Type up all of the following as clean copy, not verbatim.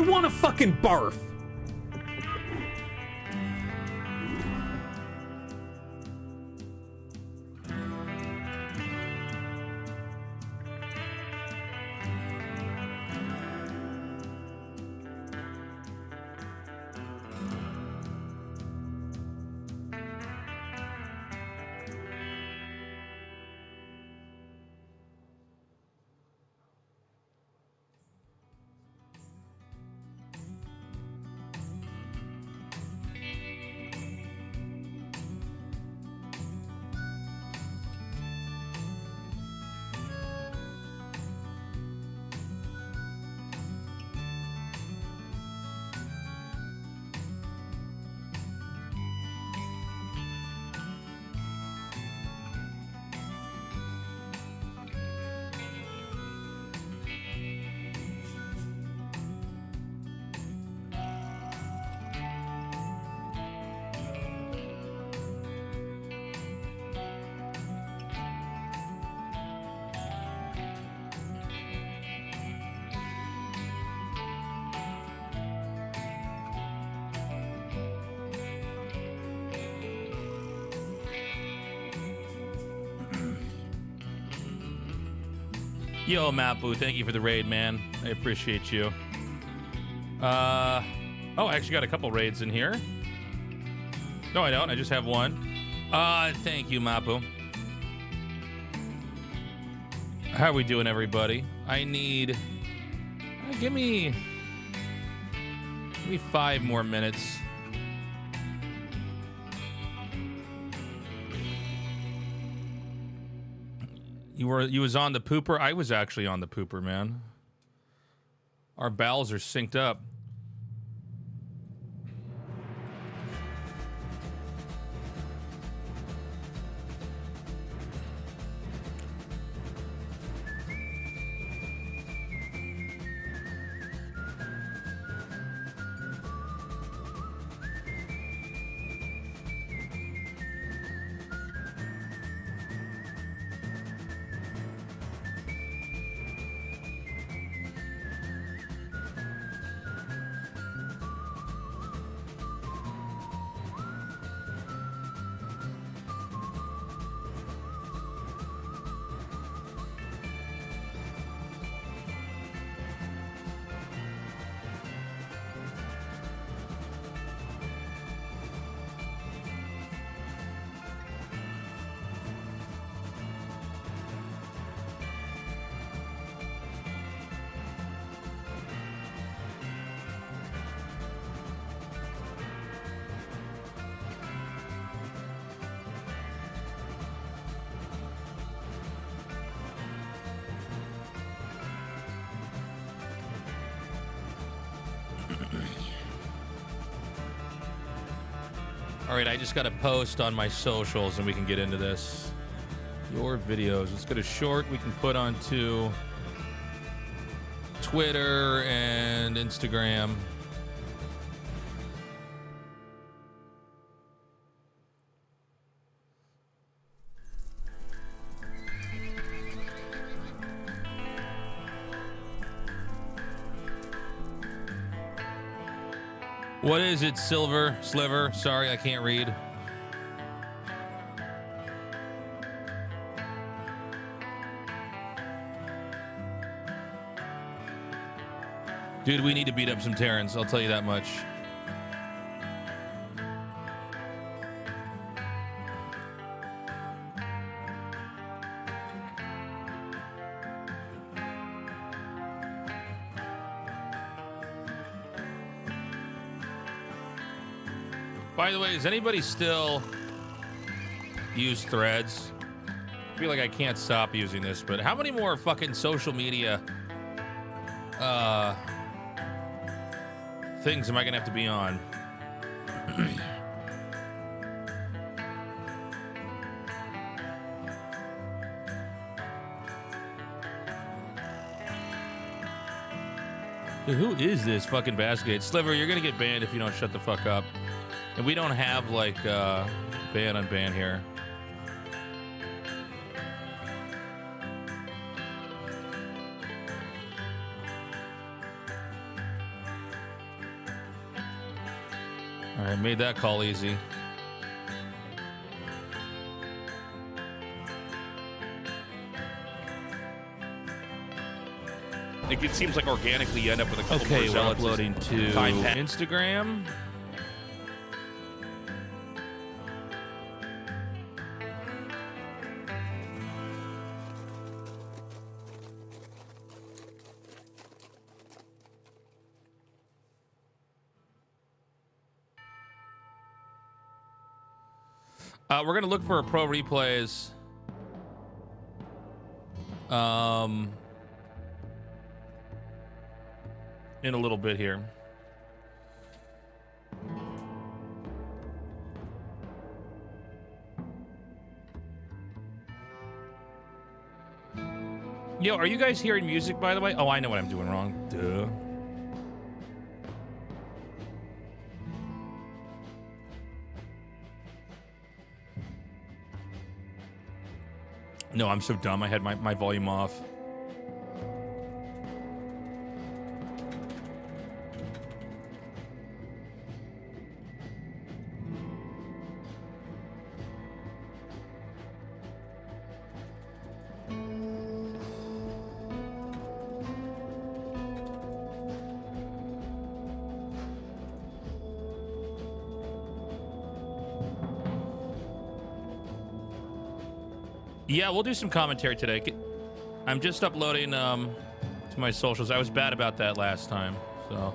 want to fucking barf. Yo, Mapu, thank you for the raid, man. I appreciate you. Oh, I actually got a couple raids in here. No, I don't. I just have one. Thank you, Mapu. How are we doing, everybody? I need... give me 5 more minutes. You was on the pooper? I was actually on the pooper, man. Our bowels are synced up. All right, I just got to post on my socials and we can get into this. Your videos. Let's get a short we can put onto Twitter and Instagram. What is it, Sliver? Sorry, I can't read. Dude, we need to beat up some Terrans, I'll tell you that much. By the way, does anybody still use Threads? I feel like I can't stop using this, but how many more fucking social media things am I gonna have to be on? Dude, who is this fucking basket? Sliver, you're gonna get banned if you don't shut the fuck up. And we don't have, like, ban on ban here. All right, made that call easy. It seems like organically you end up with a couple Okay, more we're zealots. uploading to Instagram. We're gonna look for pro replays. In a little bit here. Yo, are you guys hearing music, by the way? Oh, I know what I'm doing wrong. Duh. No, I'm so dumb. I had my volume off. Yeah, we'll do some commentary today. I'm just uploading to my socials. I was bad about that last time, so.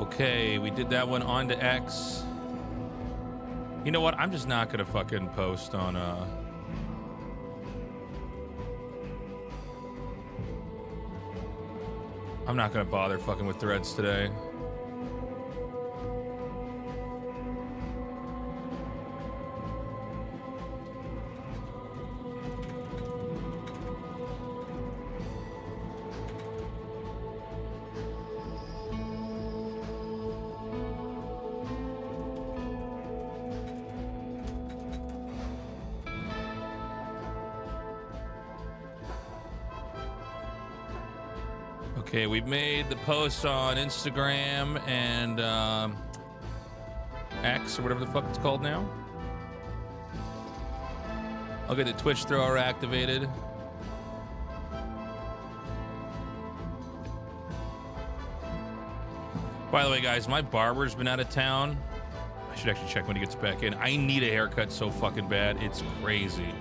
Okay, we did that one on to X. You know what? I'm just not gonna fucking post on I'm not gonna bother fucking with threads today. Okay, we've made the post on Instagram and X or whatever the fuck it's called now. I'll get the Twitch thrower activated. By the way, guys, my barber's been out of town. I should actually check when he gets back in. I need a haircut so fucking bad. It's crazy.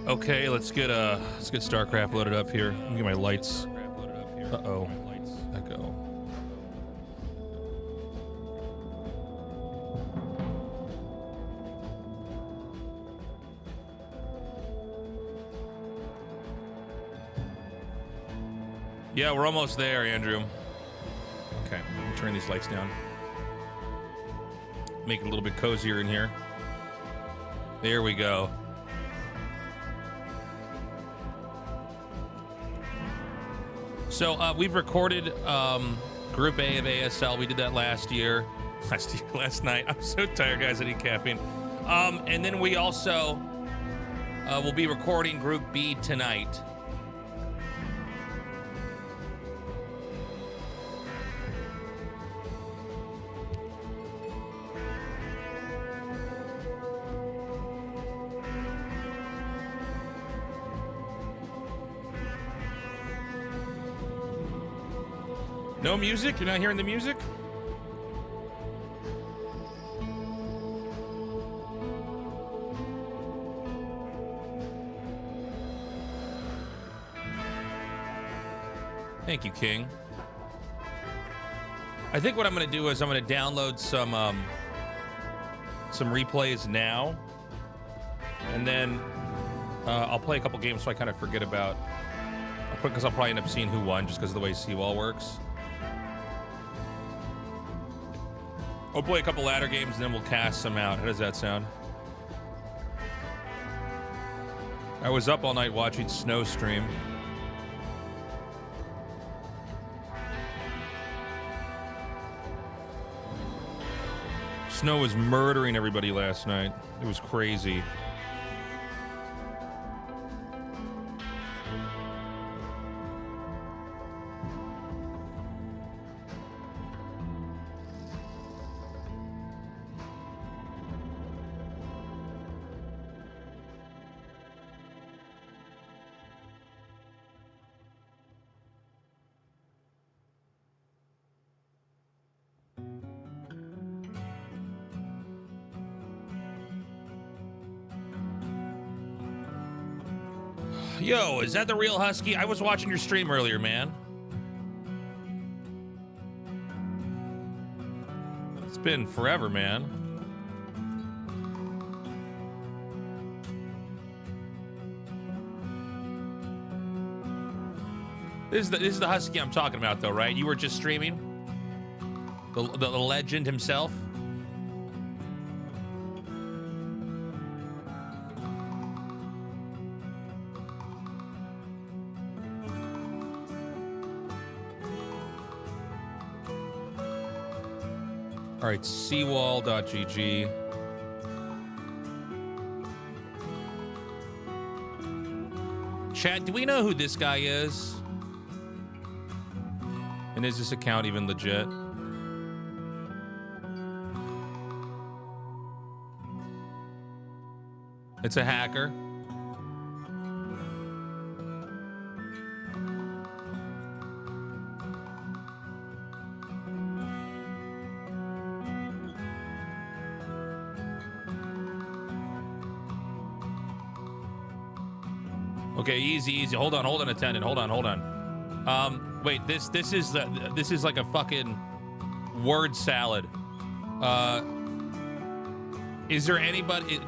Okay, let's get StarCraft loaded up here. Let me get my lights. Uh-oh. Echo. Yeah, we're almost there, Andrew. Okay, let me turn these lights down. Make it a little bit cozier in here. There we go. So we've recorded Group A of ASL. We did that last night. I'm so tired, guys. I need caffeine. And then we also will be recording Group B tonight. No music? You're not hearing the music? Thank you, King. I think what I'm going to do is I'm going to download some replays now, and then I'll play a couple games so I kind of forget about, because I'll probably end up seeing who won just because of the way Seawall works. I'll play a couple ladder games and then we'll cast some out. How does that sound? I was up all night watching Snow stream. Snow was murdering everybody last night. It was crazy. Yo, is that the real Husky? I was watching your stream earlier, man. It's been forever, man. This is the Husky I'm talking about, though, right? You were just streaming? The legend himself? All right, seawall.gg. Chat, do we know who this guy is? And is this account even legit? It's a hacker. Okay, easy. Hold on, attendant. Hold on. Wait, this is like a fucking word salad. Is there anybody?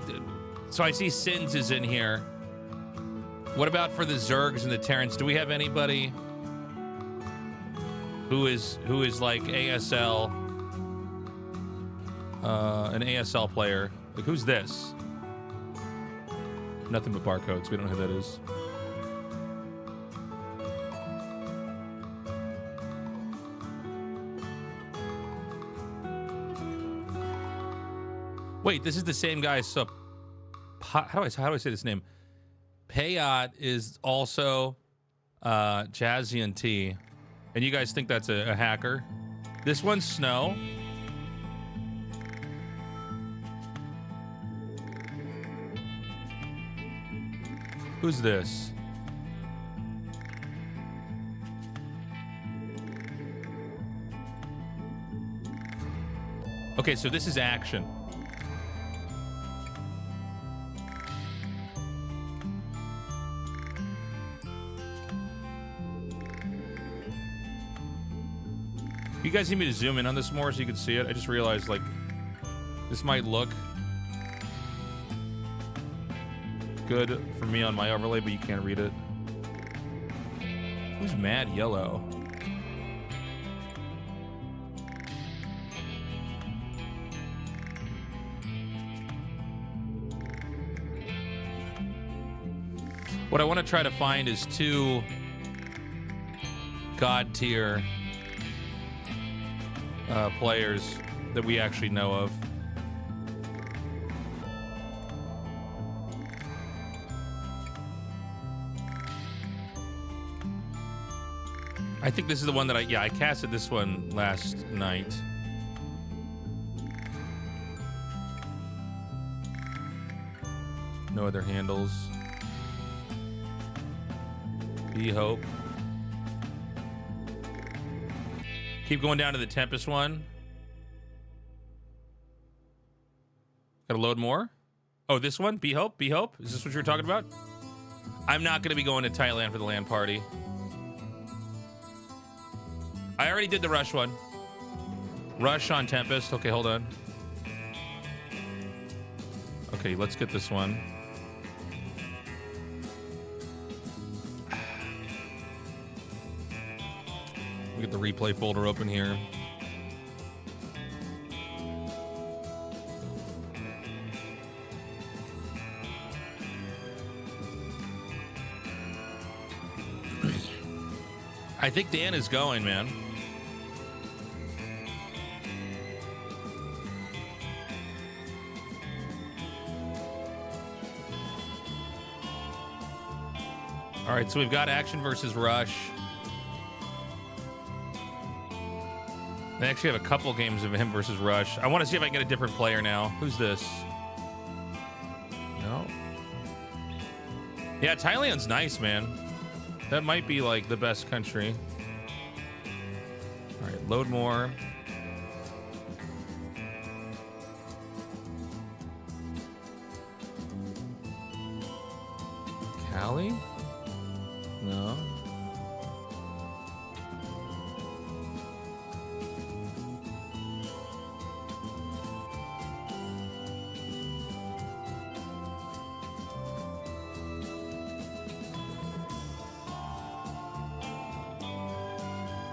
So I see Sins is in here. What about for the Zergs and the Terrans? Do we have anybody who is like ASL, an ASL player? Like, who's this? Nothing but barcodes. We don't know who that is. Wait, this is the same guy. So, how do I say this name? Payot is also Jazzy T, and you guys think that's a hacker? This one's Snow. Who's this? Okay, so this is Action. You guys need me to zoom in on this more so you can see it? I just realized, like, this might look good for me on my overlay, but you can't read it. Who's Mad Yellow? What I want to try to find is two god tier players that we actually know of. I think this is the one that I casted this one last night. No other handles. Be Hope. Keep going down to the Tempest one. Gotta load more. Oh, this one? Be Hope? Be Hope? Is this what you were talking about? I'm not gonna be going to Thailand for the LAN party. I already did the rush one. Rush on Tempest. Okay, hold on. Okay, let's get this one. We get the replay folder open here. I think Dan is going, man. All right, so we've got action versus rush. They actually have a couple games of him versus rush. I want to see if I can get a different player now. Who's this? No. Yeah, Thailand's nice, man. That might be like the best country. All right, load more. Cali? No.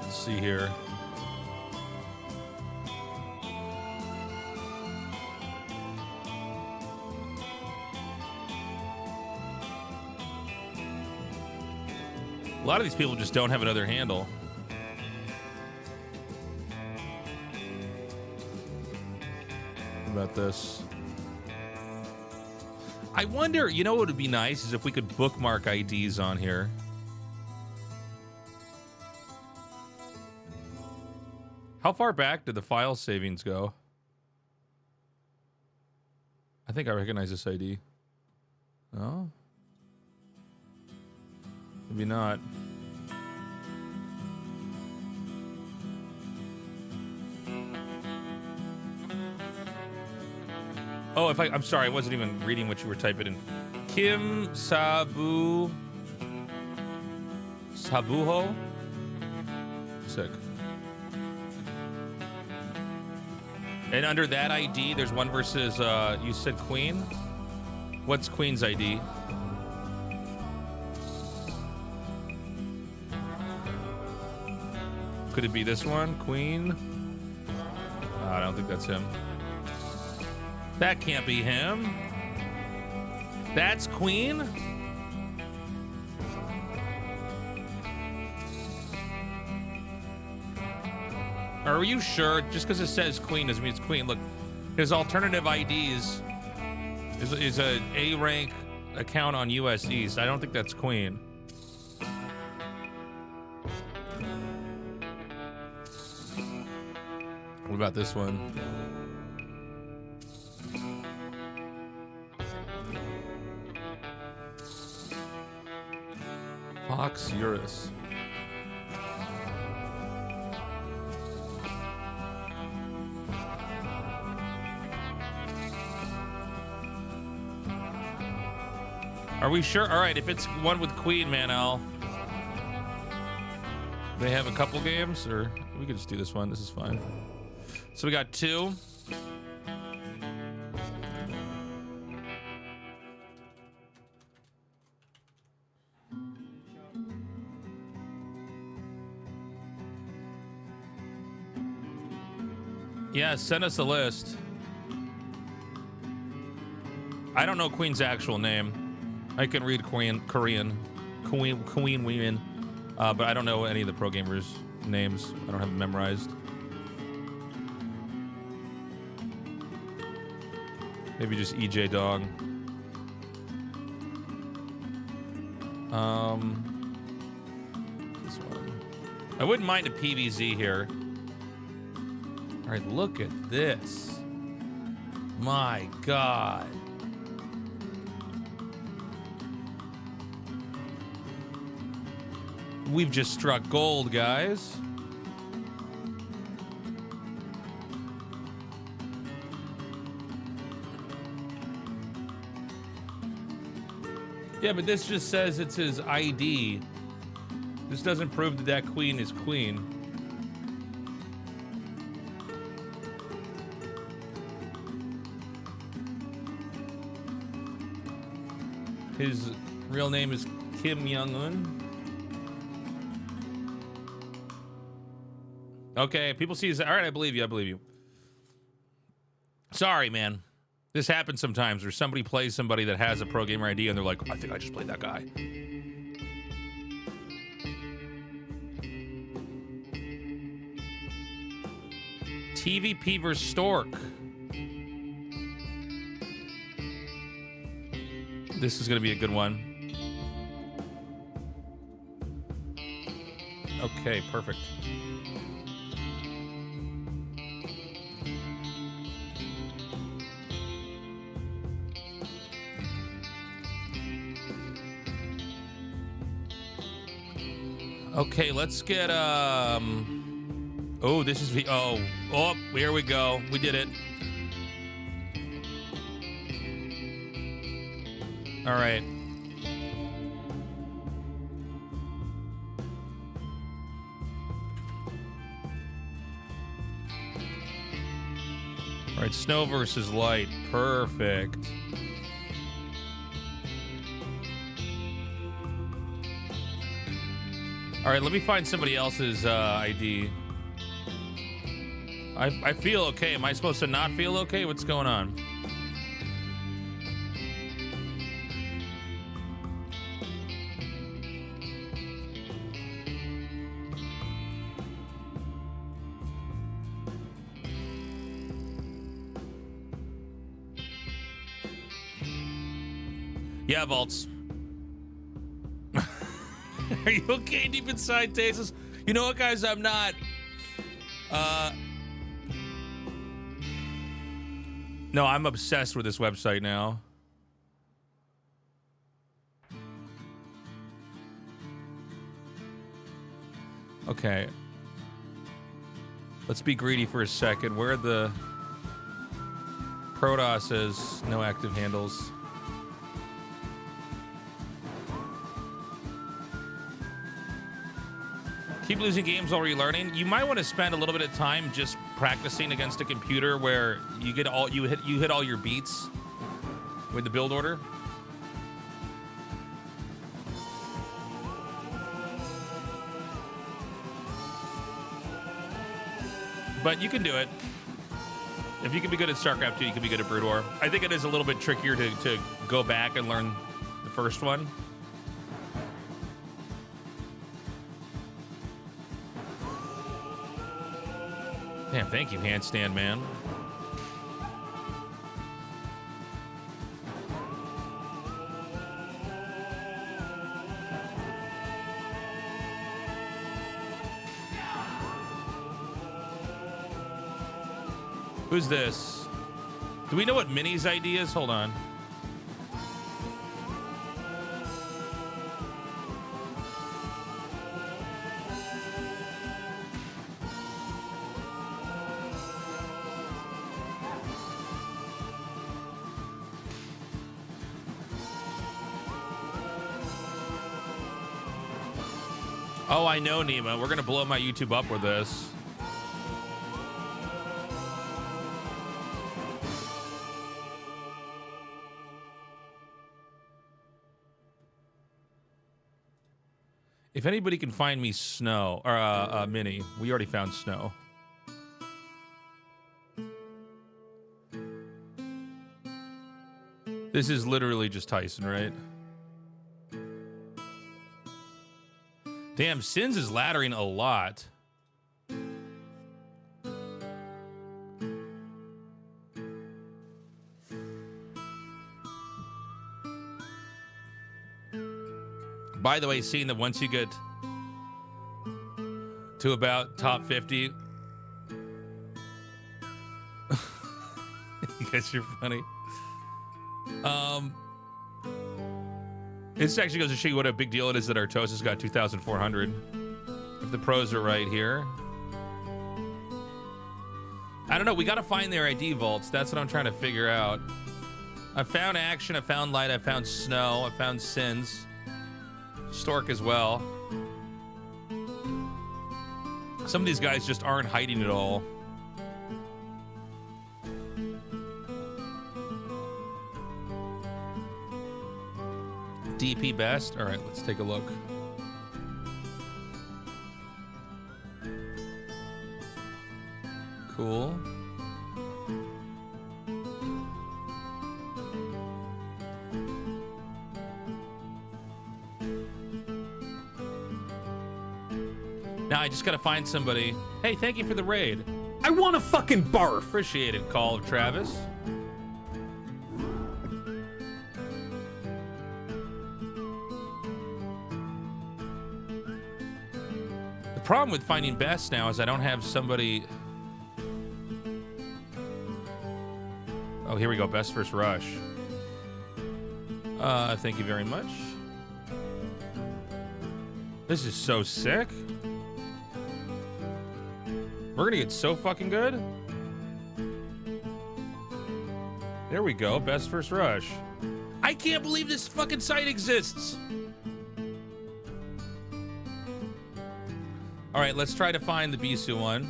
Let's see here. A lot of these people just don't have another handle. What about this? I wonder, you know what would be nice is if we could bookmark IDs on here. How far back did the file savings go? I think I recognize this ID. No? Maybe not. Oh, I'm sorry, I wasn't even reading what you were typing in. Kim Sabuho? Sick. And under that ID, there's one versus, you said Queen? What's Queen's ID? Could it be this one? Queen? I don't think that's him. That can't be him. That's Queen? Are you sure? Just because it says Queen doesn't mean it's Queen. Look, his alternative IDs is a A-rank account on US East. I don't think that's Queen. What about this one? Fox Eurus. Are we sure? All right, if it's one with Queen, man, they have a couple games, or we could just do this one. This is fine. So we got two. Yeah, send us a list. I don't know Queen's actual name. I can read Korean, Queen women, but I don't know any of the pro gamers' names. I don't have them memorized. Maybe just EJ Dog. This one. I wouldn't mind a PVZ here. All right, look at this. My God. We've just struck gold, guys. Yeah, but this just says it's his ID. This doesn't prove that that Queen is Queen. His real name is Kim Jong-un. Okay, people see his... All right, I believe you. I believe you. Sorry, man. This happens sometimes where somebody plays somebody that has a pro gamer ID and they're like, I think I just played that guy. TVP versus Stork. This is going to be a good one. Okay, perfect. Okay, let's get oh, this is the here we go. We did it. All right. All right, snow versus light. Perfect. All right, let me find somebody else's ID. I feel okay. Am I supposed to not feel okay? What's going on? Yeah, Vaults. Are you okay deep inside, Tasteless? You know what, guys? I'm not. No, I'm obsessed with this website now. Okay. Let's be greedy for a second. Where are the... Protoss says no active handles. Keep losing games while relearning. You might want to spend a little bit of time just practicing against a computer where you get all you hit all your beats with the build order. But you can do it. If you can be good at StarCraft 2, you can be good at Brood War. I think it is a little bit trickier to go back and learn the first one. Damn, thank you, handstand man. Who's this? Do we know what Minnie's ID is? Hold on. Oh, I know, Nima. We're going to blow my YouTube up with this. If anybody can find me Snow, or Minnie, we already found Snow. This is literally just Tyson, right? Damn, Sins is laddering a lot. By the way, seeing that once you get to about top 50, you guys are funny. This actually goes to show you what a big deal it is that Artosis got 2,400. If the pros are right here. I don't know. We got to find their ID vaults. That's what I'm trying to figure out. I found Action. I found Light. I found Snow. I found Sins. Stork as well. Some of these guys just aren't hiding at all. DP best? All right, let's take a look. Cool. Now I just gotta find somebody. Hey, thank you for the raid. I want to fucking barf. Appreciate it, Call of Travis. The problem with finding best now is I don't have somebody. Oh, here we go. Best first rush. Thank you very much. This is so sick. We're gonna get so fucking good. There we go. Best first rush. I can't believe this fucking site exists. All right, let's try to find the Bisu one.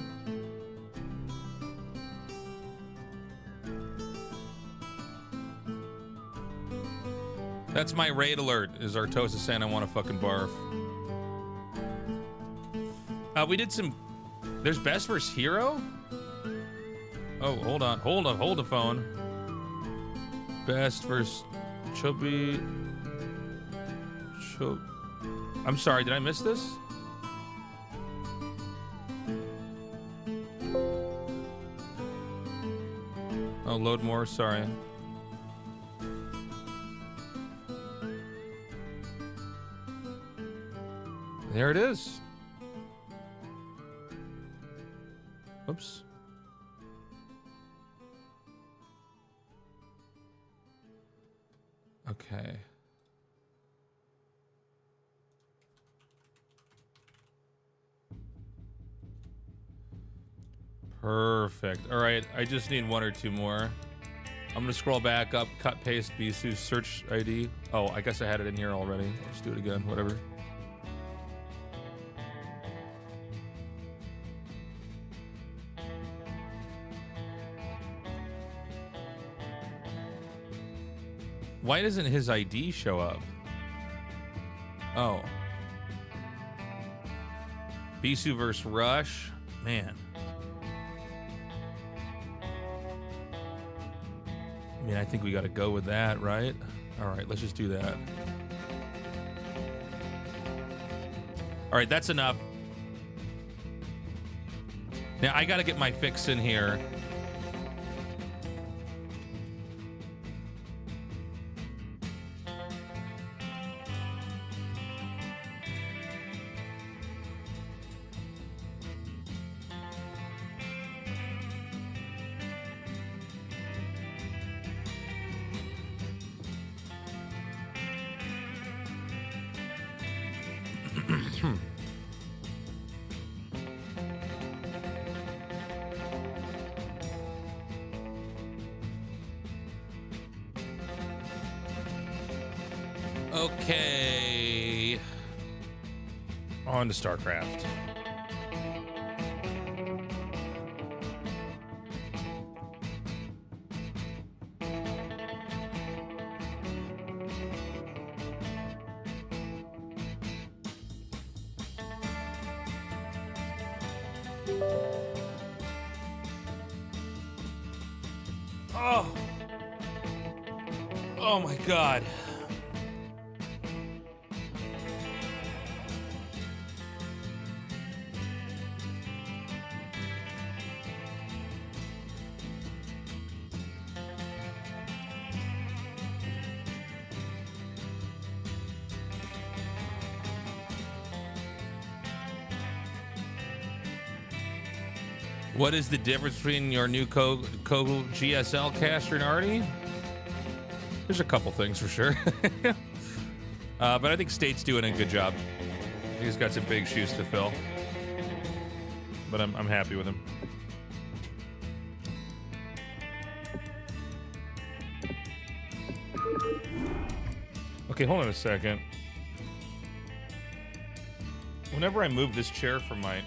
That's my raid alert, is Artosa saying I want to fucking barf. We did some... There's best versus hero? Oh, hold on. Hold the phone. Best versus Chubby... I'm sorry, did I miss this? Oh, load more, sorry. There it is. Oops. Okay. Perfect. All right, I just need one or two more. I'm gonna scroll back up, cut, paste, Bisu's search ID. Oh, I guess I had it in here already. I'll just do it again, whatever. Why doesn't his ID show up? Oh. Bisu versus Rush. Man. I mean, I think we got to go with that, right? All right, let's just do that. All right, that's enough. Now, I got to get my fix in here. Okay. On to StarCraft. Oh. Oh my God. What is the difference between your new Kogel GSL caster and Artie? There's a couple things for sure. But I think State's doing a good job. He's got some big shoes to fill. But I'm happy with him. Okay, hold on a second. Whenever I move this chair from my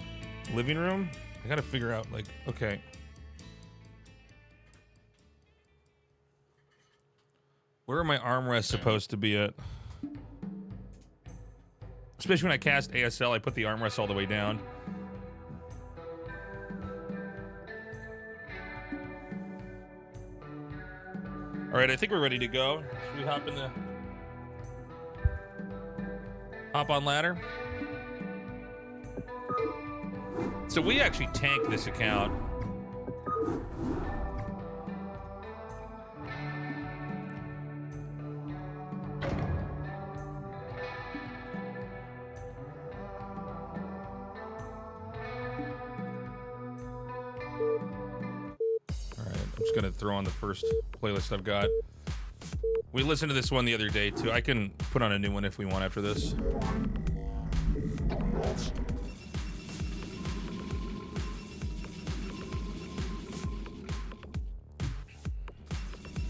living room, I gotta figure out, like, okay. Where are my armrests supposed to be at? Especially when I cast ASL, I put the armrest all the way down. All right, I think we're ready to go. Should we hop on ladder? So we actually tanked this account. I'm just gonna throw on the first playlist I've got. We listened to this one the other day too. I can put on a new one if we want after this.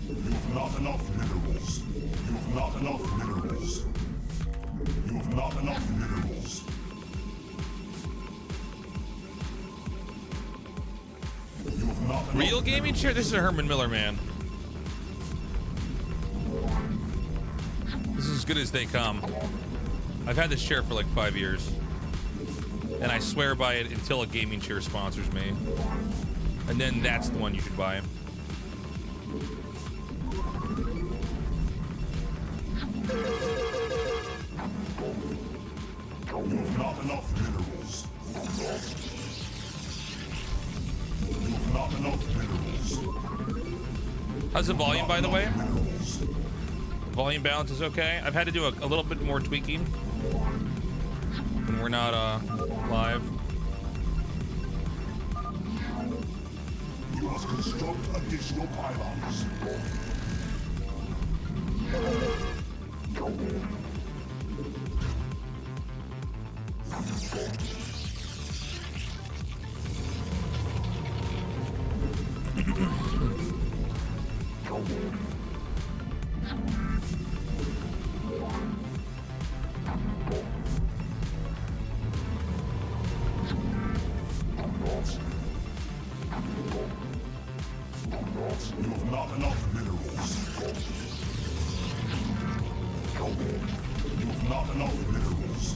You've not enough minerals. You've not enough minerals. You've not enough minerals. You've not enough Real gaming chair? This is a Herman Miller, man. This is as good as they come. I've had this chair for like 5 years. And I swear by it until a gaming chair sponsors me. And then that's the one you should buy. You've not enough minerals. You've not enough minerals. How's the volume, by the way? Minerals. Volume balance is okay. I've had to do a little bit more tweaking when we're not live. You must construct additional pylons. You have not enough minerals. You have not enough minerals.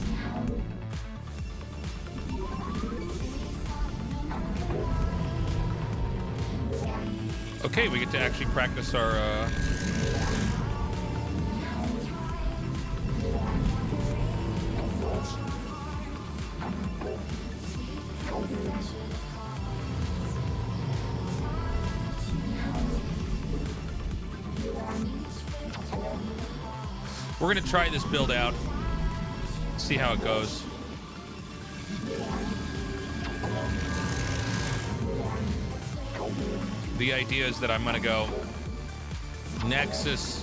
Okay, we get to actually practice our we're gonna try this build out, see how it goes. The idea is that I'm gonna go Nexus,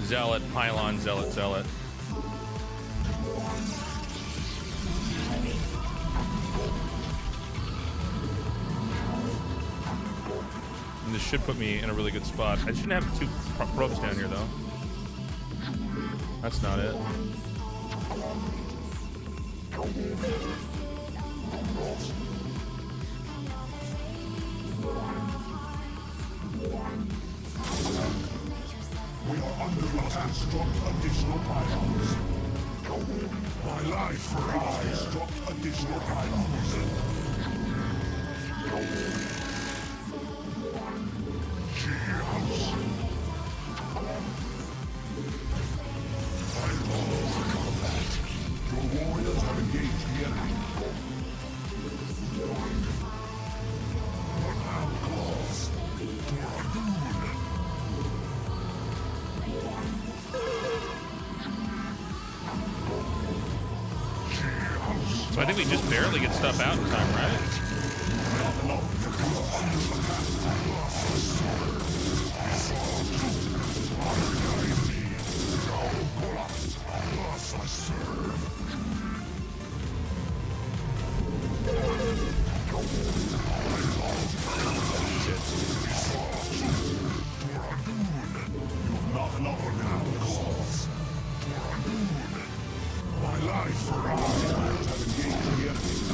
Zealot, Pylon, Zealot, Zealot. And this should put me in a really good spot. I shouldn't have two probes down here though. That's not it. We are under attack. Construct additional pylons. My life for I. Construct additional pylons. Cheers. I love the combat. Your warriors have engaged the enemy. What now calls Doragoon. So I think we just barely get stuff out in time, right? My life for I have engaged the enemy.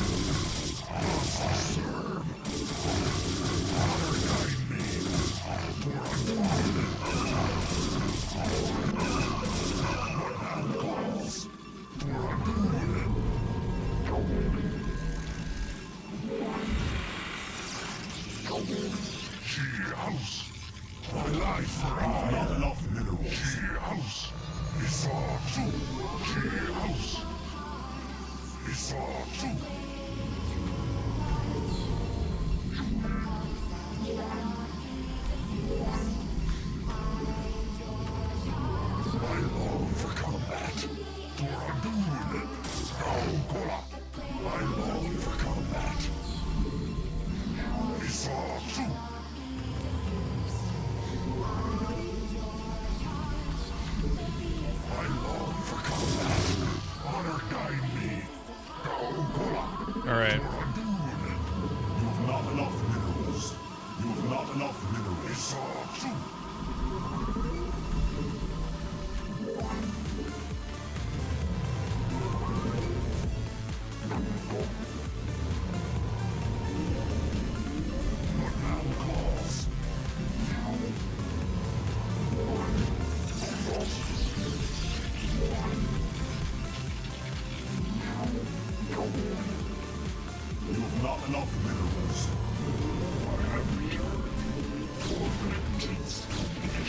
house. My life for I. Not enough minerals. House. It's all true. House. It's all true. I long for combat. For a duel. I long for combat. It's all true. I long for combat. Honor guide me. All right. You've not enough minerals. You've not enough minerals. It's all true. You've not enough minerals. You've not enough minerals. You've not enough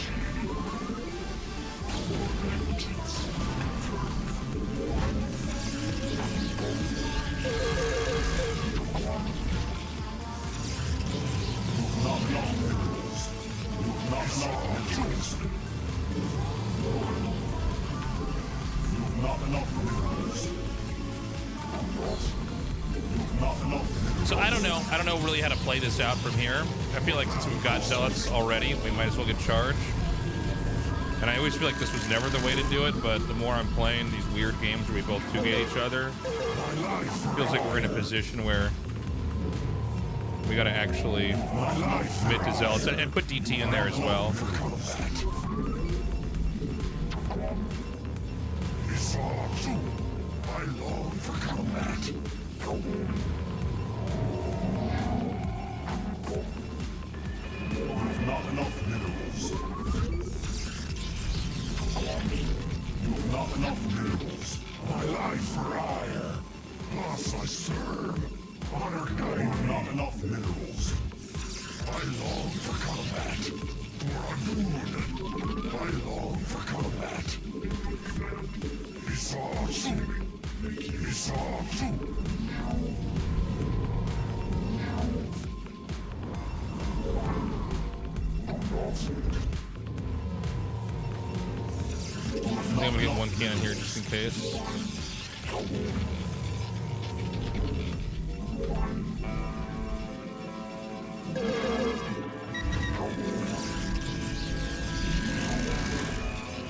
minerals. You've not enough minerals. You've not enough minerals. So I don't know really how to play this out from here. I feel like since we've got zealots already, we might as well get charged. And I always feel like this was never the way to do it, but the more I'm playing these weird games where we both two-gate each other, it feels like we're in a position where we gotta actually commit to zealots and put DT in there as well. It's all true. I long for combat. You've not enough minerals. You've not enough minerals. My life for hire. Loss I serve. Honor guide. You've not enough minerals. I long for combat. For a duel. I long for combat. It's all true. It's all true. I think I'm gonna get one cannon here just in case.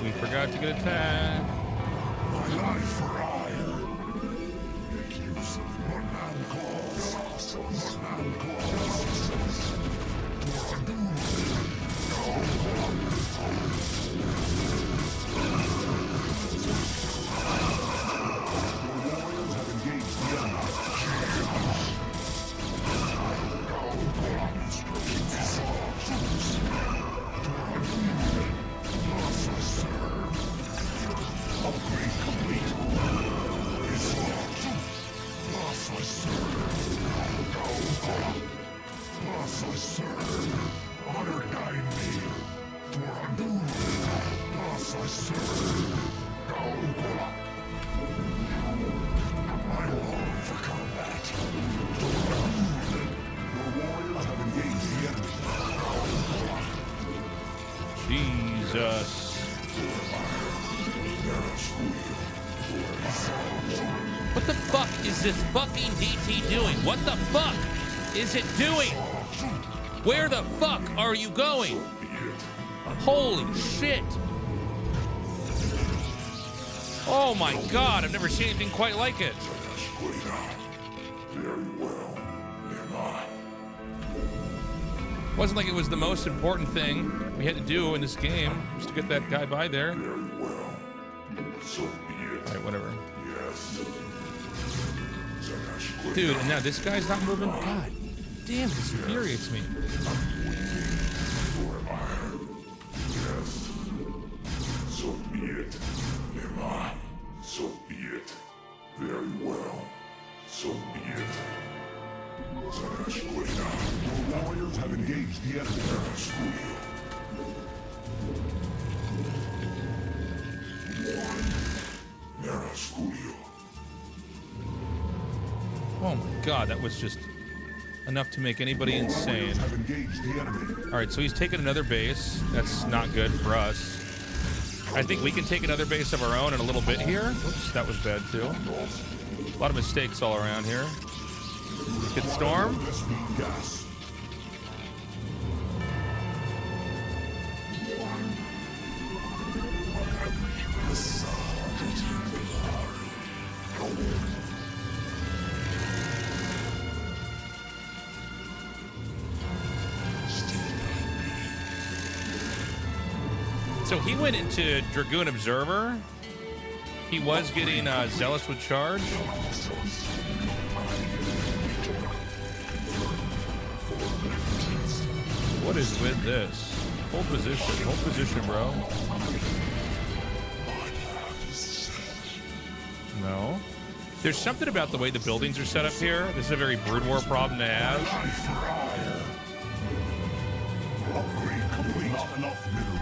We forgot to get attacked. My life for hire. Make use of one man claws. One man claws. For a duel. Warriors have engaged the enemy. It's all truth. For a duel. Loss I serve. Upgrade complete. It's all true. Loss I serve. Loss I serve. Honor guide me. For a duel. Loss I serve. I long for combat. For a duel. Your warriors have engaged the enemy. Jesus. What the fuck is this fucking DT doing? What the fuck is it doing? Where the fuck are you going? Holy shit. Oh my god, I've never seen anything quite like it. Very well, am I? Wasn't like it was the most important thing we had to do in this game, just to get that guy by there. Very well. So be it. Alright, whatever. Yes. Dude, and now this guy's not moving? God damn, this infuriates me. Yes. So be it. Am I? So be it. Very well. So be it. Your warriors have engaged the enemy. Oh my god, that was just enough to make anybody insane. Have engaged the enemy. All right, so he's taken another base. That's not good for us. I think we can take another base of our own in a little bit here. Oops, that was bad too. A lot of mistakes all around here. Get storm. Gas. So he went into Dragoon Observer. He was getting Zealous with Charge. What is with this? Hold position, bro. No. There's something about the way the buildings are set up here. This is a very Brood War problem to have. Upgrade complete. Not enough minerals.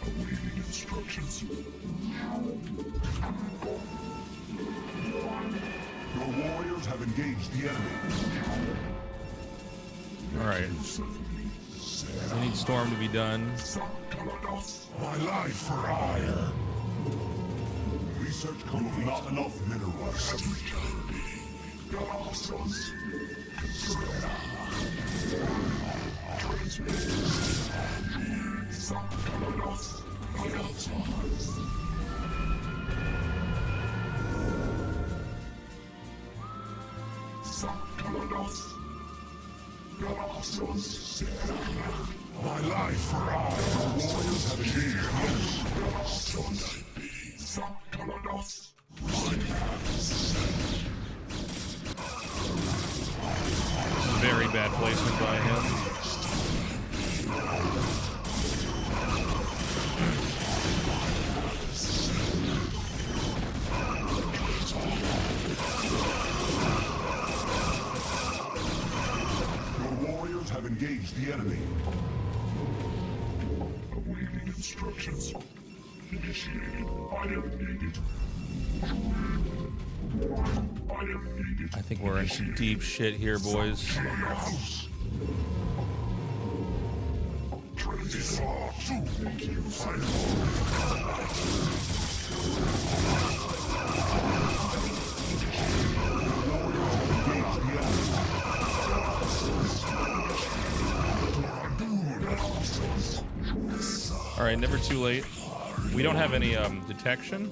Awaiting instructions. Your warriors have engaged the enemy. All right. We need Storm to be done. My life for hire. Research complete. Not enough minerals. My life for hire. The warriors have Very bad placement by him. Your warriors have engaged the enemy. Awaiting instructions. Initiated. I am needed. I think we're in some deep shit here, boys. All right, never too late. We don't have any detection.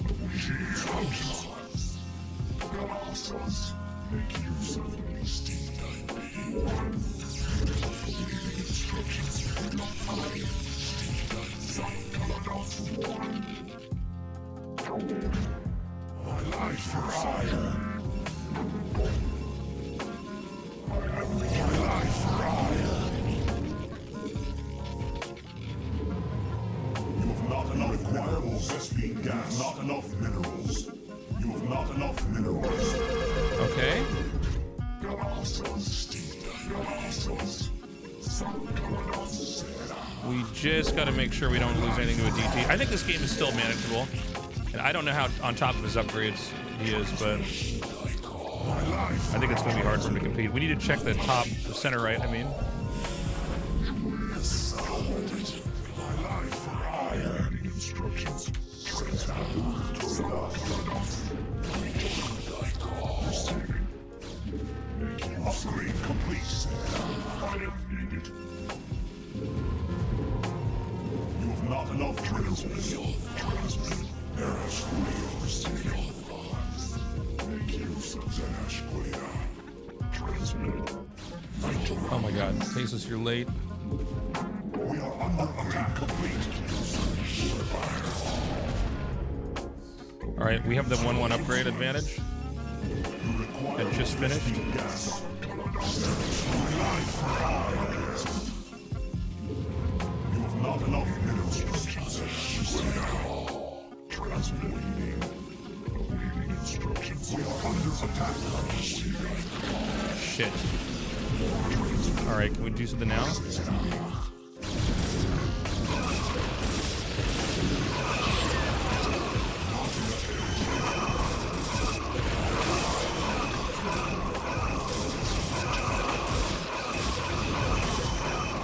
My life for hire. My life for hire. You have not enough requirables. Vespine gas. Not enough minerals. You have not enough minerals. Okay. We just got to make sure we don't lose anything to a DT. I think this game is still manageable. And I don't know how on top of his upgrades he is, but I think it's going to be hard for him to compete. We need to check the top, the center right, I mean. Upgrade complete. You have not enough minerals. Oh my god, Tasteless, you're late. We are under attack. Complete. Alright, we have the 1-1 upgrade advantage. That just finished. You have not enough minerals. Transmitting. Awaiting instructions. We are under attack. Shit. Alright, can we do something now?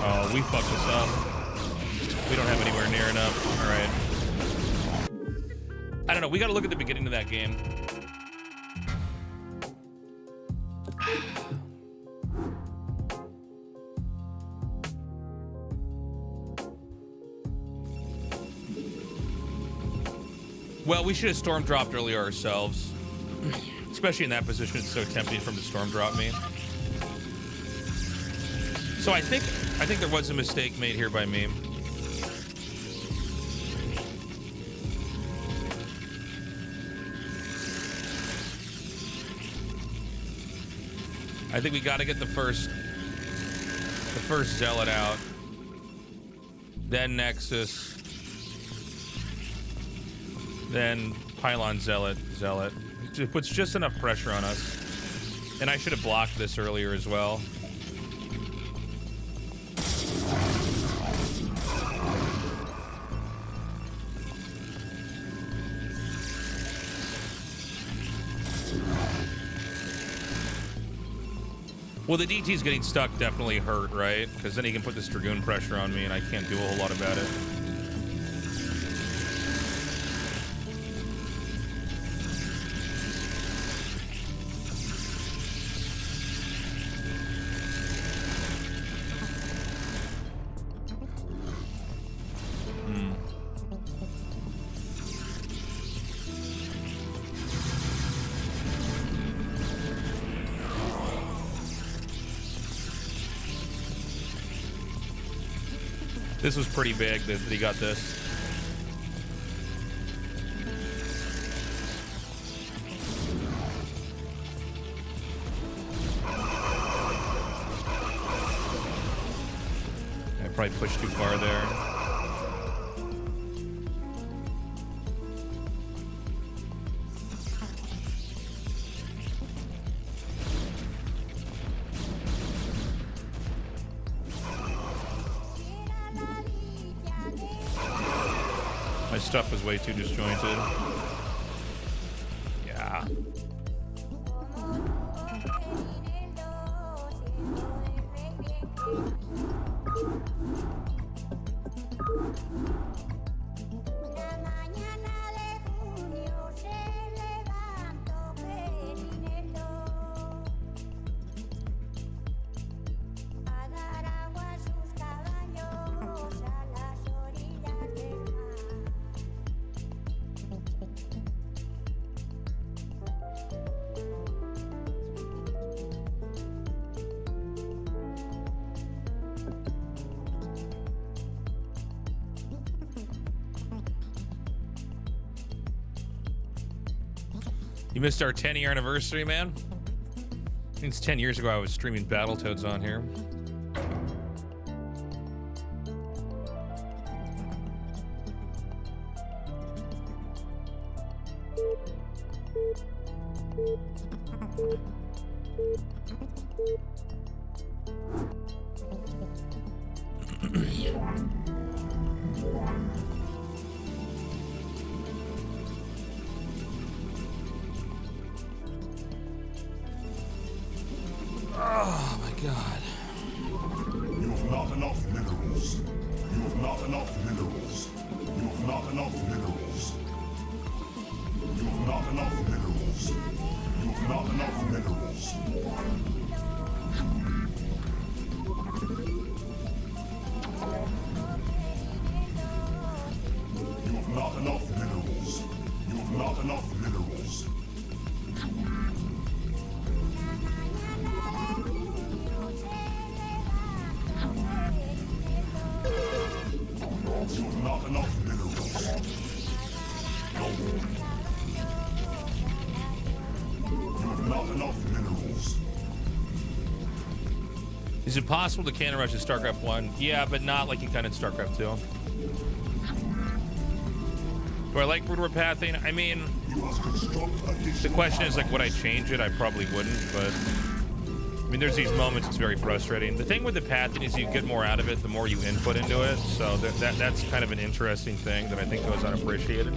Oh, we fucked this up. We don't have anywhere near enough. Alright. I don't know, we gotta look at the beginning of that game. Well, we should have storm dropped earlier ourselves. Especially in that position, it's so tempting for him to storm drop me. So I think there was a mistake made here by me. I think we got to get the first Zealot out, then Nexus, then Pylon Zealot. It puts just enough pressure on us, and I should have blocked this earlier as well. Well, the DT's getting stuck definitely hurt, right? Because then he can put this Dragoon pressure on me, and I can't do a whole lot about it. This was pretty big that he got this. I probably pushed too far there. My stuff was way too disjointed. Yeah. You missed our 10-year anniversary, man. I think it's 10 years ago I was streaming Battletoads on here. Oh my god. You have not enough minerals. You have not enough minerals. You have not enough minerals. You have not enough minerals. You have not enough minerals. You have not enough minerals. You have not enough minerals. You have not enough minerals. You have not enough minerals. Is it possible to cannon rush in StarCraft 1? Yeah, but not like you can in StarCraft 2. Do I like broodwort pathing? I mean, the question is like, would I change it? I probably wouldn't, but I mean, there's these moments it's very frustrating. The thing with the pathing is you get more out of it the more you input into it, so that's kind of an interesting thing that I think goes unappreciated.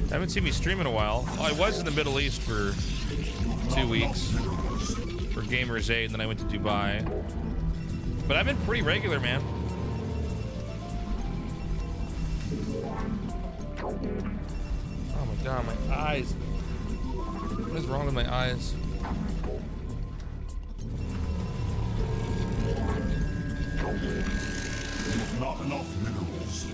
Haven't seen me stream in a while. Oh, I was in the Middle East for 2 weeks for Gamers 8, and then I went to Dubai. But I've been pretty regular, man. Oh my god, my eyes. What is wrong with my eyes? Not enough minerals.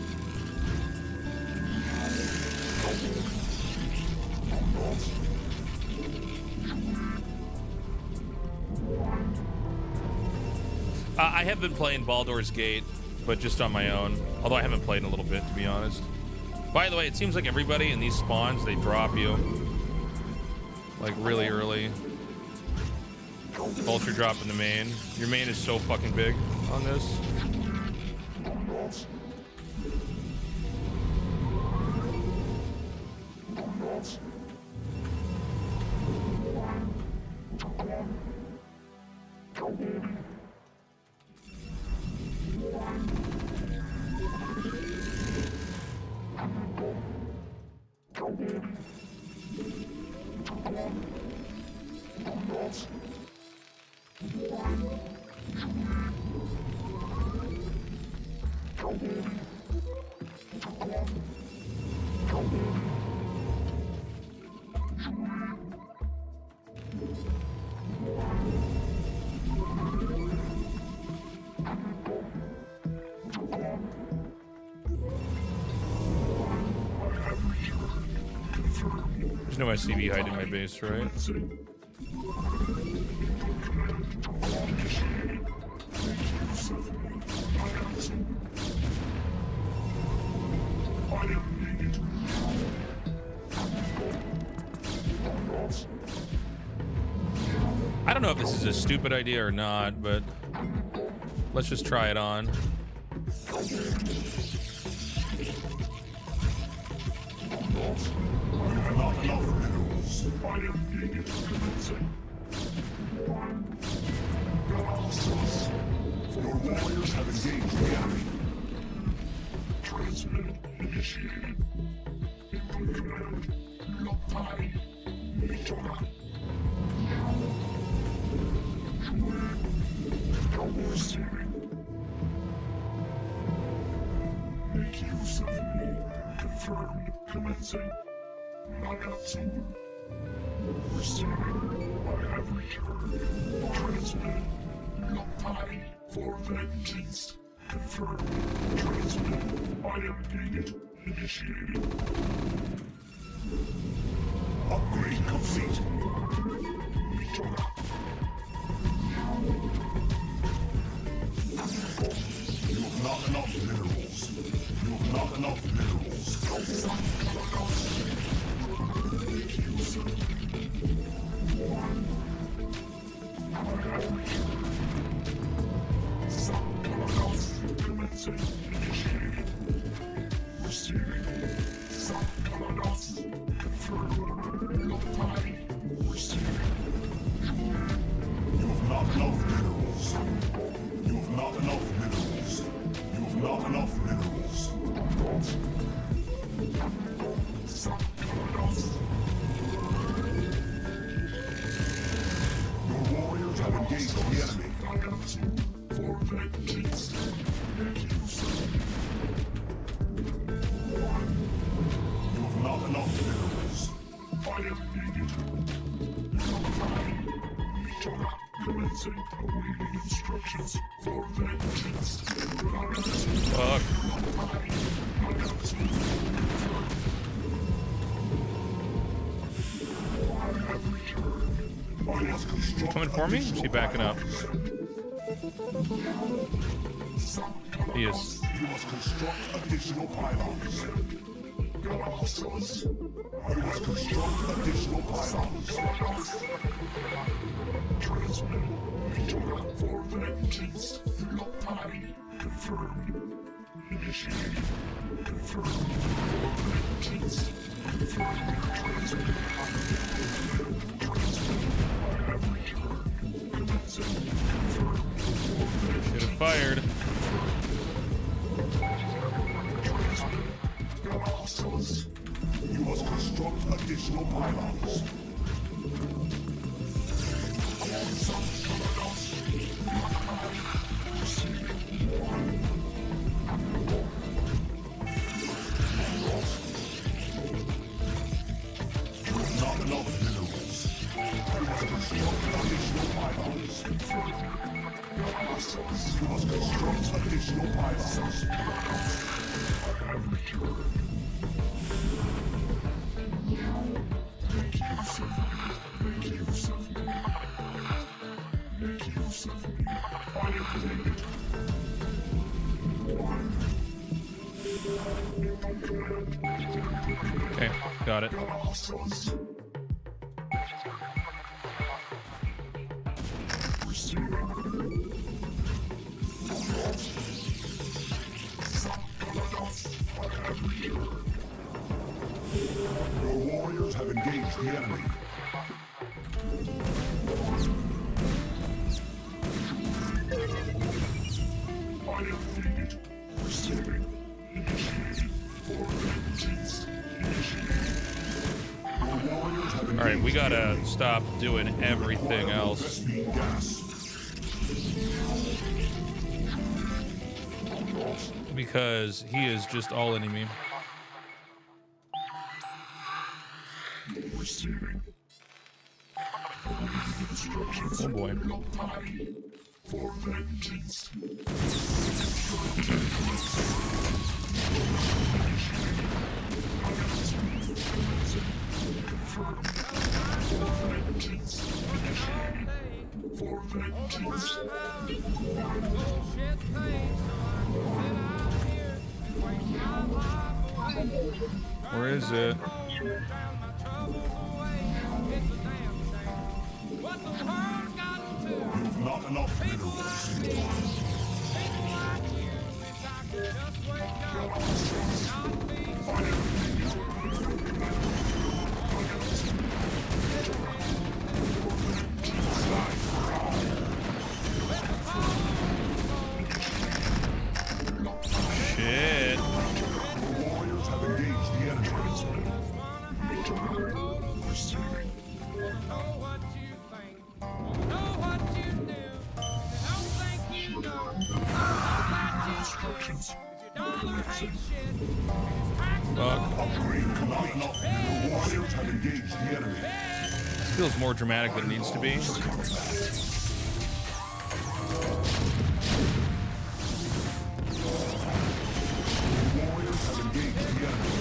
I have been playing Baldur's Gate, but just on my own. Although I haven't played in a little bit, to be honest. By the way, it seems like everybody in these spawns, they drop you. Like, really early. Vulture drop in the main. Your main is so fucking big on this. There's no SCV hide in my base, right? I don't know if this is a stupid idea or not, but let's just try it on. Not enough minerals. I am needed commencing. Your warriors have engaged the enemy. Transmit initiated. Input command. Locktie. Mitora. Receiving. Make use of me. Confirmed. Commencing. Nagatsu. Receiving. I have returned. Transmit. Locktie. For vengeance. Confirmed. Transmit. I am needed. Initiating. Upgrade complete. Mitora. You have not enough minerals. You have not enough minerals. Make use of it. Commencing. Initiated. Receiving. Confirmed. Locktie. Receiving. You have not enough minerals. You have not enough minerals. You have not enough minerals. Your warriors have engaged the enemy. For vengeance. Make use of it. You have not enough minerals. I am needed. Mitora. Commencing. Awaiting instructions. For vengeance. Fuck. Coming for me? Is he backing up? He is. You must construct additional pylons. You must construct additional pylons. Transmit. For vengeance. Confirmed. Initiating. Confirmed. Vengeance. Confirmed. Transmit. Transmit. I have returned. Commencing. Confirmed. Should have fired. Tasteles. You must construct additional pylons. Not enough minerals. You must construct additional pylons. You must construct additional pylons. I have returned. Make use of me. Make use of me. Make use of me. I have made it. Okay, got it. Tasteles. Receiving. I have returned. Your warriors have engaged the enemy. I have defeated. Receiving. Initiating. For vengeance. Initiating. Your warriors have engaged. All right, we gotta stop doing everything else. Gas. Because he is just all in me. Receiving. Instructions. Oh boy. For vengeance. Confirmed. For vengeance. For vengeance. Where is it? You've not enough minerals. Shit. The warriors have engaged the enemy. Receiving. Instructions. Fuck. Upgrade not enough. The warriors have engaged the enemy. This feels more dramatic than it needs to be. The warriors have engaged the enemy.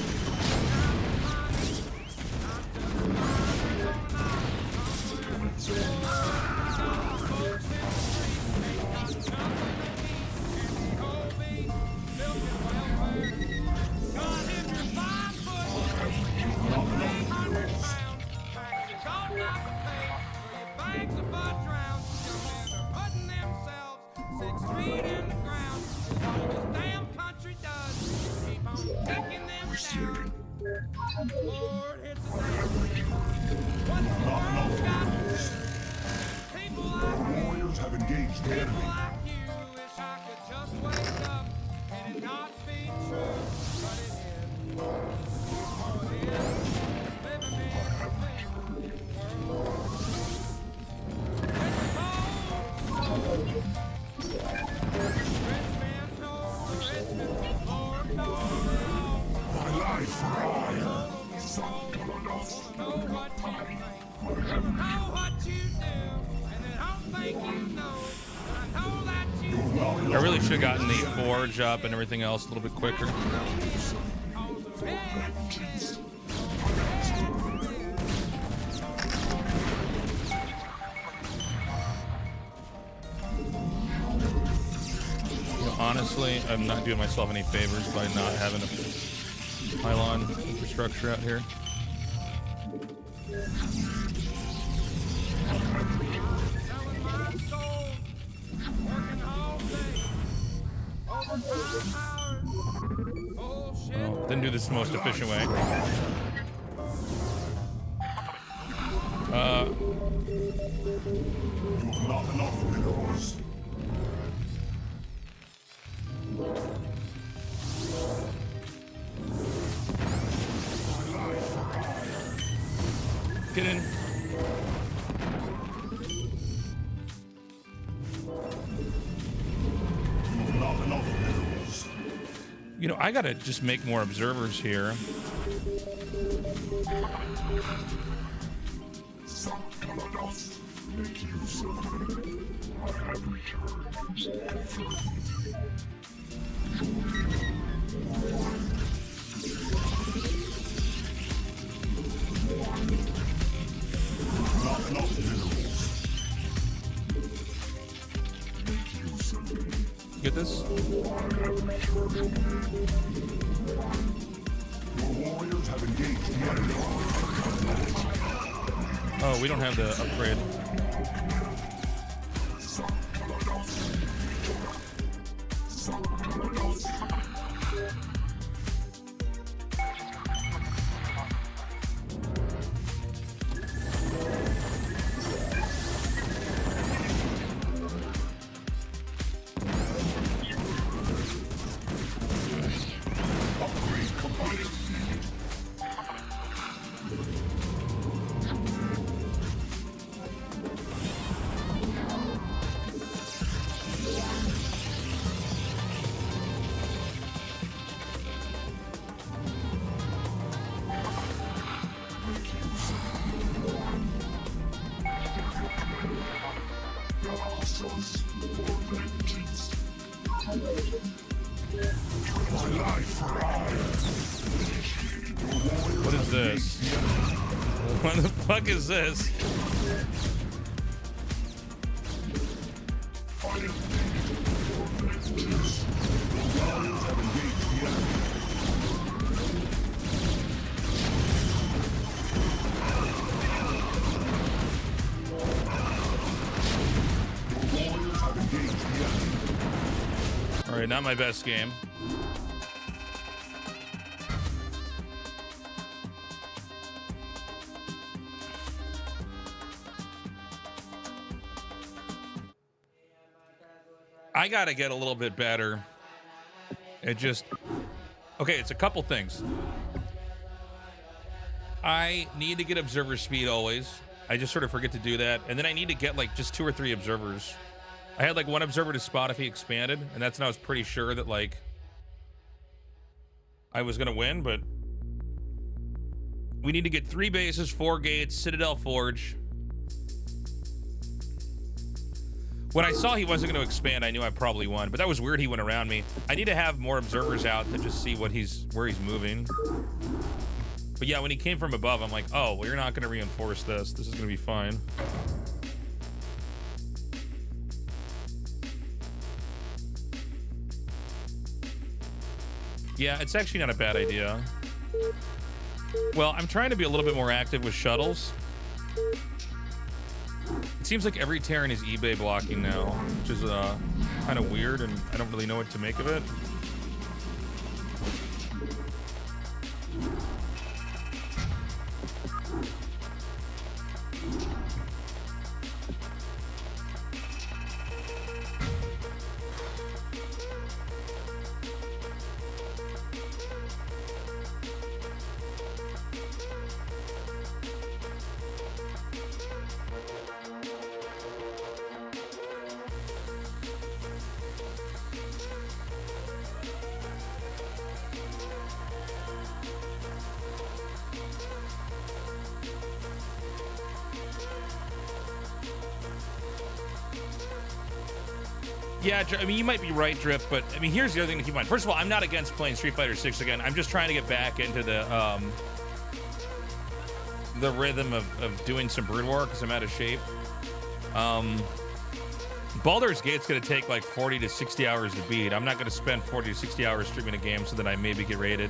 The warriors have engaged the enemy. My life for hire. I really should have gotten the forge up and everything else a little bit quicker. You know, honestly, I'm not doing myself any favors by not having a pylon infrastructure out here. Well, didn't do this the most efficient way. You have not enough minerals. Get in. You have not enough minerals. You know, I gotta just make more observers here. Make use of me. I have returned. Not enough minerals. Make use of me. Get this? I have returned. Your warriors have engaged the enemy. Oh, we don't have the upgrade. What is this? What the fuck is this? All right, not my best game. I gotta get a little bit better. It just... Okay, it's a couple things. I need to get observer speed always. I just sort of forget to do that. And then I need to get like just 2 or 3 observers. I had like 1 observer to spot if he expanded, and that's when I was pretty sure that like I was gonna win, but we need to get 3 bases, 4 gates, Citadel Forge. When I saw he wasn't going to expand, I knew I probably won, but that was weird he went around me. I need to have more observers out to just see what where he's moving. But yeah, when he came from above, I'm like, oh, well, you're not going to reinforce this. This is going to be fine. Yeah, it's actually not a bad idea. Well, I'm trying to be a little bit more active with shuttles. It seems like every Terran is eBay blocking now, which is kind of weird, and I don't really know what to make of it. Yeah, I mean, you might be right, Drip, but I mean, here's the other thing to keep in mind. First of all, I'm not against playing Street Fighter 6 again. I'm just trying to get back into the rhythm of doing some Brood War because I'm out of shape. Baldur's Gate's going to take like 40 to 60 hours to beat. I'm not going to spend 40 to 60 hours streaming a game so that I maybe get rated.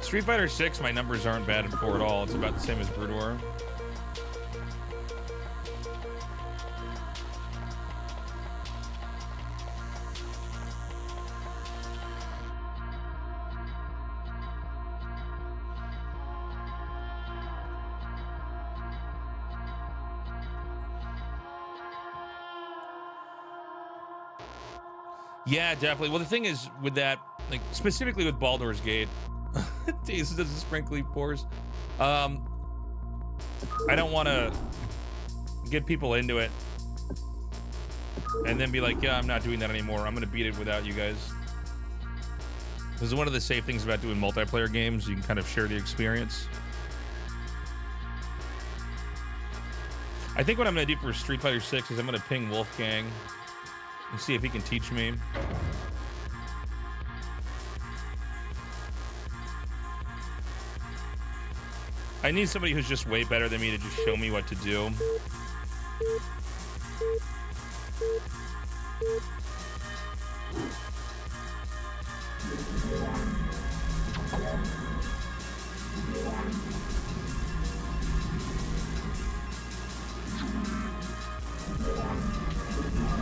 Street Fighter 6, my numbers aren't bad for at all. It's about the same as Brood War. Yeah, definitely. Well, the thing is with that, like specifically with Baldur's Gate, Jesus does a sprinkly pores. I don't want to get people into it and then be like, yeah, I'm not doing that anymore. I'm going to beat it without you guys. This is one of the safe things about doing multiplayer games. You can kind of share the experience. I think what I'm going to do for Street Fighter 6 is I'm going to ping Wolfgang and see if he can teach me. I need somebody who's just way better than me to just show me what to do.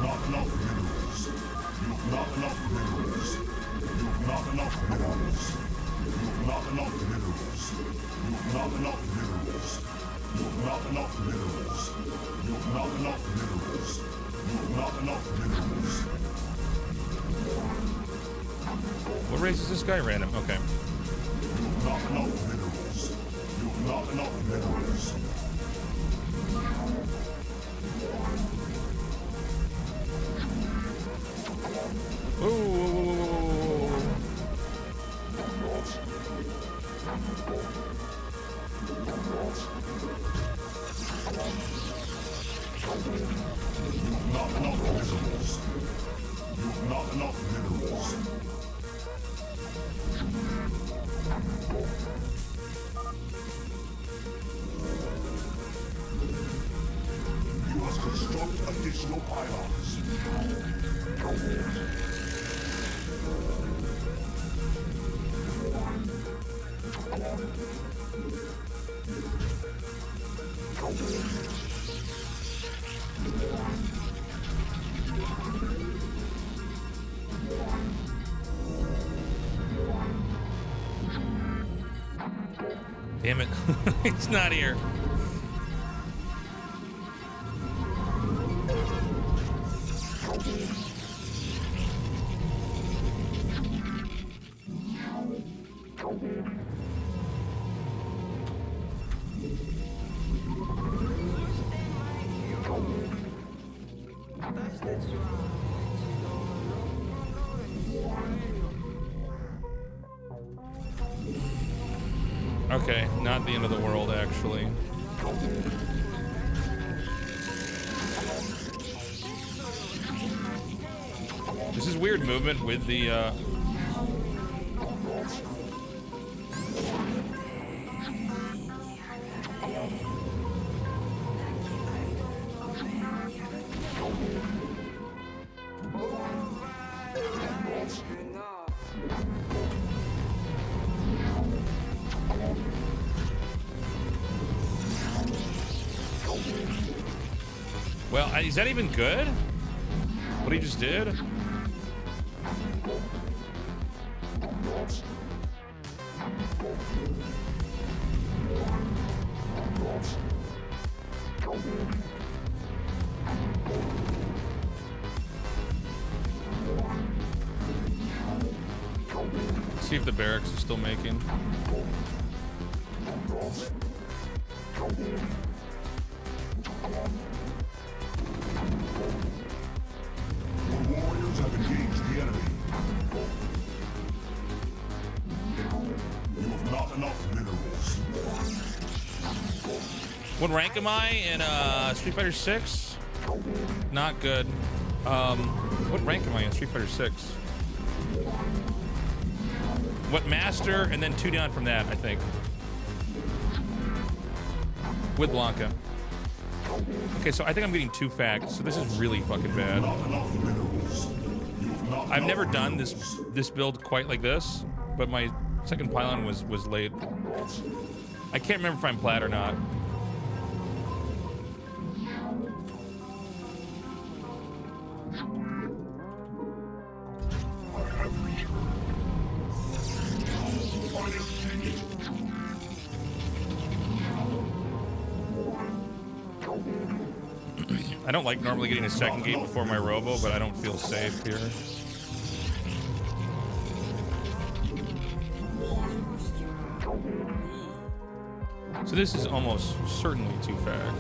Not enough minerals. You've not enough minerals. You've not enough minerals. You've not enough minerals. You've not enough minerals. You've not enough minerals. You've not enough minerals. You've not enough minerals. What race is this guy? Random. Okay. You've not enough minerals. You've not enough minerals. You've not enough minerals. You've not enough minerals. You must construct additional pylons. Damn it. It's not here. Okay, not the end of the world, actually. This is weird movement with the, well, is that even good? What he just did? See if the barracks is still making. The warriors have engaged the enemy. You have not enough minerals. What rank am I in Street Fighter 6? Not good. What rank am I in Street Fighter 6? What master, and then 2 down from that, I think. With Blanca. Okay, so I think I'm getting 2 facts, so this is really fucking bad. I've never done this build quite like this, but my second pylon was late. I can't remember if I'm plat or not. I don't like normally getting a second gate before my robo, but I don't feel safe here. So this is almost certainly 2-fac.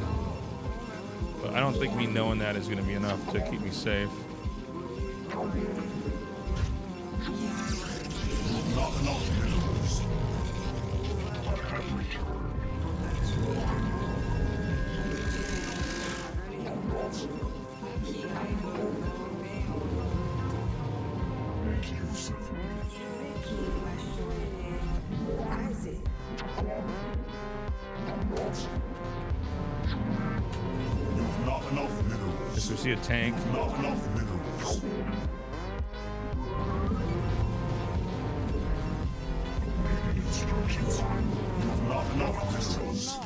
But I don't think me knowing that is going to be enough to keep me safe. Not enough minerals. Make use of me. You've not enough minerals. Just we see a tank. Not enough minerals. Instructions. You've not enough minerals.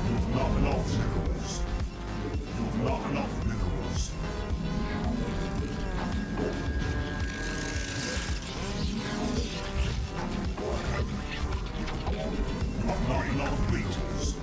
You've not enough minerals. You've not enough minerals. You've not enough metals.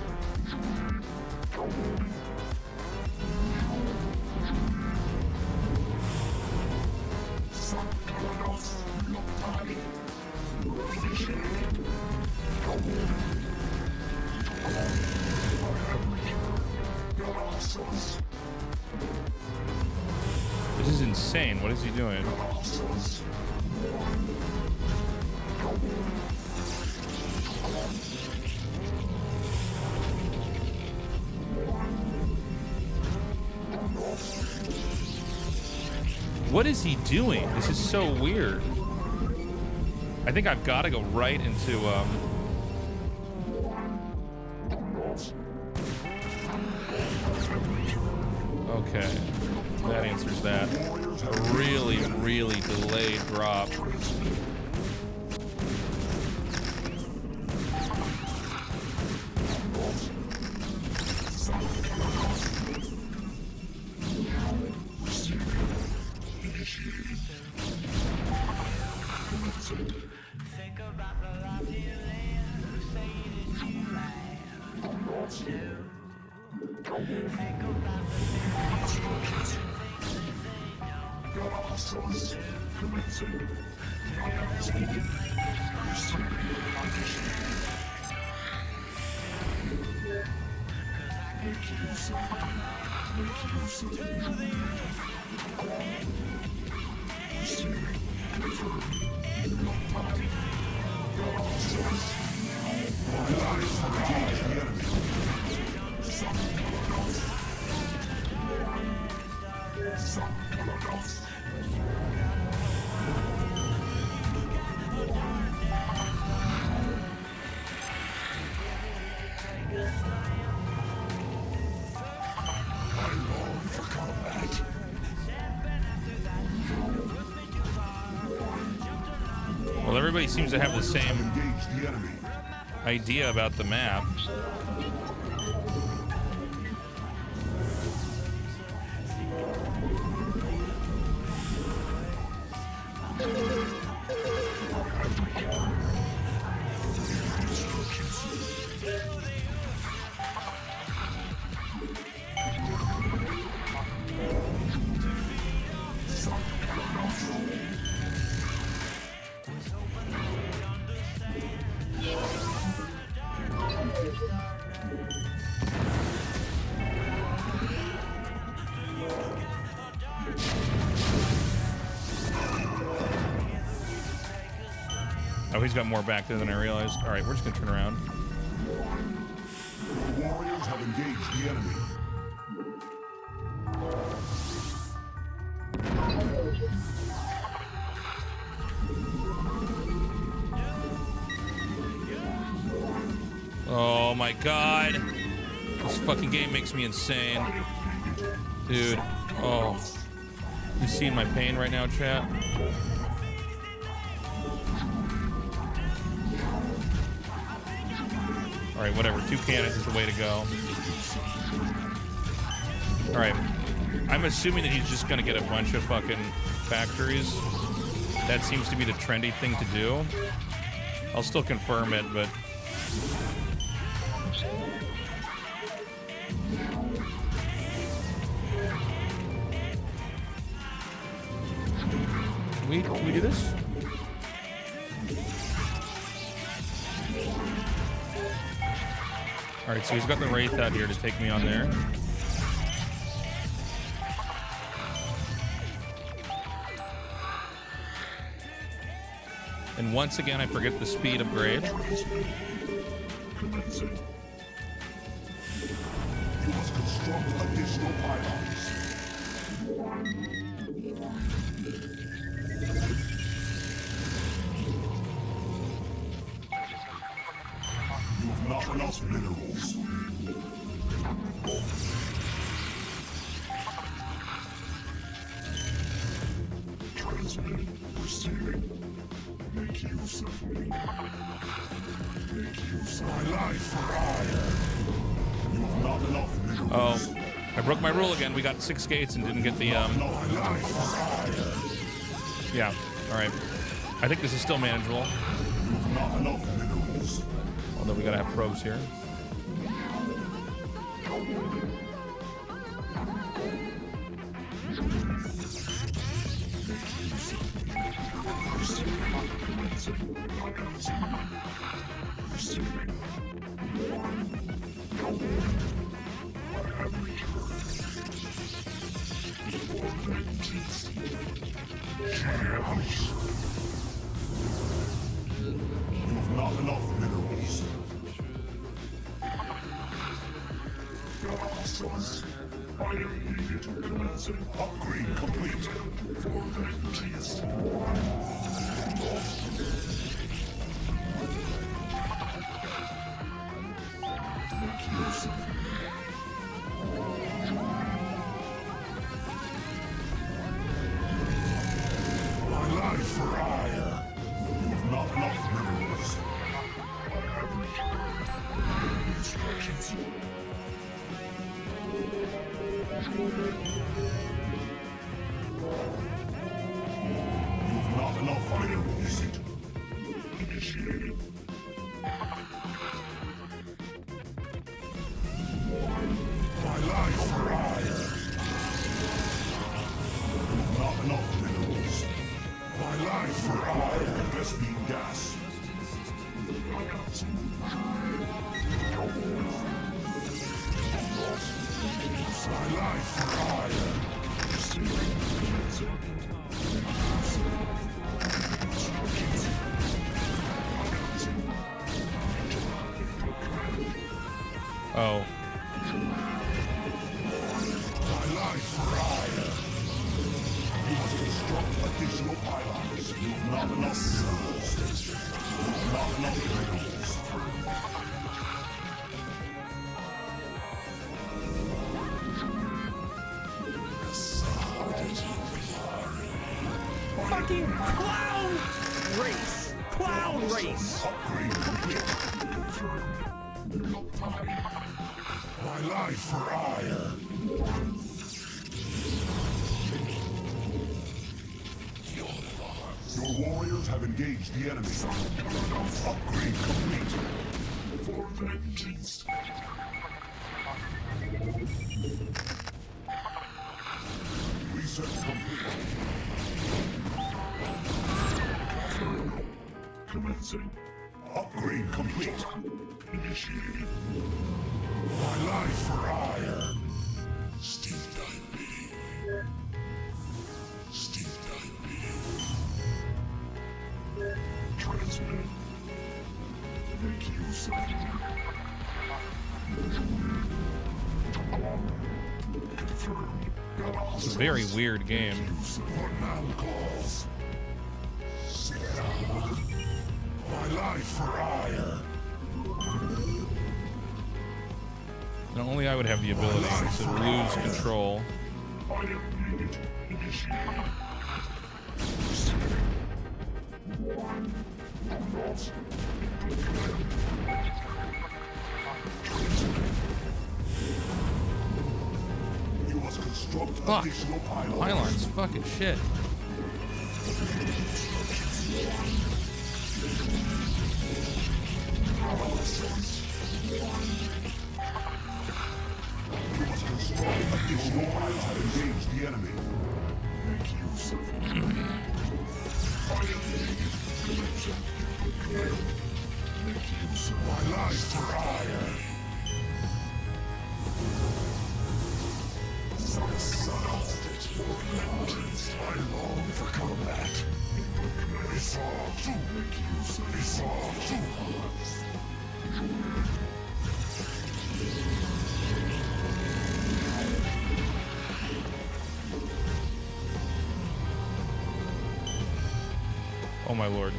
This is insane. What is he doing? What is he doing? This is so weird. I think I've got to go right into okay, that answers that. A really, really delayed drop. Well, everybody seems to have the same idea about the map. Oh, he's got more back there than I realized. All right, we're just gonna turn around. The warriors have engaged the enemy. Oh my god. This fucking game makes me insane. Dude. Oh. You seeing my pain right now, chat? Alright, whatever. 2 cannons is the way to go. Alright. I'm assuming that he's just gonna get a bunch of fucking factories. That seems to be the trendy thing to do. I'll still confirm it, but... Can we do this? All right, so he's got the Wraith out here to take me on there. And once again, I forget the speed upgrade. You must construct additional pylons. You have not enough minerals. Transmitting, receiving. Make use of me. Make use of my life for hire. You have not enough minerals. Oh, I broke my rule again. We got 6 gates and didn't get the My life for hire. Yeah. All right. I think this is still manageable. You have not enough minerals. Although we gotta have probes here. You have not enough minerals. Item needed. Commencing. Upgrade complete. For VODs. Make use of me. My life for hire. You have not enough minerals. I have returned. Instructions. You have not enough minerals. Initiated. My life for hire. You have not enough minerals. My life for hire. Vespine gas. My life for hire. Oh. My life for hire. You must construct additional pylons. You have not enough minerals. You have not enough minerals. Fucking clown race. Clown race. Upgrade complete. My life for hire. Your warriors have engaged the enemy. Upgrade complete. For vengeance. Reset complete. Commencing. Upgrade complete. Initiated. My life for hire. Steve Type B. Steve Type B. Transmitting. Make use of it. Confirmed. It's a very weird game. What now calls? My life for hire. And only I would have the ability to lose control. Item needed. Initiated. You must construct Fuck. additional pylons. Pylons, fucking shit. You must construct additional pylons. Engage the enemy. Make use of it. My life for hire. I long for combat. It's all too use. It's all too Oh my lord.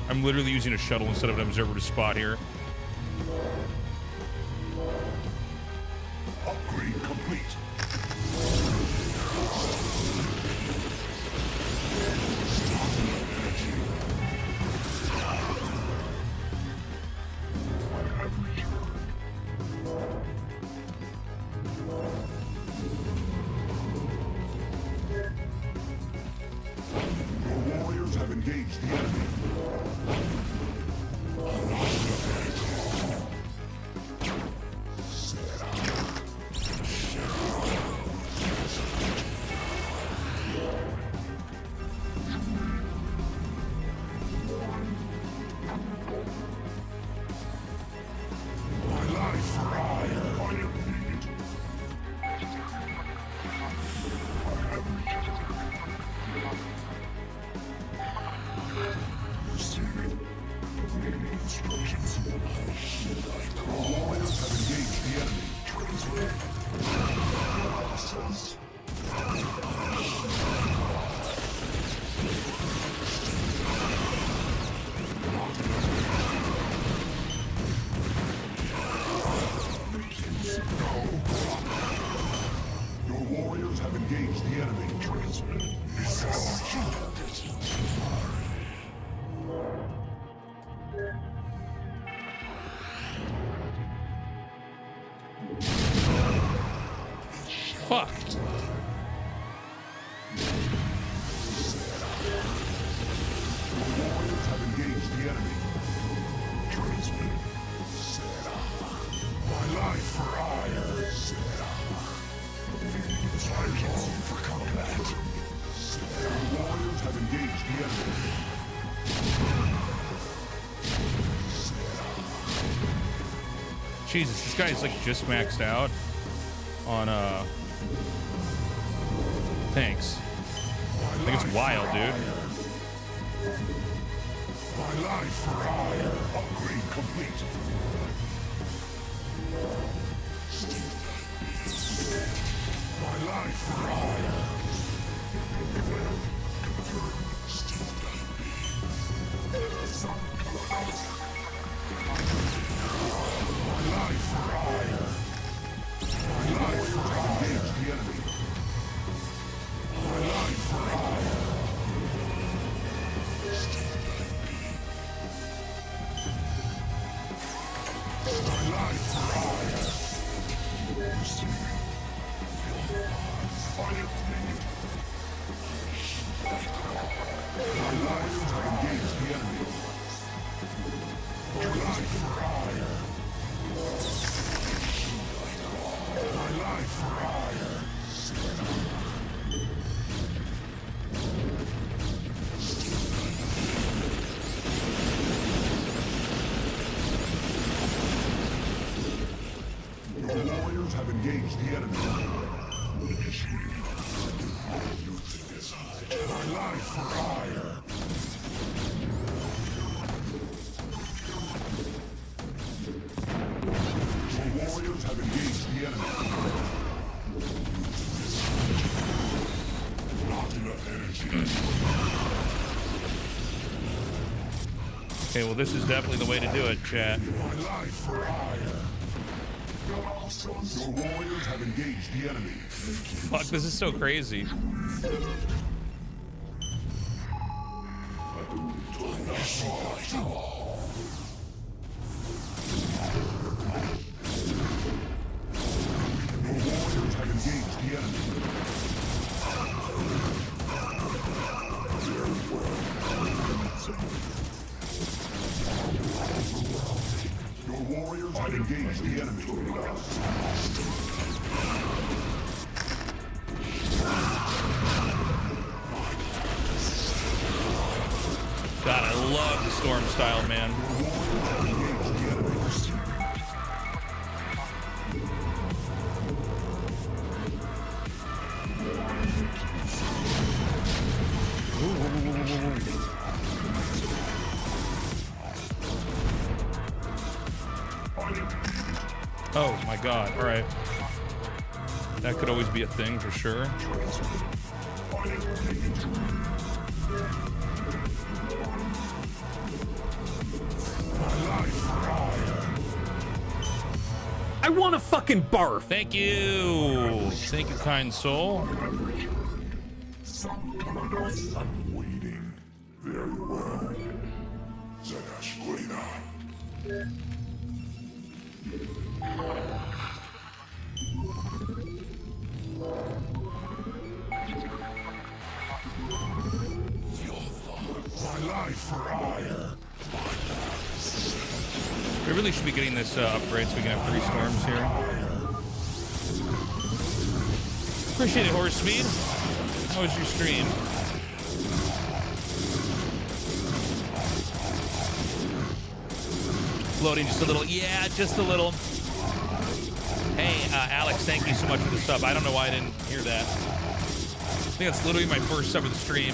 I'm literally using a shuttle instead of an observer to spot here. upgrade complete. Your warriors have engaged the enemy. My life for hire. I am needed. Receiving remaining instructions. Your warriors have engaged the enemy. Transmit. Your warriors have engaged the enemy. Transmit. It's all Fuck. warriors have engaged the enemy. Transmit. My life for hire. I long for combat. Your warriors have engaged the enemy. Jesus, this guy's like just maxed out on thanks. I think it's wild, dude. My life for hire. Upgrade complete. My life for hire. My life for hire. My life for hire. Engage the enemy. My life for hire. My life for hire. Receiving. I am needed. My life have engaged the enemy. My life for hire. My life for hire. Your warriors have engaged the enemy. My life for hire. Your warriors have engaged the enemy. Not enough energy. Okay, well, this is definitely the way to do it, chat. My life for hire. Your warriors have engaged the enemy. Fuck, this is so crazy. Your warriors have engaged the enemy. Your warriors have engaged the enemy. love the storm style, man. Oh my god, alright. That could always be a thing for sure. I want to fucking barf. Thank you. Thank you, kind soul. I'm waiting. Very well. Zadashklina. My life for ire. We really should be getting this upgrade so we can have 3 storms here. Appreciate it, Horse Speed. How was your stream? Loading just a little. Yeah, just a little. Hey, Alex, thank you so much for the sub. I don't know why I didn't hear that. I think that's literally my first sub of the stream.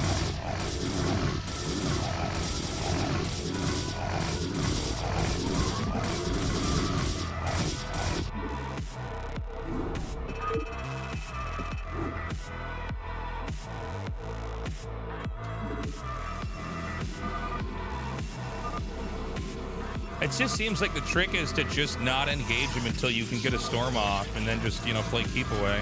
It just seems like the trick is to just not engage him until you can get a storm off and then just, you know, play keep away.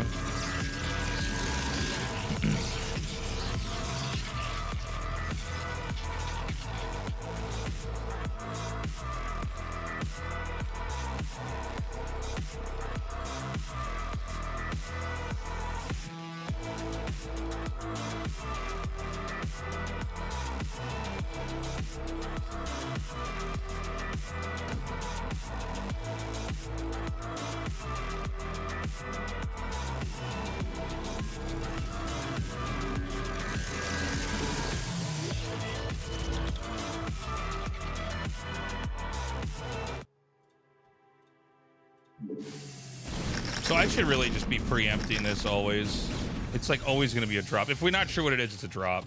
So I should really just be preempting this always. It's like always going to be a drop. If we're not sure what it is, it's a drop.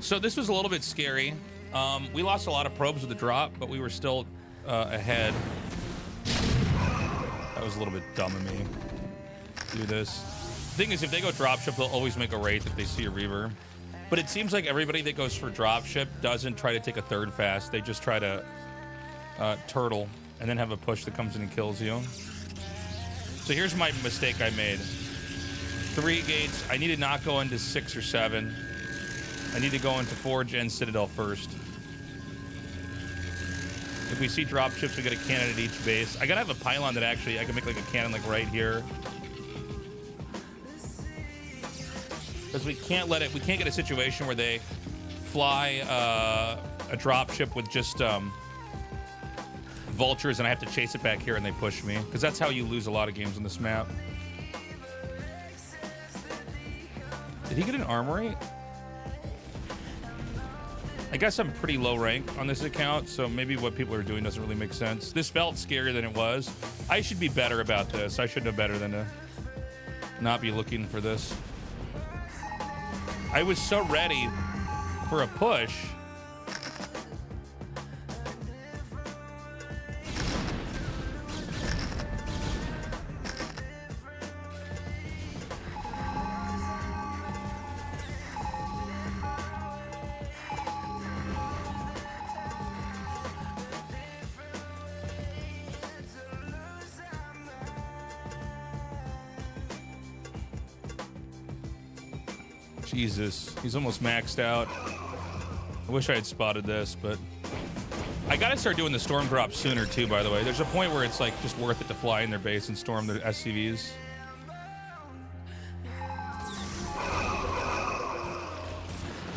So this was a little bit scary. We lost a lot of probes with the drop, but we were still ahead. That was a little bit dumb of me to do this. The thing is, if they go dropship, they'll always make a wraith if they see a Reaver. But it seems like everybody that goes for dropship doesn't try to take a third fast. They just try to turtle and then have a push that comes in and kills you. So here's my mistake I made. 3 gates. I need to not go into 6 or 7. I need to go into Forge and Citadel first. If we see dropships, we get a cannon at each base. I gotta have a pylon that actually I can make like a cannon like right here. Because we can't let it, we can't get a situation where they fly a dropship with just vultures and I have to chase it back here and they push me. Because that's how you lose a lot of games on this map. Did he get an armory? I guess I'm pretty low rank on this account, so maybe what people are doing doesn't really make sense. This felt scarier than it was. I should be better about this. I should know better than to not be looking for this. I was so ready for a push. Jesus, he's almost maxed out. I wish I had spotted this, but I gotta start doing the storm drops sooner too, by the way. There's a point where it's like just worth it to fly in their base and storm their SCVs.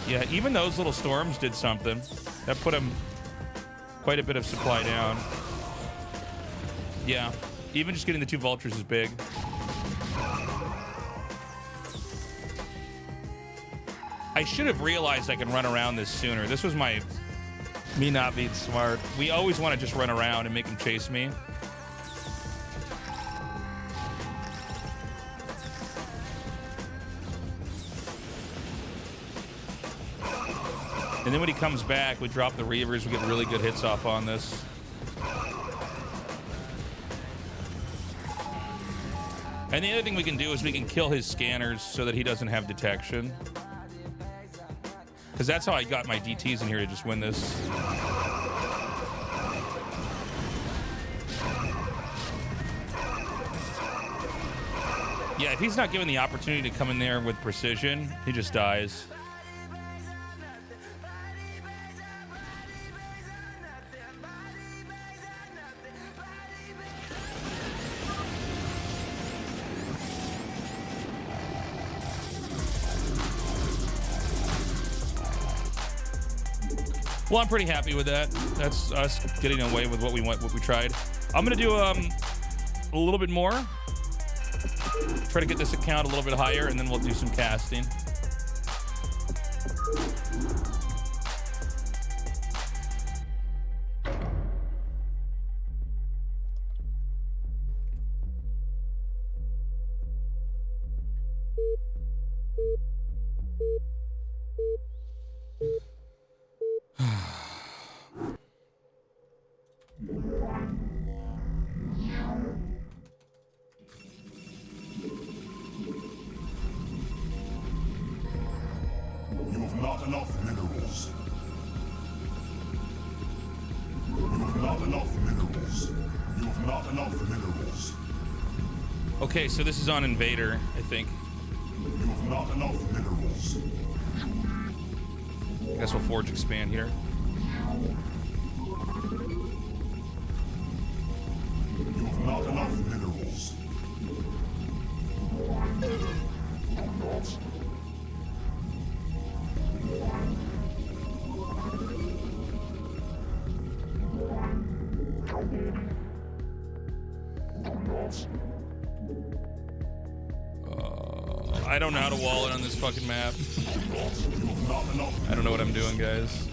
Yeah, even those little storms did something. That put him quite a bit of supply down. Yeah, even just getting the 2 vultures is big. I should have realized I can run around this sooner. This was me not being smart. We always want to just run around and make him chase me. And then when he comes back, we drop the Reavers. We get really good hits off on this. And the other thing we can do is we can kill his scanners so that he doesn't have detection. Because that's how I got my DTs in here to just win this. Yeah, if he's not given the opportunity to come in there with precision, he just dies. Well, I'm pretty happy with that. That's us getting away with what we tried. I'm gonna do a little bit more. Try to get this account a little bit higher, and then we'll do some casting. Okay, so this is on Invader, I think. You have not enough minerals. I guess we'll Forge Expand here. You have not enough minerals. I don't know how to wall it on this fucking map. I don't know what I'm doing, guys.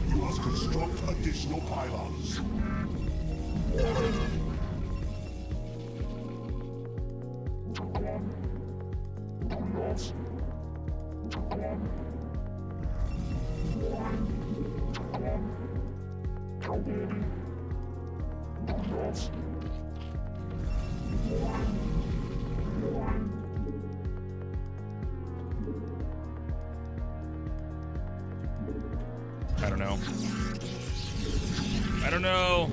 You must construct additional pylons. I don't know. I don't know.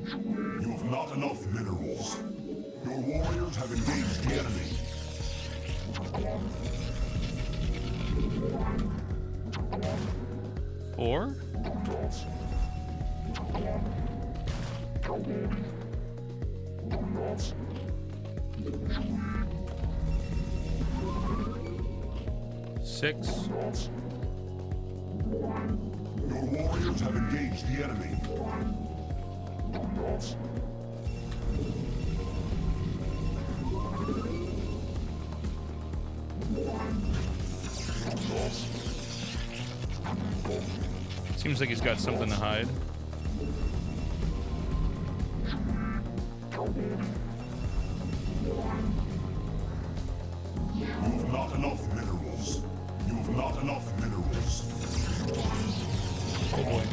You have not enough minerals. Your warriors have engaged the enemy. Or? Six. Your warriors have engaged the enemy. Seems like he's got something to hide. You've not enough minerals. You've not enough minerals. Oh boy.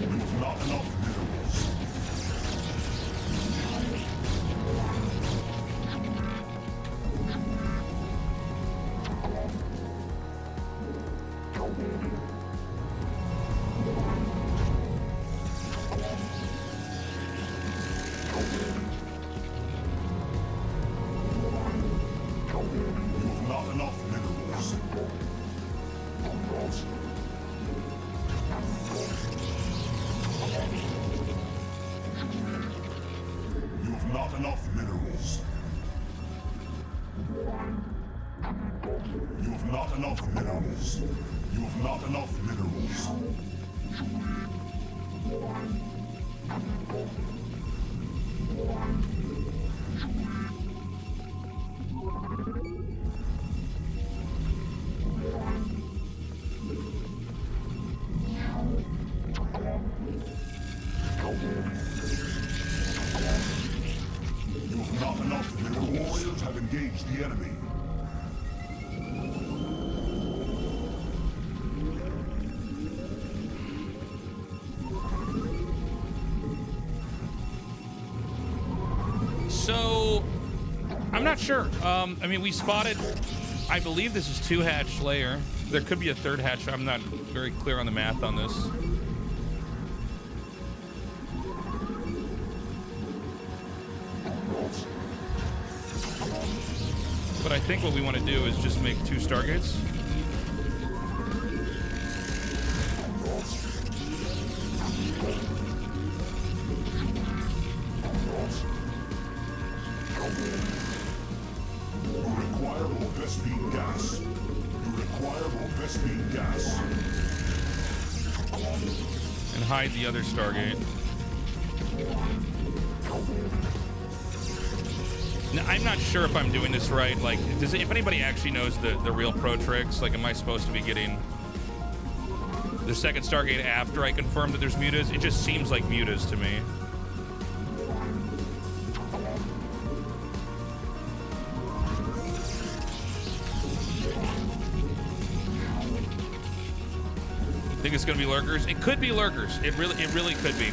You've not enough minerals. You've not enough minerals. You've not enough minerals. You've not enough minerals. You've not enough minerals. You've not enough minerals. The warriors have engaged the enemy. So, I'm not sure. I mean, we spotted, I believe this is 2 hatch layer. There could be a 3rd hatch. I'm not very clear on the math on this. But I think what we want to do is just make 2 stargates. You require more Vespine gas. You require more Vespine gas. And hide the other stargate. Now, I'm not sure if I'm doing this right. Like, if anybody actually knows the real pro tricks, like, am I supposed to be getting the 2nd stargate after I confirm that there's mutas? It just seems like mutas to me. Think it's gonna be lurkers? It could be lurkers. It really could be.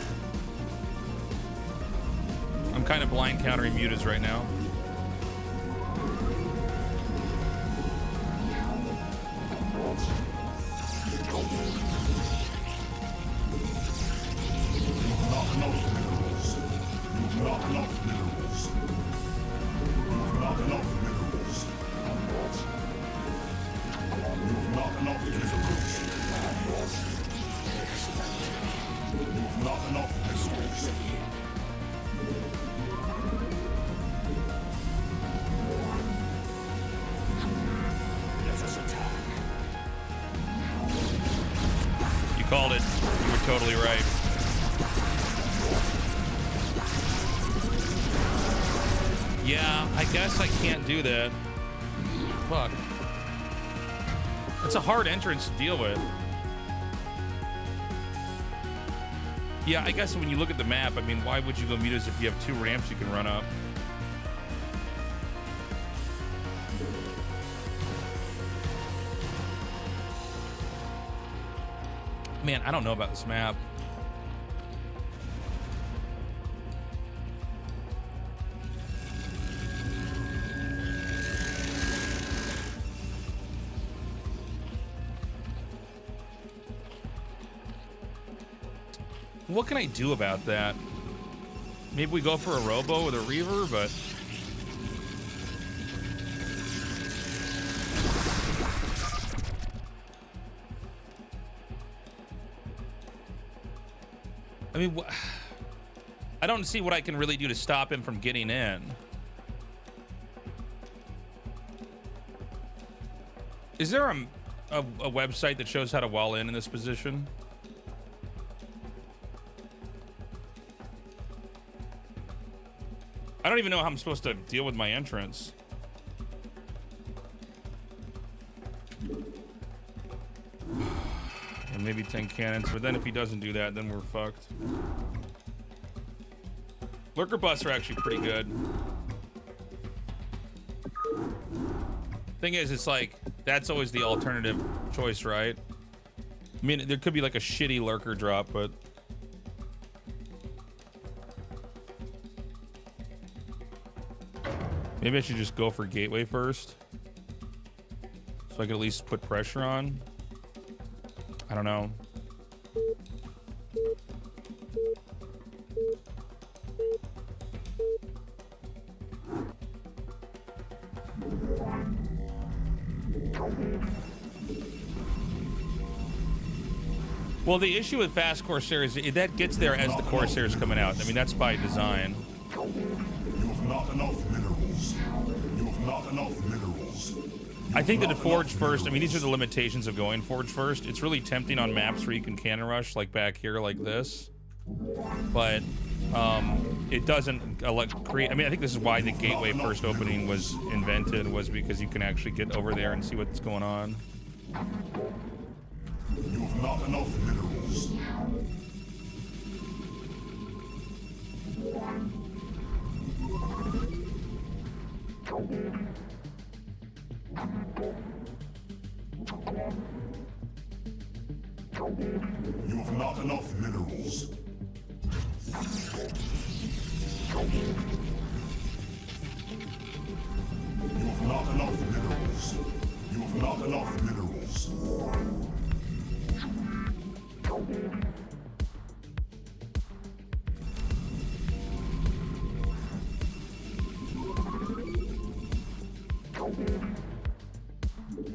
I'm kind of blind countering mutas right now. You've not enough minerals. You've not enough minerals. You've not enough minerals. You've not enough minerals. You've not enough minerals. Let us attack. You called it. You were totally right. Yeah, I guess I can't do that. Fuck. It's a hard entrance to deal with. Yeah, I guess when you look at the map, I mean, why would you go mutas if you have 2 ramps you can run up? Man, I don't know about this map. What can I do about that? Maybe we go for a robo with a reaver, but I mean, I don't see what I can really do to stop him from getting in. Is there a website that shows how to wall in this position? I don't even know how I'm supposed to deal with my entrance. and maybe 10 cannons. But then if he doesn't do that, then we're fucked. Lurker busts are actually pretty good. Thing is, it's like, that's always the alternative choice, right? I mean, there could be like a shitty lurker drop, but... Maybe I should just go for gateway first. So I can at least put pressure on. I don't know. Well, the issue with fast Corsairs, that gets there as the Corsairs coming out. I mean, that's by design. You have not enough minerals. You have not enough minerals. I think that the Forge first, I mean, these are the limitations of going Forge first. It's really tempting on maps where you can cannon rush, like back here, like this. But it doesn't create, I mean, I think this is why the gateway first opening was invented, was because you can actually get over there and see what's going on. You have not enough minerals. You have not enough minerals. You have not enough minerals. You have not enough minerals.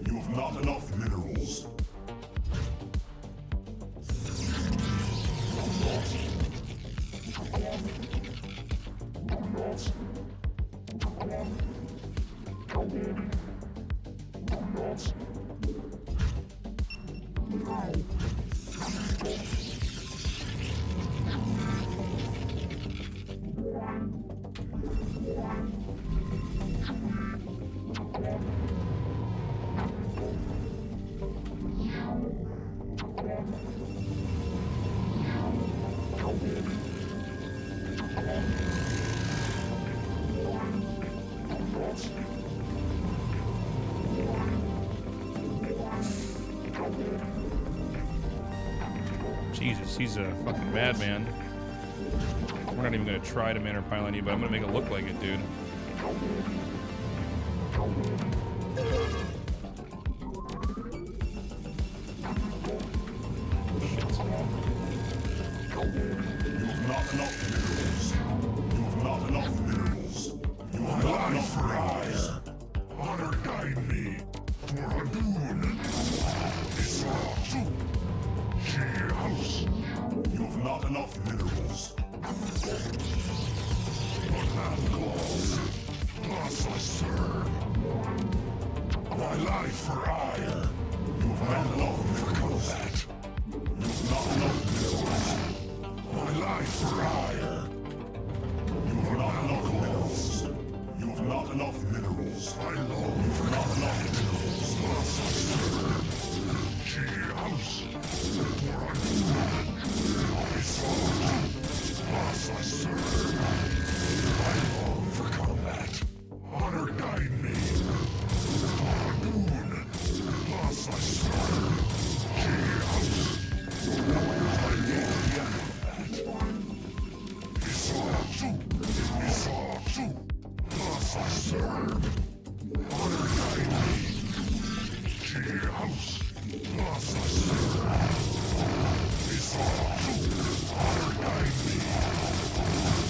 You have not enough minerals. Jesus, he's a fucking madman. We're not even gonna try to manor pile on you, but I'm gonna make it look like it, dude.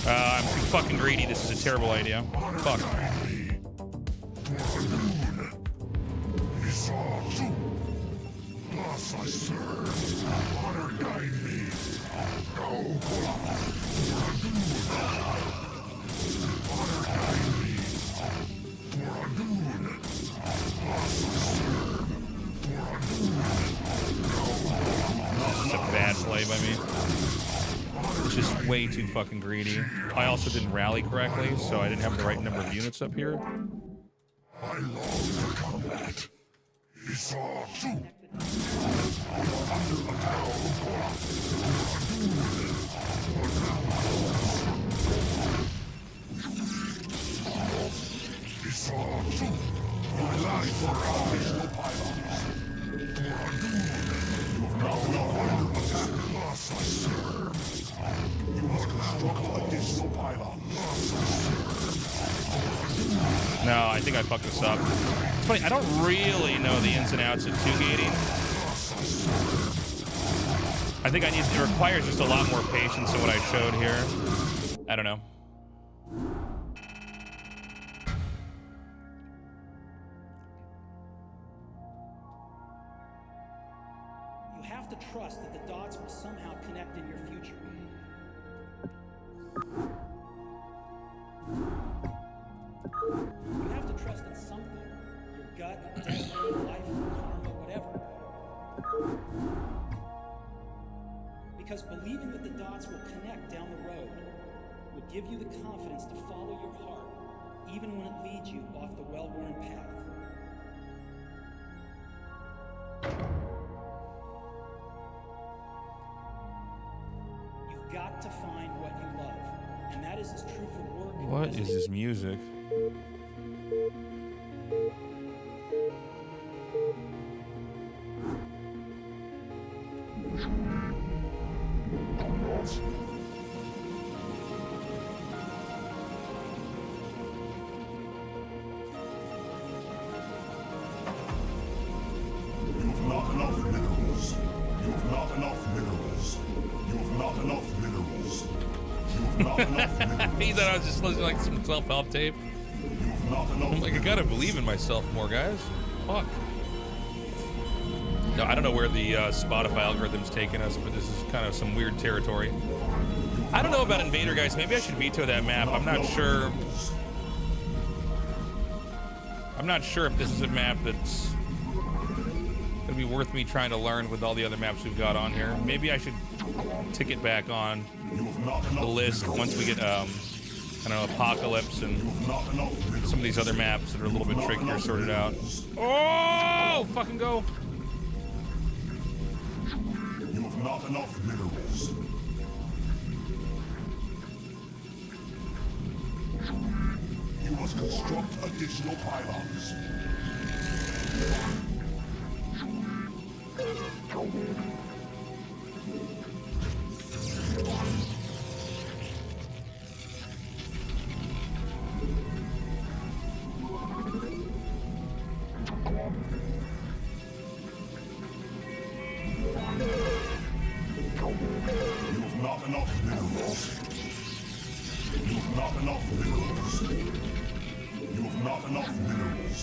I'm too fucking greedy. This is a terrible idea. Fuck. That's a bad play by me. It's just way too fucking greedy. I also didn't rally correctly, so I didn't have the right number of units up here. I long for combat. He saw too. No, I think I fucked this up. It's funny, I don't really know the ins and outs of 2-gating. I think it requires just a lot more patience than what I showed here. I don't know. You have to trust that the dots will somehow connect in your future. You have to trust in something. Your gut, destiny, life, karma, whatever. Because believing that the dots will connect down the road will give you the confidence to follow your heart, even when it leads you off the well-worn path. You've got to find what you love, and that is as true for work. What is this music? You've not enough minerals. You've not enough minerals. You've not enough minerals. You've not enough minerals. He thought I was just listening to like some self-help tape. You've not enough I'm like, I gotta believe in myself more, guys. Fuck. No, I don't know where the Spotify algorithm's taking us, but this is kind of some weird territory. I don't know about Invader, guys. Maybe I should veto that map. I'm not sure. I'm not sure if this is a map that's gonna be worth me trying to learn with all the other maps we've got on here. Maybe I should tick it back on the list once we get, I don't know, Apocalypse and some of these other maps that are a little bit trickier sorted out. Oh, fucking go. You have not enough minerals. You must construct additional pylons. You have not enough minerals. You have not enough minerals. You have not enough minerals.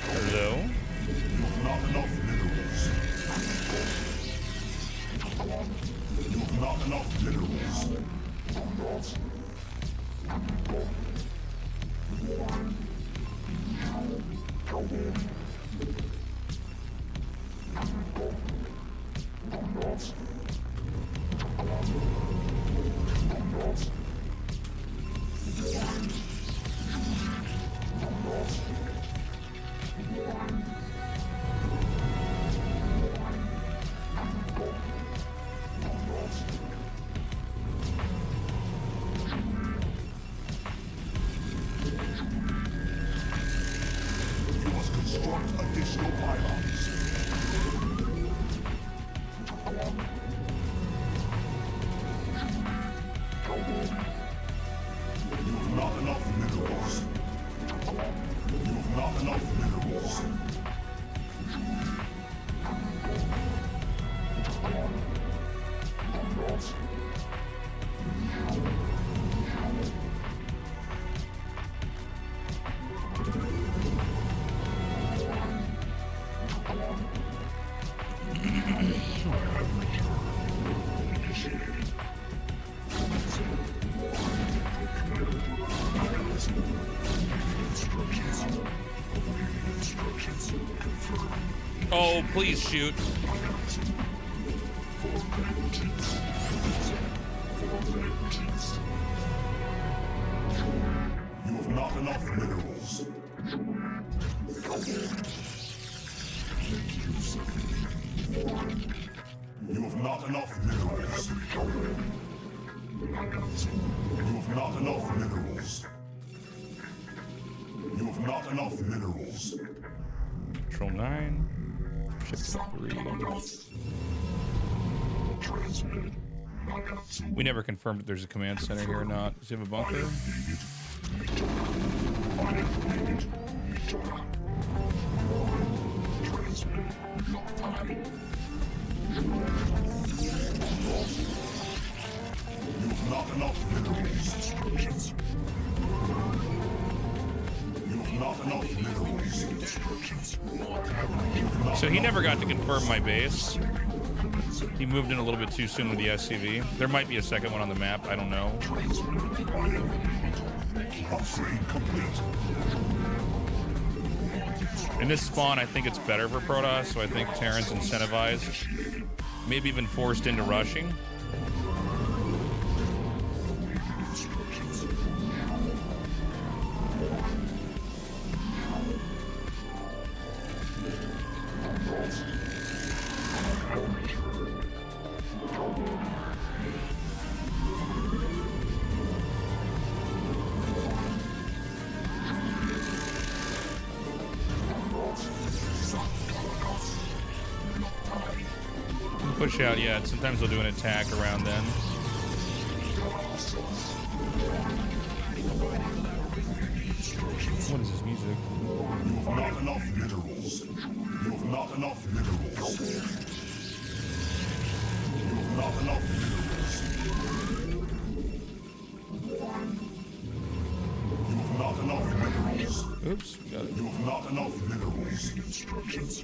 Hello? You have not enough minerals. You have not enough minerals. You must construct additional pylons. You have not enough minerals. You have not enough minerals. Oh, please shoot. You have not enough minerals. You have not enough minerals. You have not enough minerals. You have not enough minerals. Control 9. Ship 3. We never confirmed if there's a command center here or not. Does he have a bunker? You have not enough minerals. You have not enough minerals. So he never got to confirm my base. He moved in a little bit too soon with the SCV. There might be a second one on the map. I don't know. Upgrade complete. In this spawn, I think it's better for Protoss, so I think Terran's incentivized. Maybe even forced into rushing. Push out yet. Sometimes they'll do an attack around then. What is this music? You have not enough minerals. You have not enough minerals. You have not enough minerals. You have not enough minerals. Oops, got it. You have not enough minerals. Instructions.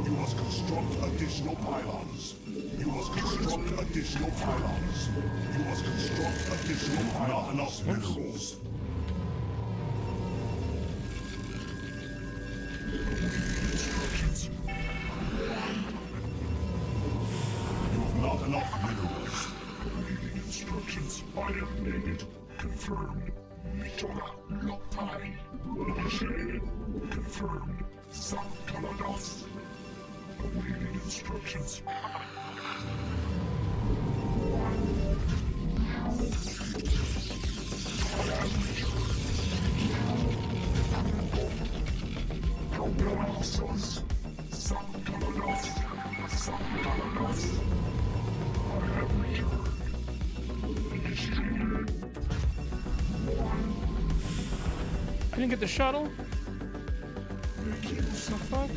You must construct additional pylons. You must construct additional pylons. You must construct additional pylons. Not enough minerals. Instructions. You have not enough minerals. Instructions. I have made it. Confirmed. Mitola. Locktie. Initiated. Confirmed. South Kaladas. Awaiting instructions. I didn't get the shuttle? What the fuck?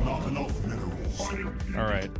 Not enough minerals. All right.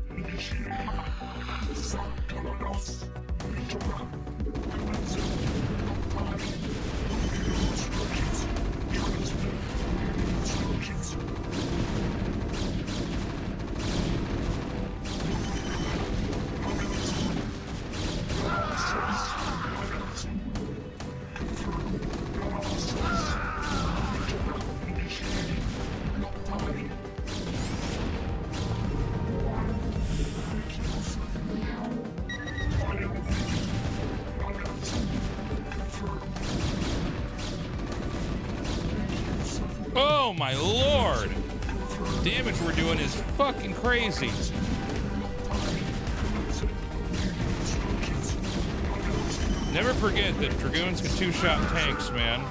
Oh my lord! The damage we're doing is fucking crazy. Never forget that Dragoons can two-shot tanks, man.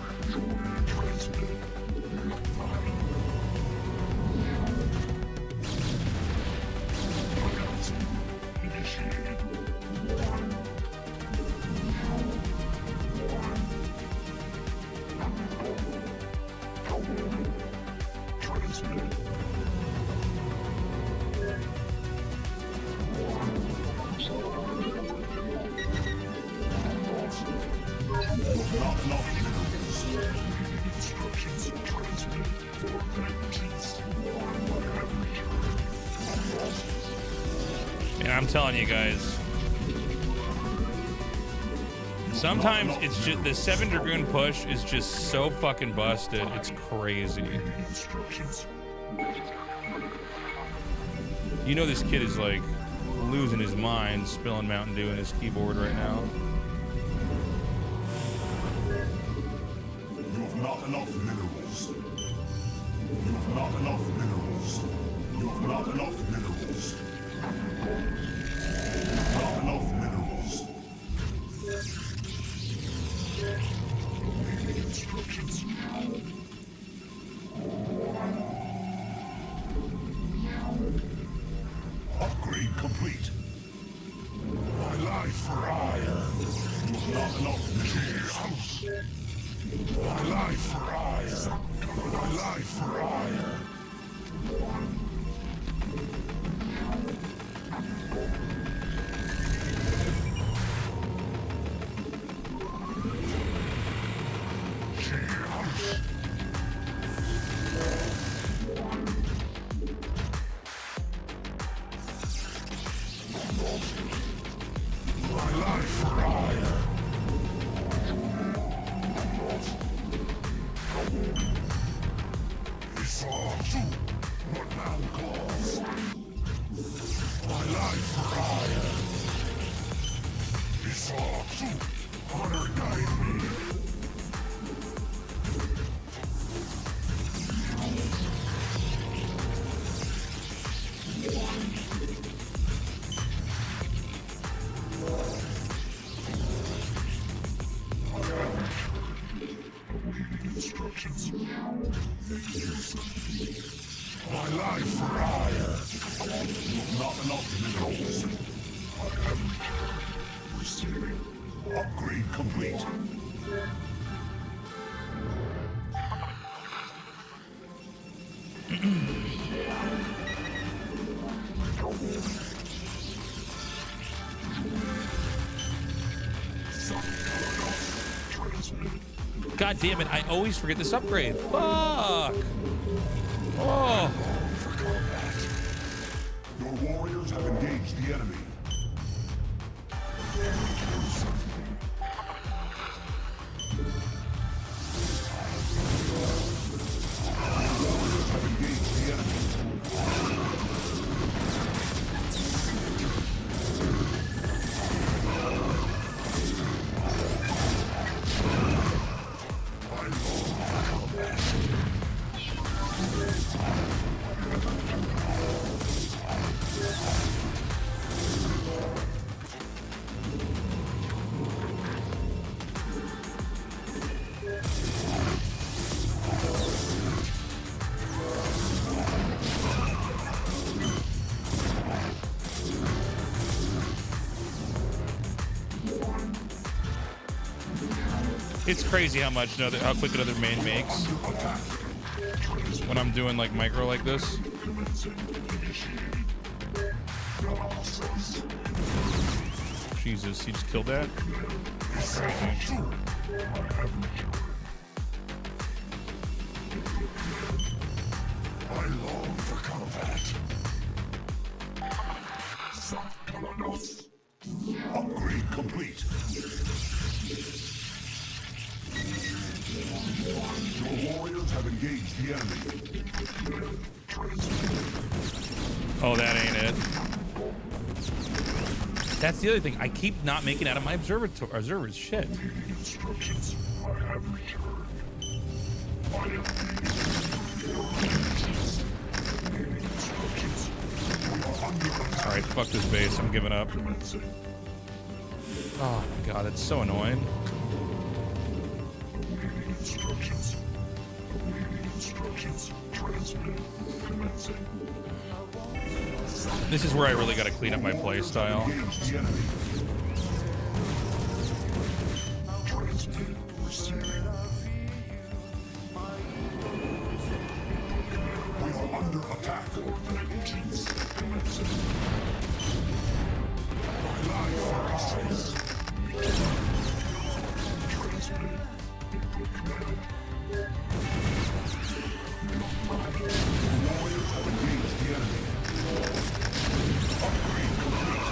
And I'm telling you guys, Sometimes it's just the 7 Dragoon push is just so fucking busted. It's crazy. You know this kid is like losing his mind, spilling Mountain Dew in his keyboard right now. You have not enough minerals. You have not enough minerals. You have not enough minerals. You have not enough minerals. Awaiting instructions. Upgrade complete. My life for hire. You have not enough minerals. My life for hire. My life for hire. My life for hire. He saw too what man calls. My life for hire. He saw too. Honor guide me. Instructions. My life for hire. You have not enough minerals. I am receiving. Upgrade complete. God damn it, I always forget this upgrade. Fuck. Oh. Your warriors have engaged the enemy. It's crazy how quick another main makes when I'm doing like micro like this. Jesus, he just killed that. I long for combat. Upgrade complete. Your warriors have engaged the enemy. Oh, that ain't it. That's the other thing. I keep not making out of my observers. Shit. Instructions. I have returned. Alright, fuck this base. I'm giving up. Oh my god, it's so annoying. Instructions. Instructions. Transmitted. Commencing. This is where I really gotta clean up my play style. Engage the enemy. Transmitted. Receiving. We are under attack. Engines. Commencing. My life for eyes. Transmitted. Command. Warriors have engaged the enemy. Upgrade complete.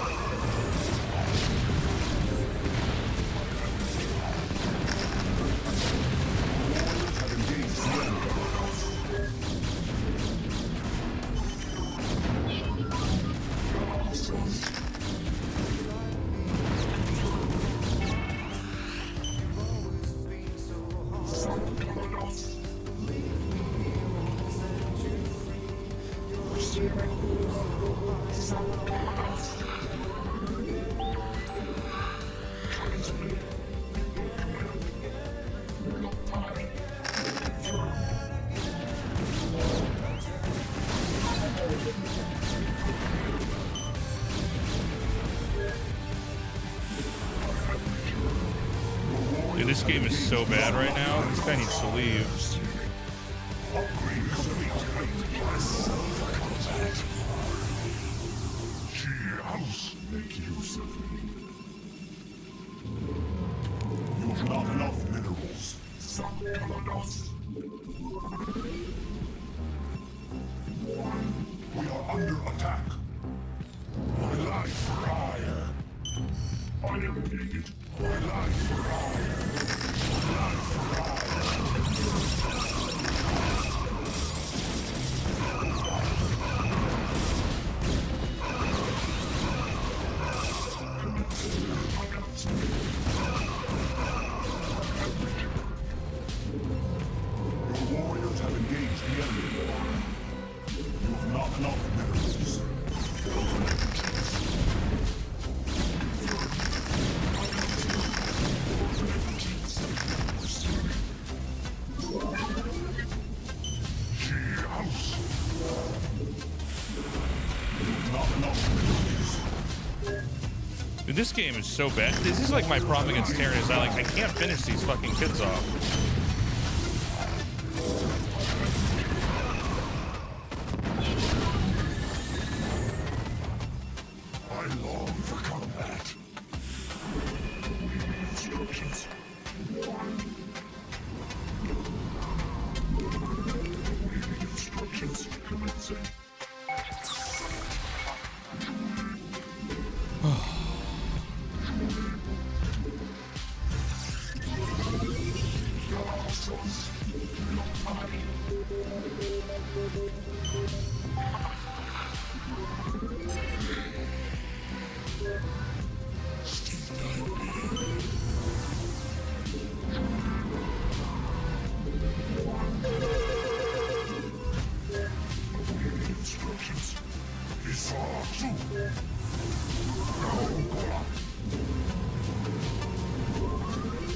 Dude, this game is so bad right now. This guy needs to leave. Make use of me. You've not enough minerals. TASTELESS. We are under attack. My life for hire. I am needed. My life for hire. My life for hire. Your warriors have engaged the enemy. You have not enough minerals. House. You have not enough minerals. Dude, this game is so bad. This is like my problem against Terran is I can't finish these fucking kids off. I long for combat. Instructions. Instructions commencing. Instructions.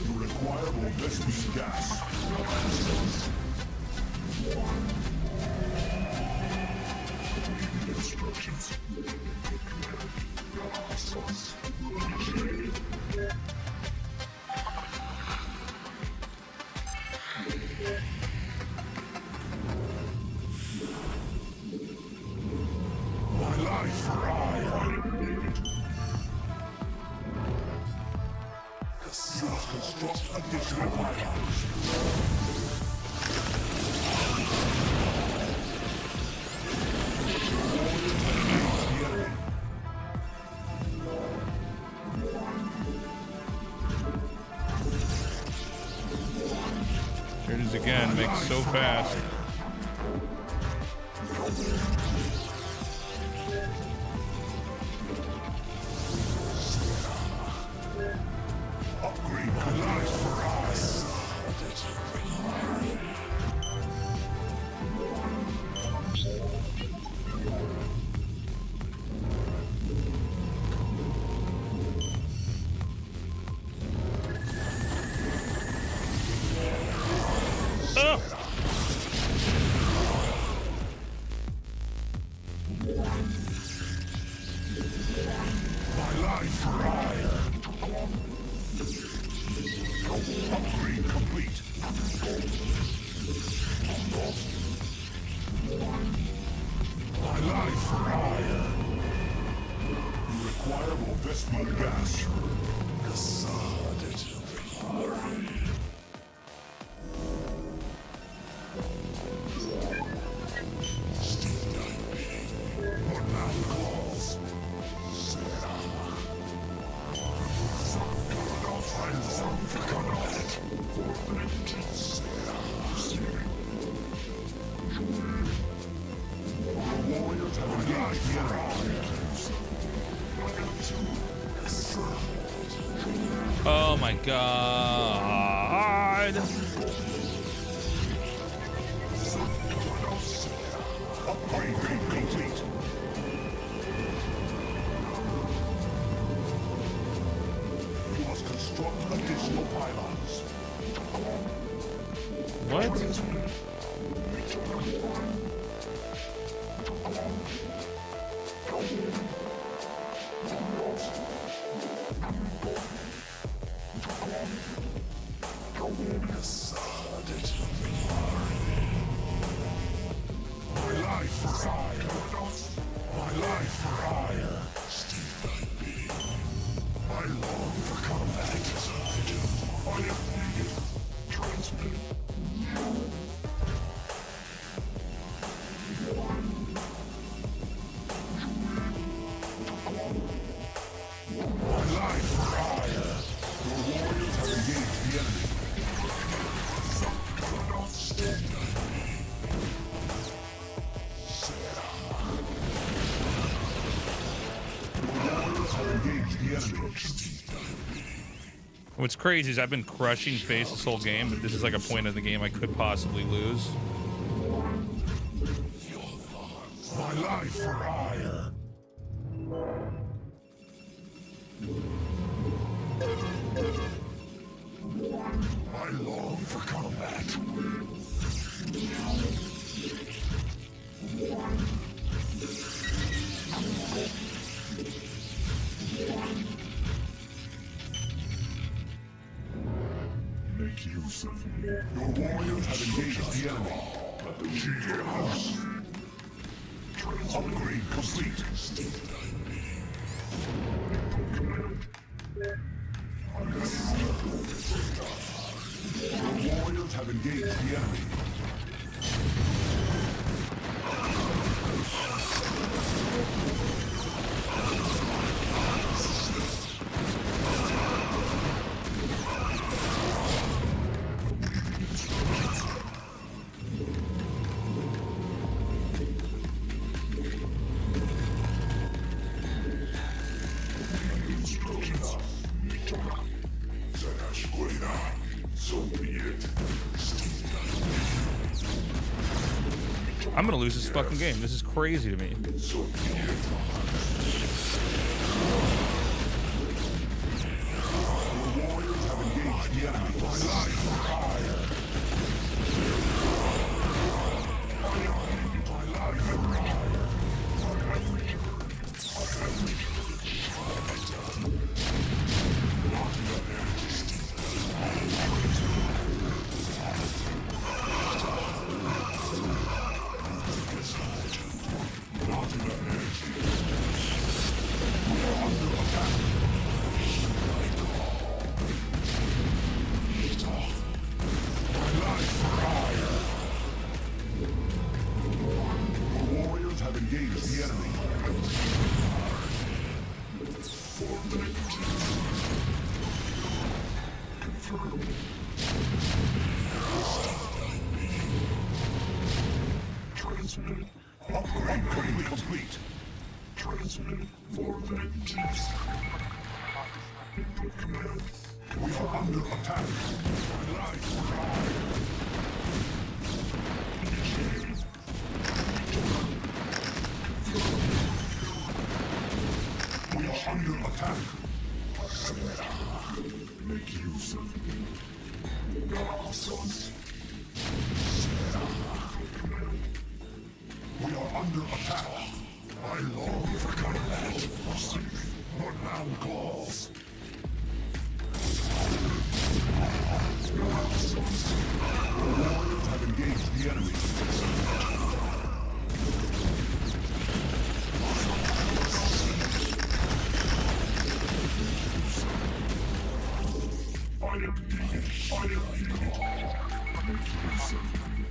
You require more Vestige gas. Instructions. My life for hire. You must construct additional pylons. Here it is again, makes so fast. Upgrade my life for hire. Oh! My life for hire. Upgrade complete. My life for hire. You require more Vestige gas. What now calls? I long for combat. The warriors have engaged the enemy. Oh my god. Upgrade complete. What? My life for hire. My life for hire. I long for combat. I am needed. Transmit. My life for hire. Your warriors have engaged the enemy. What's crazy is I've been crushing face this whole game, but this is like a point of the game I could possibly lose. My life for hire. I long for combat. Make use of me. Your warriors have engaged the enemy. Cheers. Upgrade complete. Your warriors have engaged the enemy. I'm gonna lose this fucking game. This is crazy to me. Upgrade complete. Transmit for vengeance. We are under attack. Life we are under attack. Make use of me. We are under attack. I long for combat. But now calls. The warriors have engaged the enemy. I am needed. I am needed. Make use of me.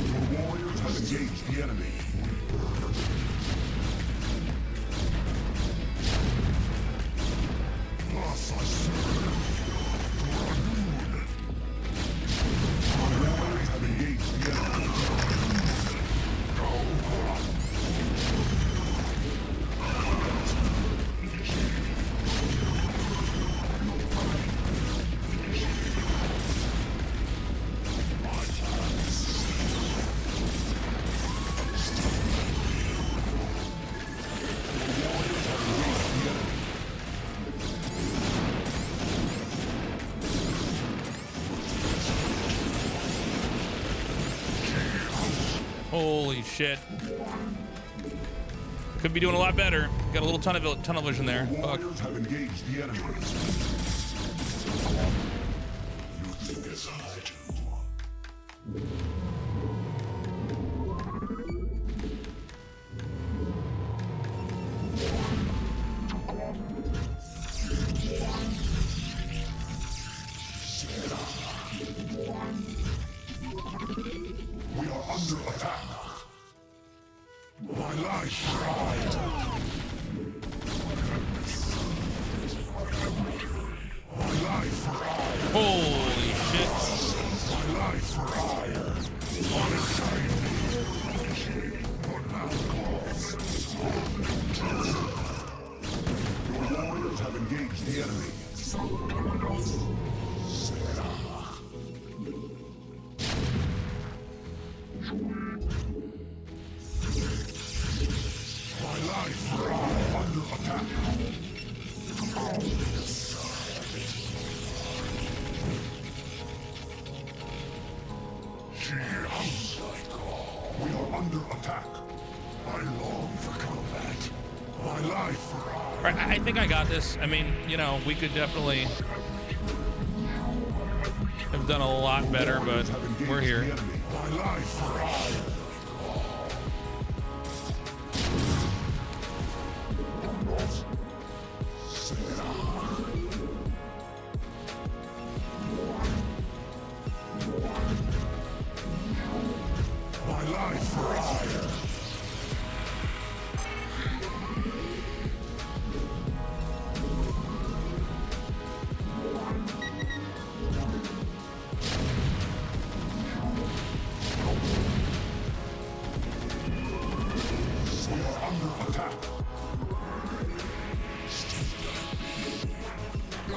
Your warriors have engaged the enemy. Thus I serve. Your warriors have engaged the enemy. Holy shit. Could be doing a lot better. Got a little tunnel vision there. The Fuck. warriors have engaged the enemy. You think as I do. We are under attack. My life pride. My life pride. Holy shit. My life pride. Honor time. But now close. Your warriors have engaged the enemy. My life pride under attack. We are under attack. I long for combat. My life pride. All right, I think I got this. I mean, you know, we could definitely have done a lot better, but we're here. My life pride. My life pride. We are under attack. The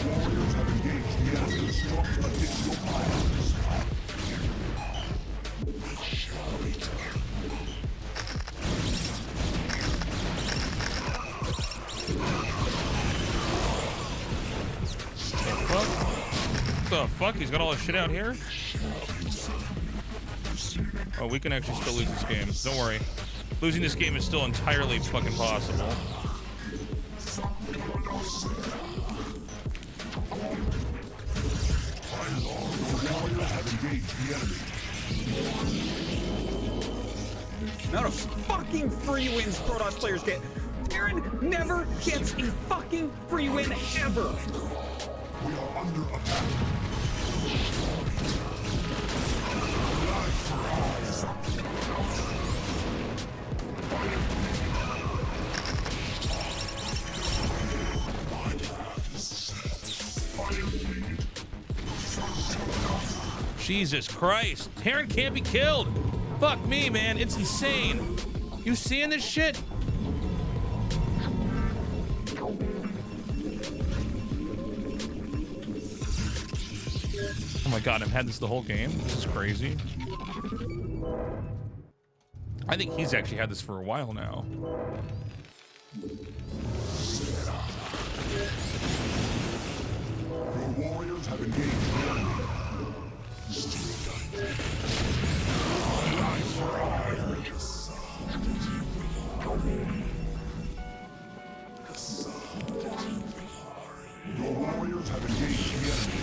warriors have engaged the enemy. Construct additional piles. What the fuck? He's got all his shit out here? Oh, we can actually still lose this game. Don't worry. Losing this game is still entirely fucking possible. The warriors have engaged the enemy. Amount of fucking free wins Protoss players get. Aaron never gets a fucking free win ever. We are under attack. Life rise. Jesus Christ. Terran can't be killed. Fuck me, man. It's insane. You seeing this shit? Oh my god, I've had this the whole game. This is crazy. I think he's actually had this for a while now. Your warriors have engaged the enemy. Life rise. Your warriors have engaged the enemy.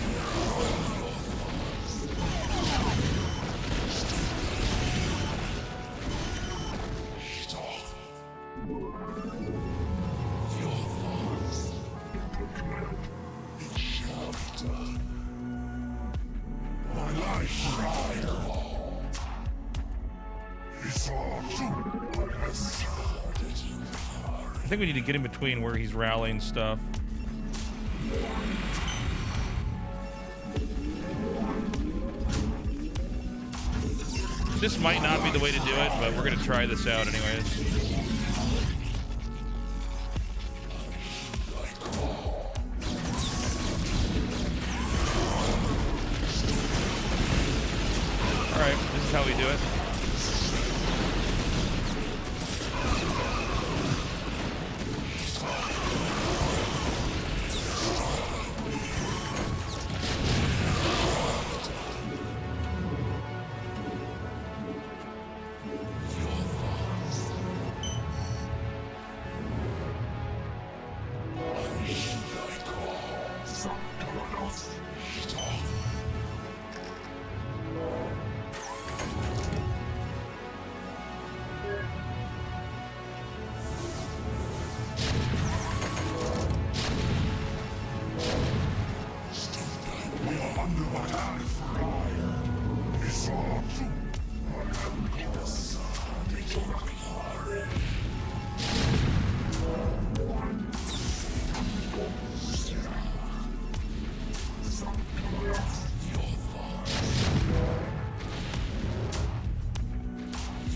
My life pride. I think we need to get in between where he's rallying stuff. This might not be the way to do it, but we're gonna try this out anyways. Alright, this is how we do it. Under my eye for ire. It's all true.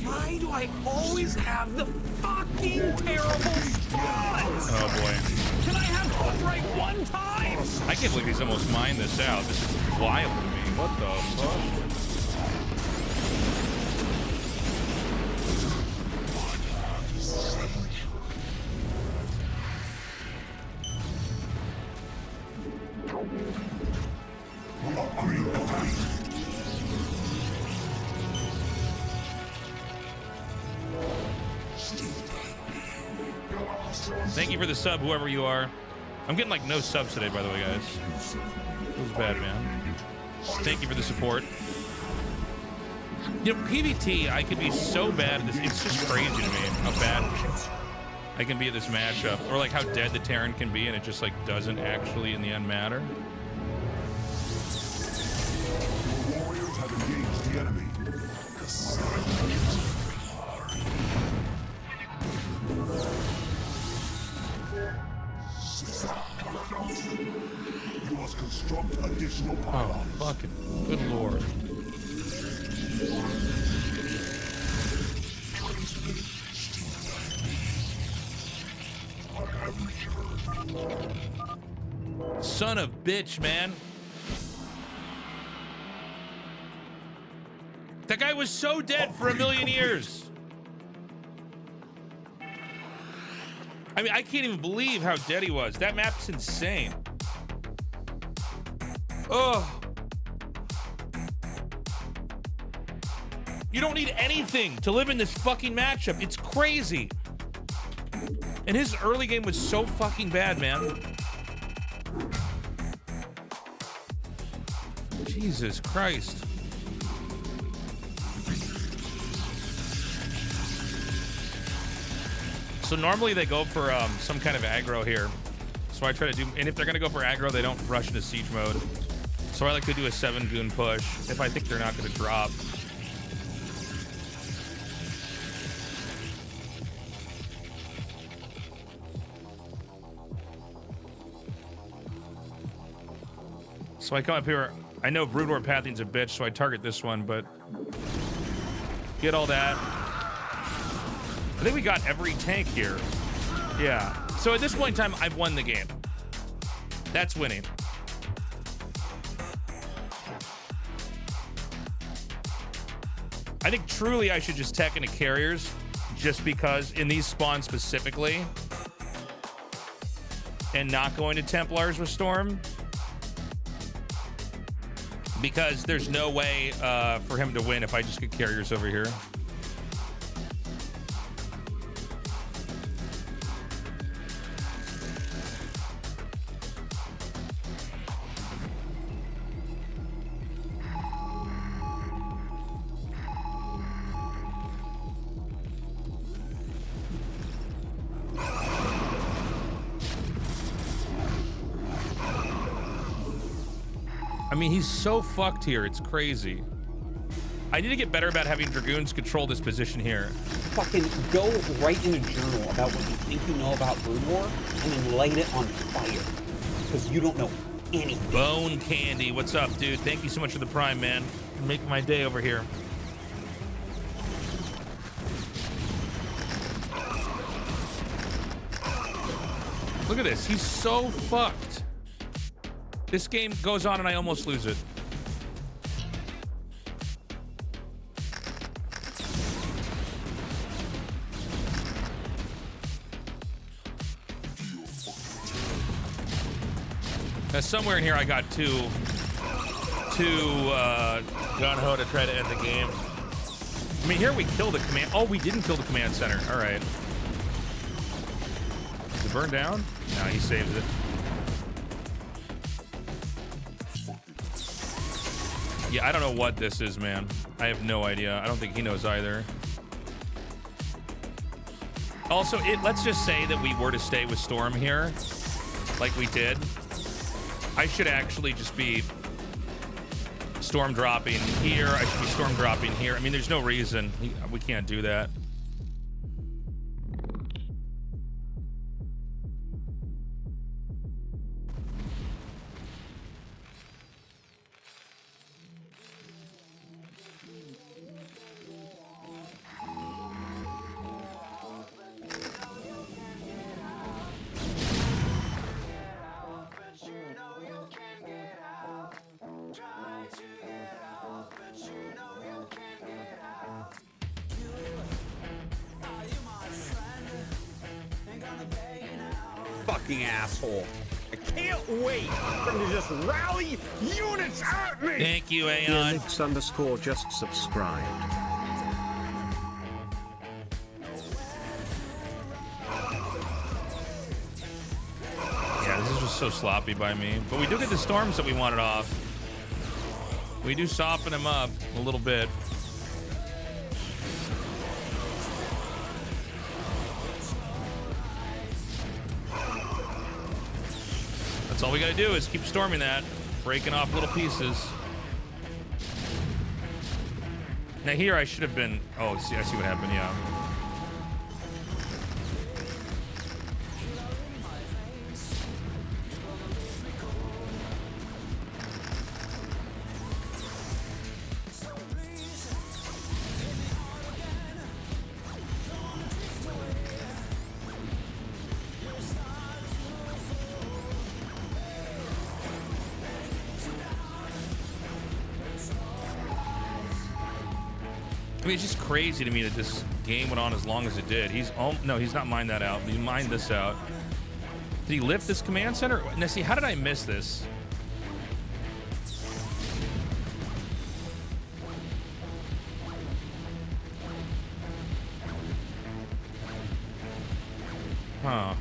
Why do I always have the fucking terrible spawns? Oh boy. Can I have hook right one time? I can't believe he's almost mined this out. This is wild to me. What the fuck? Thank you for the sub, whoever you are. I'm getting like no subs today, by the way, guys. It was bad, man. Thank you for the support. You know, PvT, I could be so bad at this. It's just crazy to me how bad I can be at this matchup. Or like how dead the Terran can be and it just like doesn't actually in the end matter. Your warriors have engaged the enemy. You must construct additional Oh, pylons. fucking good lord. Son of bitch, man. That guy was so dead for a million years. I mean, I can't even believe how dead he was. That map's insane. Oh. You don't need anything to live in this fucking matchup. It's crazy. And his early game was so fucking bad, man. Jesus Christ. So normally they go for some kind of aggro here. So I try to do, and if they're gonna go for aggro, they don't rush into siege mode. So I like to do a 7 goon push if I think they're not gonna drop. So I come up here, I know Brood War Pathing's a bitch, so I target this one, but get all that. I think we got every tank here. Yeah. So at this point in time, I've won the game. That's winning. I think truly I should just tech into carriers just because in these spawns specifically and not going to Templars with Storm because there's no way for him to win if I just get carriers over here. I mean, he's so fucked here. It's crazy. I need to get better about having Dragoons control this position here. Fucking go write in a journal about what you think you know about Brood War and then light it on fire. Because you don't know anything. Bone Candy, what's up, dude? Thank you so much for the Prime, man. You're making my day over here. Look at this. He's so fucked. This game goes on and I almost lose it. Now somewhere in here I got too gung-ho to try to end the game. I mean, here we killed the command. Oh, we didn't kill the command center. All right. Is it burned down? No, he saves it. Yeah, I don't know what this is, man. I have no idea. I don't think he knows either. Also, let's just say that we were to stay with Storm here, like we did. I should actually just be storm dropping here. I should be storm dropping here. I mean, there's no reason we can't do that. Fucking asshole. I can't wait for him to just rally units at me! Thank you, Aeon. Felix_ just subscribed. Yeah, this is just so sloppy by me. But we do get the storms that we wanted off. We do soften him up a little bit. That's all we gotta do is keep storming that, breaking off little pieces. Now here I should have been, oh, see, I see what happened, yeah. I mean, it's just crazy to me that this game went on as long as it did. No, he's not mined that out. He mined this out. Did he lift this command center? Now, see, how did I miss this? Huh.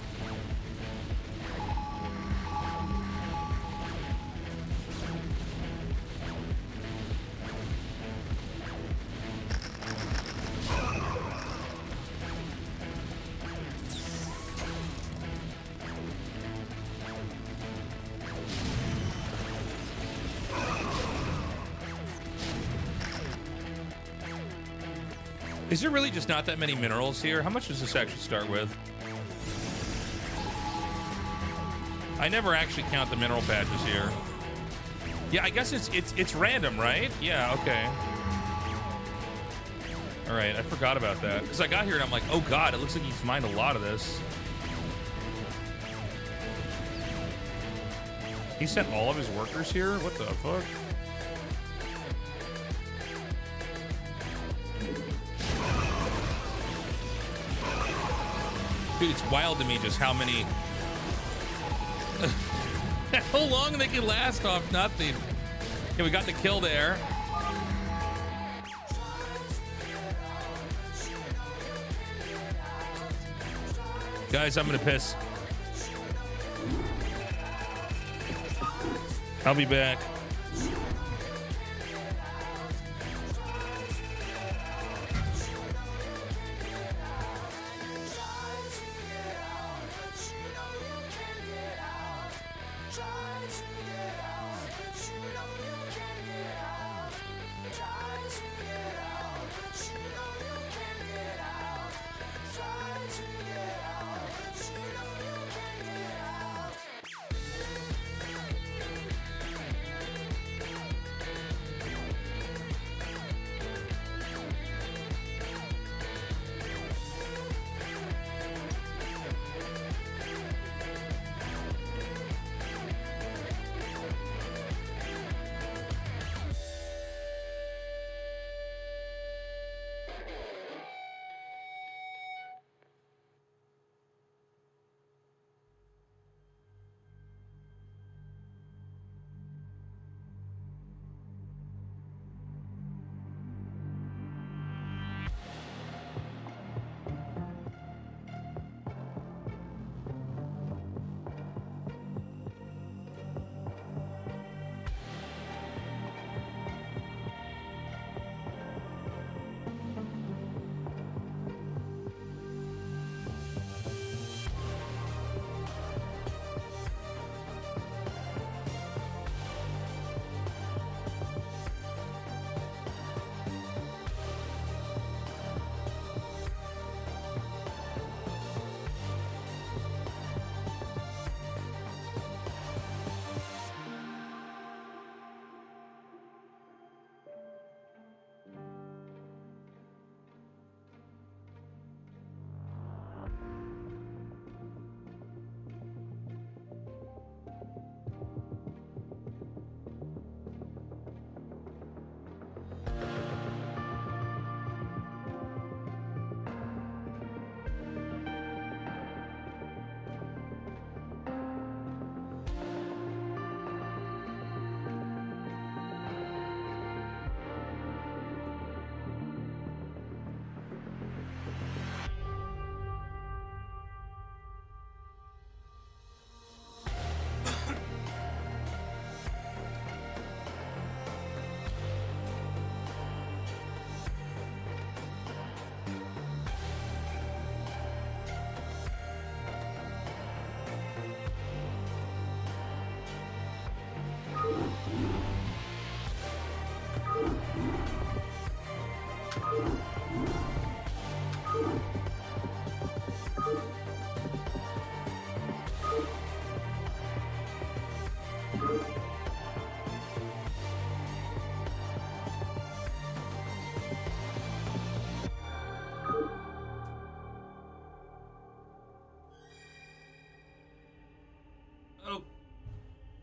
Is there really just not that many minerals here? How much does this actually start with? I never actually count the mineral patches here. Yeah, I guess it's random, right? Yeah, okay. All right, I forgot about that. Because I got here and I'm like, oh god, it looks like he's mined a lot of this. He sent all of his workers here? What the fuck? Dude, it's wild to me just how many... how long they can last off nothing. Okay, we got the kill there. Guys, I'm gonna piss. I'll be back.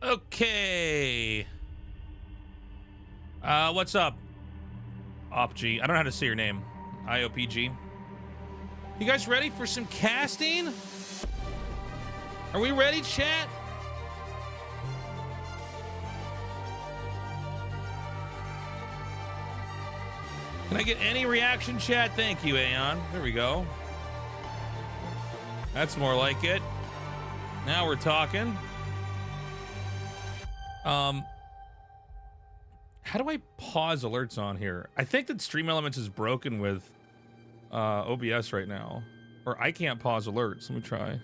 Okay. What's up? OpG. I don't know how to say your name. IOPG. You guys ready for some casting? Are we ready, chat? Can I get any reaction, chat? Thank you, Aeon. There we go. That's more like it. Now we're talking. How do I pause alerts on here? I think that Stream Elements is broken with OBS right now. Or I can't pause alerts. Let me try.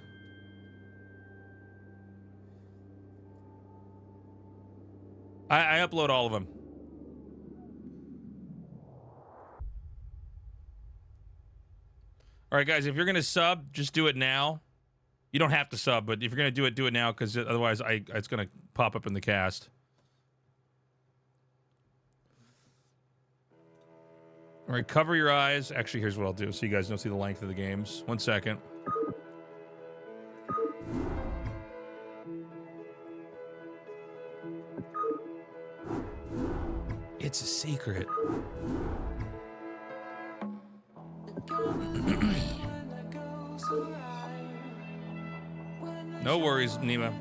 I upload all of them. All right, guys, if you're going to sub, just do it now. You don't have to sub, but if you're going to do it now, because otherwise it's going to pop up in the cast. All right, cover your eyes. Actually, here's what I'll do so you guys don't see the length of the games. 1 second. It's a secret. No worries, Nima.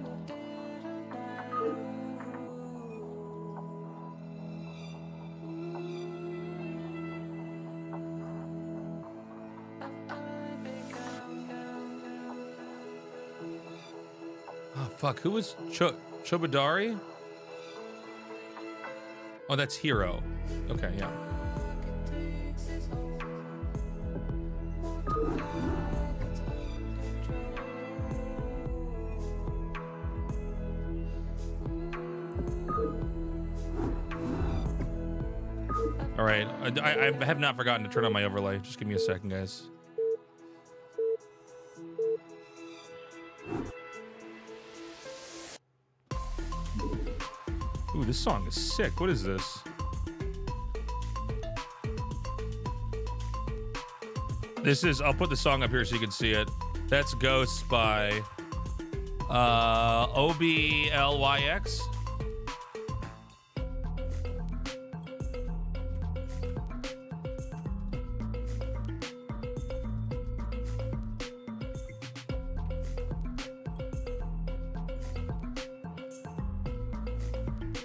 Oh, fuck. Who was Chobadari? Oh, that's Hero. Okay, yeah. All right, I have not forgotten to turn on my overlay. Just give me a second, guys. Ooh, this song is sick. What is this? This is, I'll put the song up here so you can see it. That's Ghosts by OBLYX.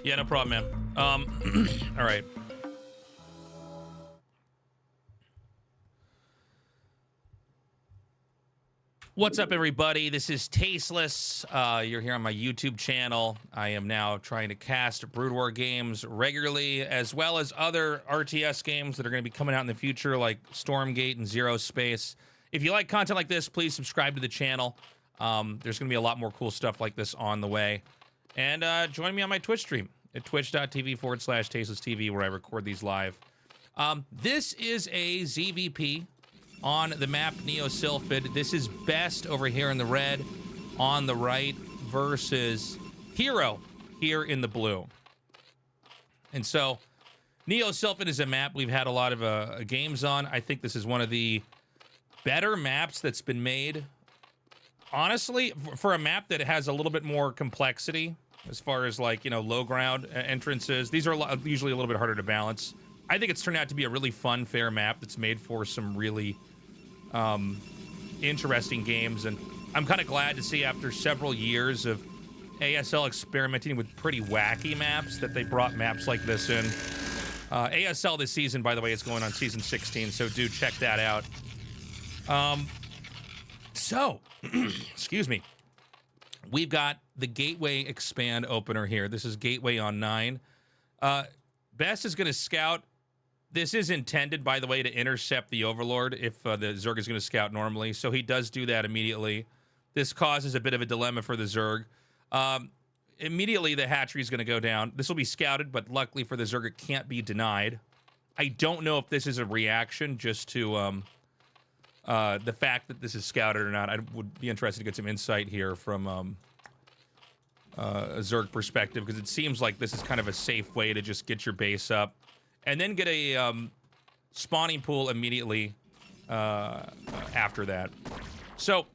Yeah, no problem, man. All right. What's up, everybody? This is Tasteless. You're here on my YouTube channel. I am now trying to cast Brood War games regularly, as well as other RTS games that are going to be coming out in the future, like Stormgate and Zero Space. If you like content like this, please subscribe to the channel. There's going to be a lot more cool stuff like this on the way. And join me on my Twitch stream at twitch.tv/TastelessTV, where I record these live. This is a ZVP on the map Neo-Sylphid. This is best over here in the red on the right versus Hero here in the blue. And so Neo-Sylphid is a map we've had a lot of games on. I think this is one of the better maps that's been made. Honestly, for a map that has a little bit more complexity as far as, like, you know, low ground entrances. These are usually a little bit harder to balance. I think it's turned out to be a really fun, fair map that's made for some really interesting games. And I'm kind of glad to see, after several years of ASL experimenting with pretty wacky maps, that they brought maps like this in. ASL this season, by the way, is going on season 16, so do check that out. Excuse me. We've got the Gateway Expand opener here. This is Gateway on 9. Best is going to scout. This is intended, by the way, to intercept the Overlord if the Zerg is going to scout normally. So he does do that immediately. This causes a bit of a dilemma for the Zerg. Immediately, the hatchery is going to go down. This will be scouted, but luckily for the Zerg, it can't be denied. I don't know if this is a reaction just to the fact that this is scouted or not. I would be interested to get some insight here from a Zerg perspective, because it seems like this is kind of a safe way to just get your base up and then get a spawning pool immediately after that. So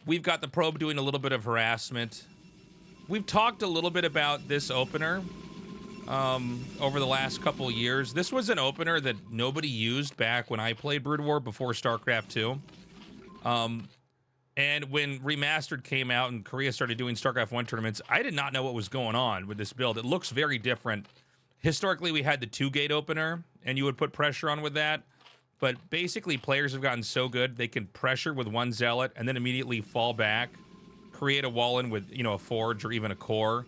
we've got the probe doing a little bit of harassment. We've talked a little bit about this opener over the last couple of years. This was an opener that nobody used back when I played Brood War before StarCraft 2. And when Remastered came out and Korea started doing StarCraft 1 tournaments, I did not know what was going on with this build. It looks very different. Historically, we had the 2-gate opener, and you would put pressure on with that. But basically, players have gotten so good, they can pressure with 1 Zealot and then immediately fall back, create a wall in with, you know, a Forge or even a Core,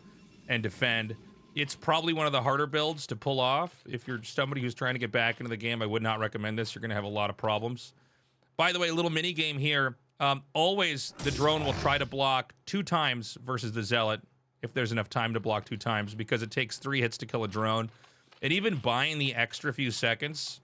and defend. It's probably one of the harder builds to pull off. If you're somebody who's trying to get back into the game, I would not recommend this. You're going to have a lot of problems. By the way, a little mini game here. Always the drone will try to block 2 times versus the Zealot, if there's enough time to block 2 times, because it takes 3 hits to kill a drone. And even buying the extra few seconds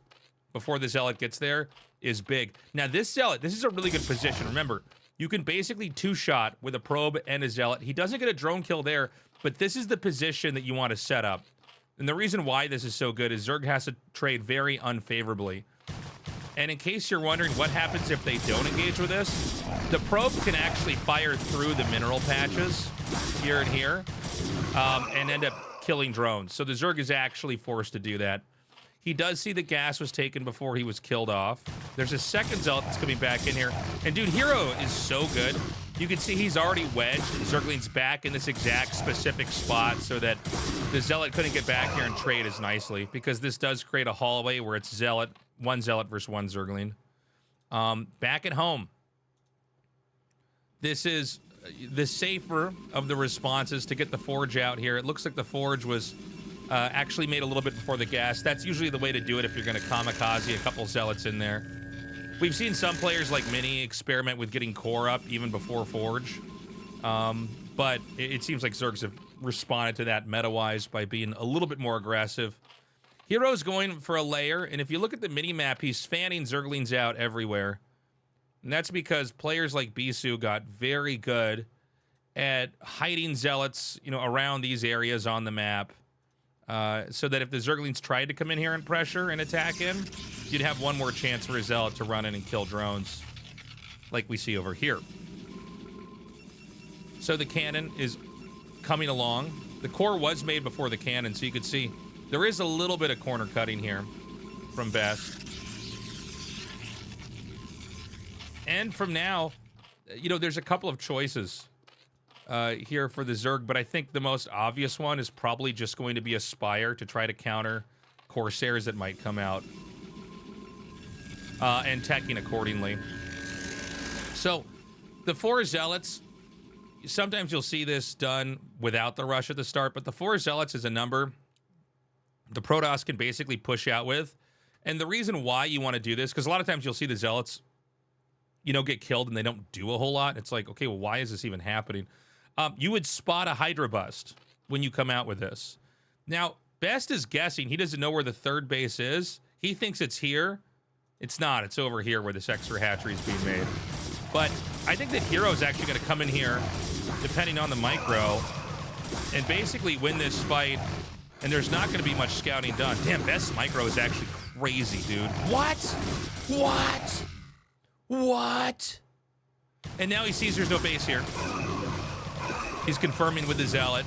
before the Zealot gets there is big. Now, this Zealot, this is a really good position. Remember, you can basically 2-shot with a probe and a Zealot. He doesn't get a drone kill there, but this is the position that you want to set up. And the reason why this is so good is Zerg has to trade very unfavorably. And in case you're wondering what happens if they don't engage with this, the probe can actually fire through the mineral patches here and here and end up killing drones. So the Zerg is actually forced to do that. He does see the gas was taken before he was killed off. There's a second Zealot that's coming back in here. And dude, Hero is so good. You can see he's already wedged Zergling's back in this exact specific spot so that the Zealot couldn't get back here and trade as nicely, because this does create a hallway where it's Zealot, 1 Zealot versus 1 Zergling. Back at home, this is the safer of the responses to get the Forge out here. It looks like the Forge was actually made a little bit before the gas. That's usually the way to do it if you're going to kamikaze a couple Zealots in there. We've seen some players like Mini experiment with getting Core up even before Forge. But it seems like Zergs have responded to that meta-wise by being a little bit more aggressive. Hero's going for a layer, and if you look at the mini-map, he's fanning Zerglings out everywhere. And that's because players like Bisu got very good at hiding Zealots, you know, around these areas on the map. So that if the Zerglings tried to come in here and pressure and attack him, you'd have one more chance for a Zealot to run in and kill drones, like we see over here. So the cannon is coming along. The core was made before the cannon, so you could see there is a little bit of corner cutting here from Best. And from now, you know, there's a couple of choices here for the Zerg, but I think the most obvious one is probably just going to be a Spire to try to counter Corsairs that might come out. And teching accordingly. So, the 4 Zealots, sometimes you'll see this done without the rush at the start, but the 4 Zealots is a number the Protoss can basically push out with. And the reason why you want to do this, because a lot of times you'll see the Zealots, you know, get killed and they don't do a whole lot. It's like, okay, well, why is this even happening? You would spot a Hydra bust when you come out with this. Now, Best is guessing. He doesn't know where the 3rd base is. He thinks it's here. It's not. It's over here where this extra hatchery is being made. But I think that Hero's actually going to come in here, depending on the micro, and basically win this fight. And there's not going to be much scouting done. Damn, Best's micro is actually crazy, dude. What? What? What? And now he sees there's no base here. He's confirming with the Zealot.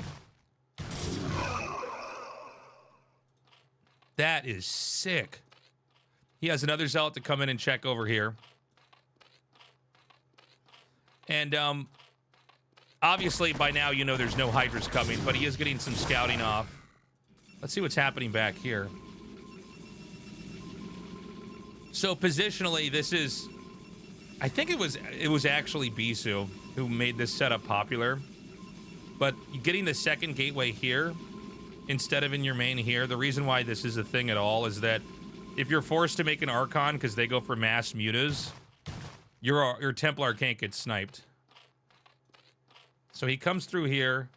That is sick. He has another Zealot to come in and check over here. And obviously by now you know there's no Hydras coming, but he is getting some scouting off. Let's see what's happening back here. So positionally, this is, I think it was actually Bisu who made this setup popular. But getting the second gateway here instead of in your main here, the reason why this is a thing at all is that if you're forced to make an Archon because they go for mass mutas, your Templar can't get sniped. So he comes through here.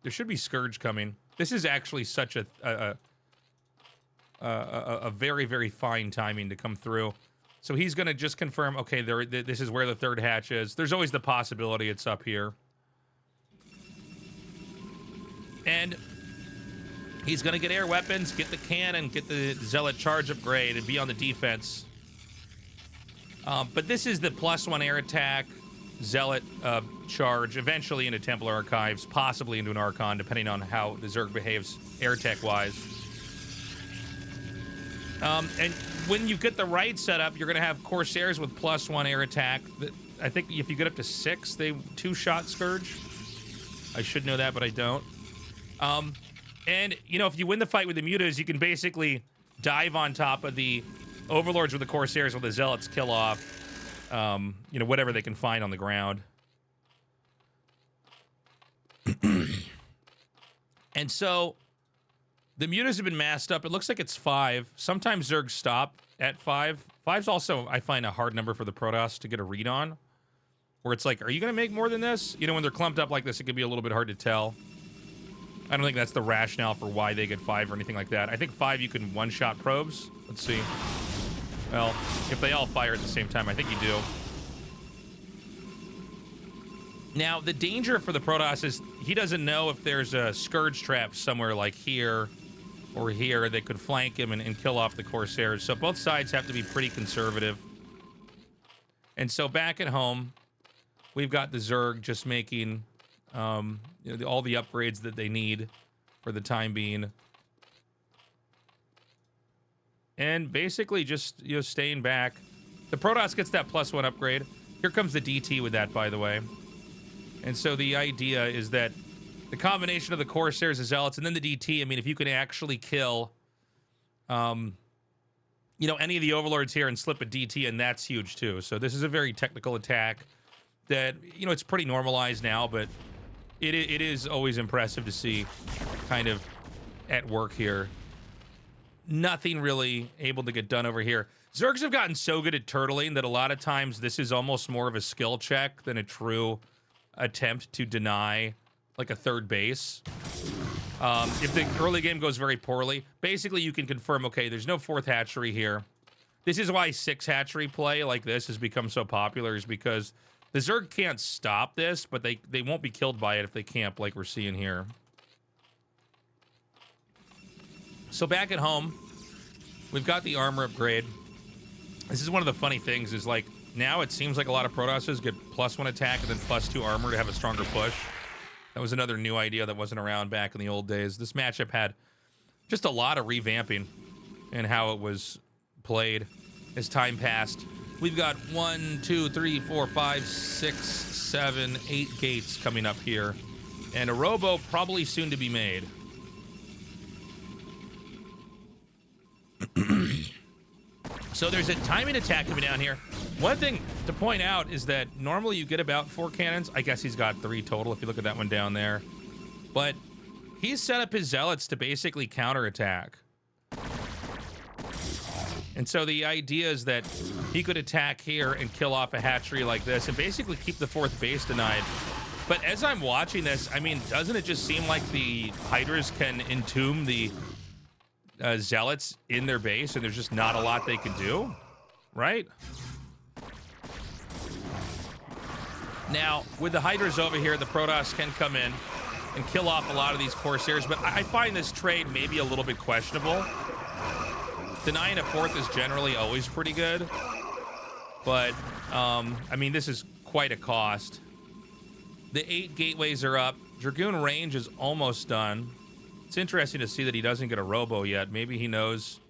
There should be Scourge coming. This is actually such a a very, very fine timing to come through. So he's going to just confirm, okay, this is where the third hatch is. There's always the possibility it's up here. And he's going to get air weapons, get the cannon, get the Zealot charge upgrade, and be on the defense. But this is the +1 air attack, Zealot charge, eventually into Templar Archives, possibly into an Archon, depending on how the Zerg behaves air tech-wise. And when you get the right setup, you're going to have Corsairs with +1 air attack. I think if you get up to 6, they two-shot Scourge. I should know that, but I don't. And, you know, if you win the fight with the Mutas, you can basically dive on top of the Overlords with the Corsairs while the Zealots kill off, you know, whatever they can find on the ground. And so the Mutas have been masked up. It looks like it's 5. Sometimes Zergs stop at 5. 5's also, I find, a hard number for the Protoss to get a read on, where it's like, are you going to make more than this? You know, when they're clumped up like this, it can be a little bit hard to tell. I don't think that's the rationale for why they get 5 or anything like that. I think 5 you can one-shot probes. Let's see. Well, if they all fire at the same time, I think you do. Now, the danger for the Protoss is he doesn't know if there's a Scourge trap somewhere like here or here that could flank him and kill off the Corsairs. So both sides have to be pretty conservative. And so back at home, we've got the Zerg just making you know, all the upgrades that they need for the time being. And basically just, you know, staying back. The Protoss gets that +1 upgrade. Here comes the DT with that, by the way. And so the idea is that the combination of the Corsairs, the Zealots, and then the DT, I mean, if you can actually kill, you know, any of the Overlords here and slip a DT, and that's huge too. So this is a very technical attack that, you know, it's pretty normalized now, but it is always impressive to see kind of at work here. Nothing really able to get done over here. Zergs have gotten so good at turtling that a lot of times this is almost more of a skill check than a true attempt to deny like a third base. If the early game goes very poorly, basically you can confirm, okay, there's no 4th hatchery here. This is why 6 hatchery play like this has become so popular, is because the Zerg can't stop this, but they won't be killed by it if they camp like we're seeing here. So back at home, we've got the armor upgrade. This is one of the funny things is, like, now it seems like a lot of Protosses get +1 attack and then +2 armor to have a stronger push. That was another new idea that wasn't around back in the old days. This matchup had just a lot of revamping in how it was played as time passed. We've got 1, 2, 3, 4, 5, 6, 7, 8 gates coming up here. And a robo probably soon to be made. So there's a timing attack coming down here. One thing to point out is that normally you get about 4 cannons. I guess he's got 3 total if you look at that one down there. But he's set up his Zealots to basically counterattack. And so the idea is that he could attack here and kill off a hatchery like this and basically keep the 4th base denied. But as I'm watching this, I mean, doesn't it just seem like the Hydras can entomb the Zealots in their base and there's just not a lot they can do, right? Now, with the Hydras over here, the Protoss can come in and kill off a lot of these Corsairs, but I find this trade maybe a little bit questionable. Denying a 4th is generally always pretty good, but, I mean, this is quite a cost. The 8 gateways are up. Dragoon range is almost done. It's interesting to see that he doesn't get a robo yet. Maybe he knows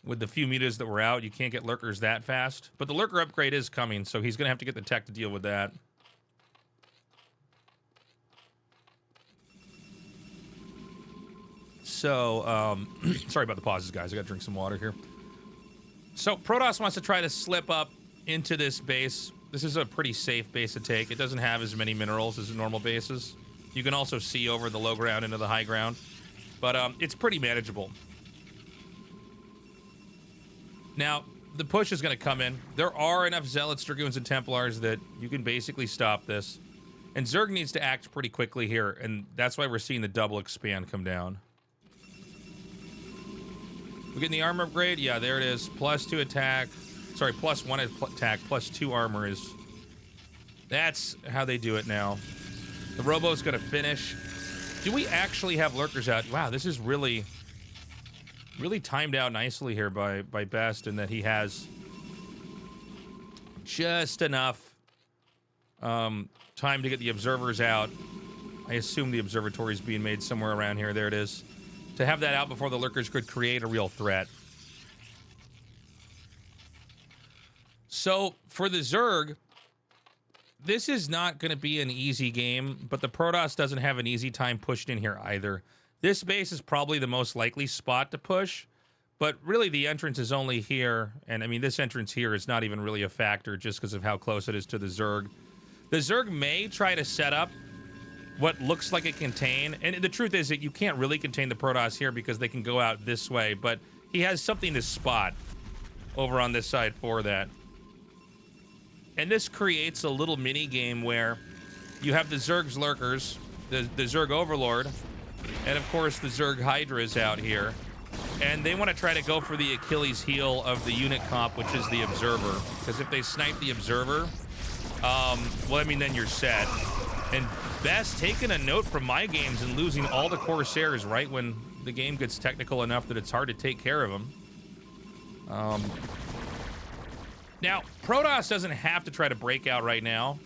with the few mutas that were out, you can't get lurkers that fast. But the lurker upgrade is coming, so he's going to have to get the tech to deal with that. So, sorry about the pauses, guys. I got to drink some water here. So, Protoss wants to try to slip up into this base. This is a pretty safe base to take. It doesn't have as many minerals as normal bases. You can also see over the low ground into the high ground. But it's pretty manageable. Now, the push is going to come in. There are enough Zealots, Dragoons, and Templars that you can basically stop this. And Zerg needs to act pretty quickly here, and that's why we're seeing the double expand come down. We getting the armor upgrade? Yeah, there it is. +2 attack. Sorry, +1 attack, +2 armor is... That's how they do it now. The Robo's gonna finish. Do we actually have lurkers out? Wow, this is really timed out nicely here by Best, in that he has just enough time to get the observers out. I assume the observatory is being made somewhere around here. There it is. To have that out before the lurkers could create a real threat. So, for the Zerg, this is not going to be an easy game, but the Protoss doesn't have an easy time pushing in here either. This base is probably the most likely spot to push, but really the entrance is only here, and I mean, this entrance here is not even really a factor just because of how close it is to the Zerg. The Zerg may try to set up what looks like a contain, and the truth is that you can't really contain the Protoss here because they can go out this way, but he has something to spot over on this side for that. And this creates a little mini game where you have the Zerg's lurkers, the Zerg Overlord, and of course the Zerg Hydras out here, and they want to try to go for the Achilles heel of the unit comp, which is the Observer, because if they snipe the Observer, well, I mean, then you're set. And Best taking a note from my games and losing all the Corsairs right when the game gets technical enough that it's hard to take care of them. Now, Protoss doesn't have to try to break out right now.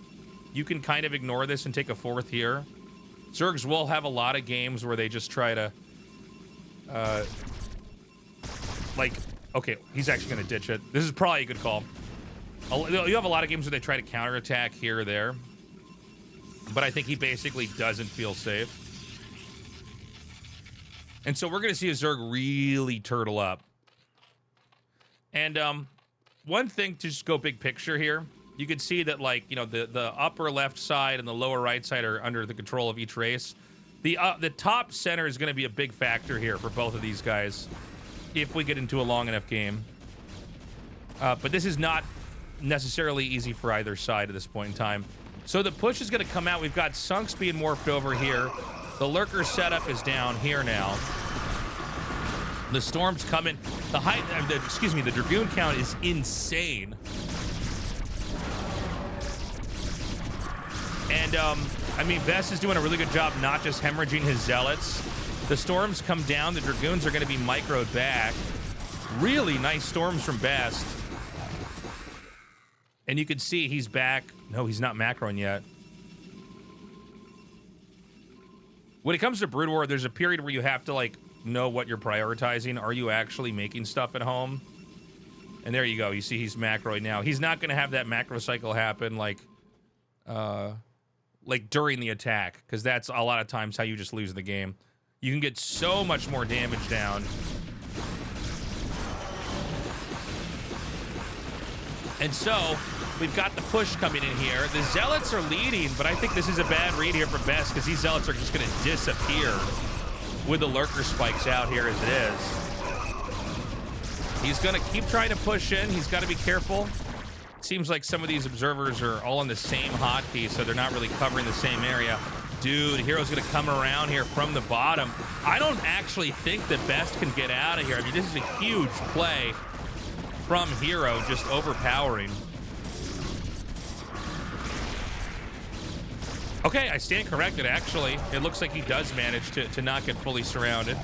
You can kind of ignore this and take a fourth here. Zergs will have a lot of games where they just try to, like, okay, he's actually going to ditch it. This is probably a good call. You have a lot of games where they try to counterattack here or there. But I think he basically doesn't feel safe. And so we're going to see a Zerg really turtle up. And one thing to just go big picture here, you can see that, like, you know, the upper left side and the lower right side are under the control of each race. The top center is going to be a big factor here for both of these guys if we get into a long enough game. But this is not necessarily easy for either side at this point in time. So the push is going to come out. We've got Sunks being morphed over here. The lurker setup is down here now. The storm's coming. The Dragoon count is insane. And, I mean, Best is doing a really good job not just hemorrhaging his zealots. The storms come down. The Dragoons are going to be microed back. Really nice storms from Best. And you can see he's back. No, he's not macroing yet. When it comes to Brood War, there's a period where you have to, like, know what you're prioritizing. Are you actually making stuff at home? And there you go. You see he's macroing now. He's not going to have that macro cycle happen, like during the attack, because that's a lot of times how you just lose the game. You can get so much more damage down. And so, we've got the push coming in here. The Zealots are leading, but I think this is a bad read here for Best, because these Zealots are just going to disappear with the lurker spikes out here as it is. He's going to keep trying to push in. He's got to be careful. It seems like some of these observers are all in the same hotkey, so they're not really covering the same area. Dude, Hero's going to come around here from the bottom. I don't actually think that Best can get out of here. I mean, this is a huge play from Hero, just overpowering. Okay, I stand corrected, actually. It looks like he does manage to not get fully surrounded.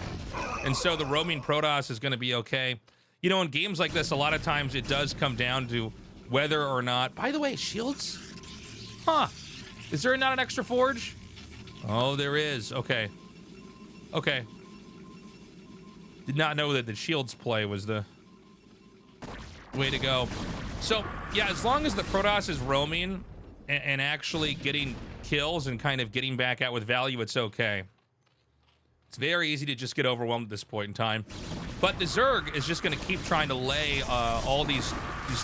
And so the roaming Protoss is going to be okay. You know, in games like this, a lot of times it does come down to whether or not... By the way, shields? Huh. Is there not an extra forge? Oh, there is. Okay. Okay. Did not know that the shields play was the way to go. So, yeah, as long as the Protoss is roaming and actually getting kills and kind of getting back out with value, it's okay. It's very easy to just get overwhelmed at this point in time. But the Zerg is just going to keep trying to lay all these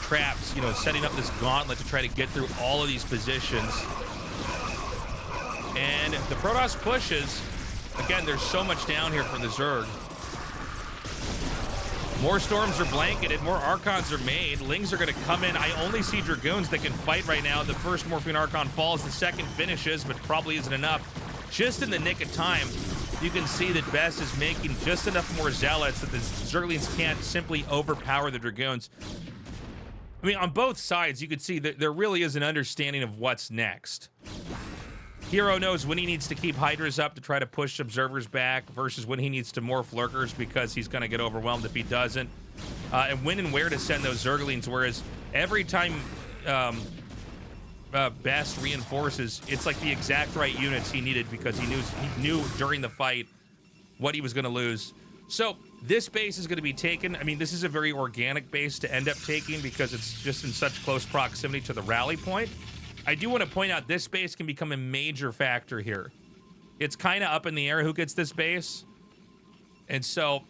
traps, you know, setting up this gauntlet to try to get through all of these positions. And if the Protoss pushes, again, there's so much down here for the Zerg. More storms are blanketed, more Archons are made. Lings are going to come in. I only see Dragoons that can fight right now. The first Morphine Archon falls, the second finishes, but probably isn't enough. Just in the nick of time. you can see that Best is making just enough more zealots that the Zerglings can't simply overpower the Dragoons. I mean, on both sides, you can see that there really is an understanding of what's next. Hero knows when he needs to keep Hydras up to try to push observers back versus when he needs to morph lurkers because he's going to get overwhelmed if he doesn't. And when and where to send those Zerglings, whereas every time Best reinforces, it's like the exact right units he needed because he knew during the fight what he was going to lose. So this base is going to be taken. I mean, this is a very organic base to end up taking because it's just in such close proximity to the rally point. I do want to point out this base can become a major factor here. It's kind of up in the air who gets this base. And so,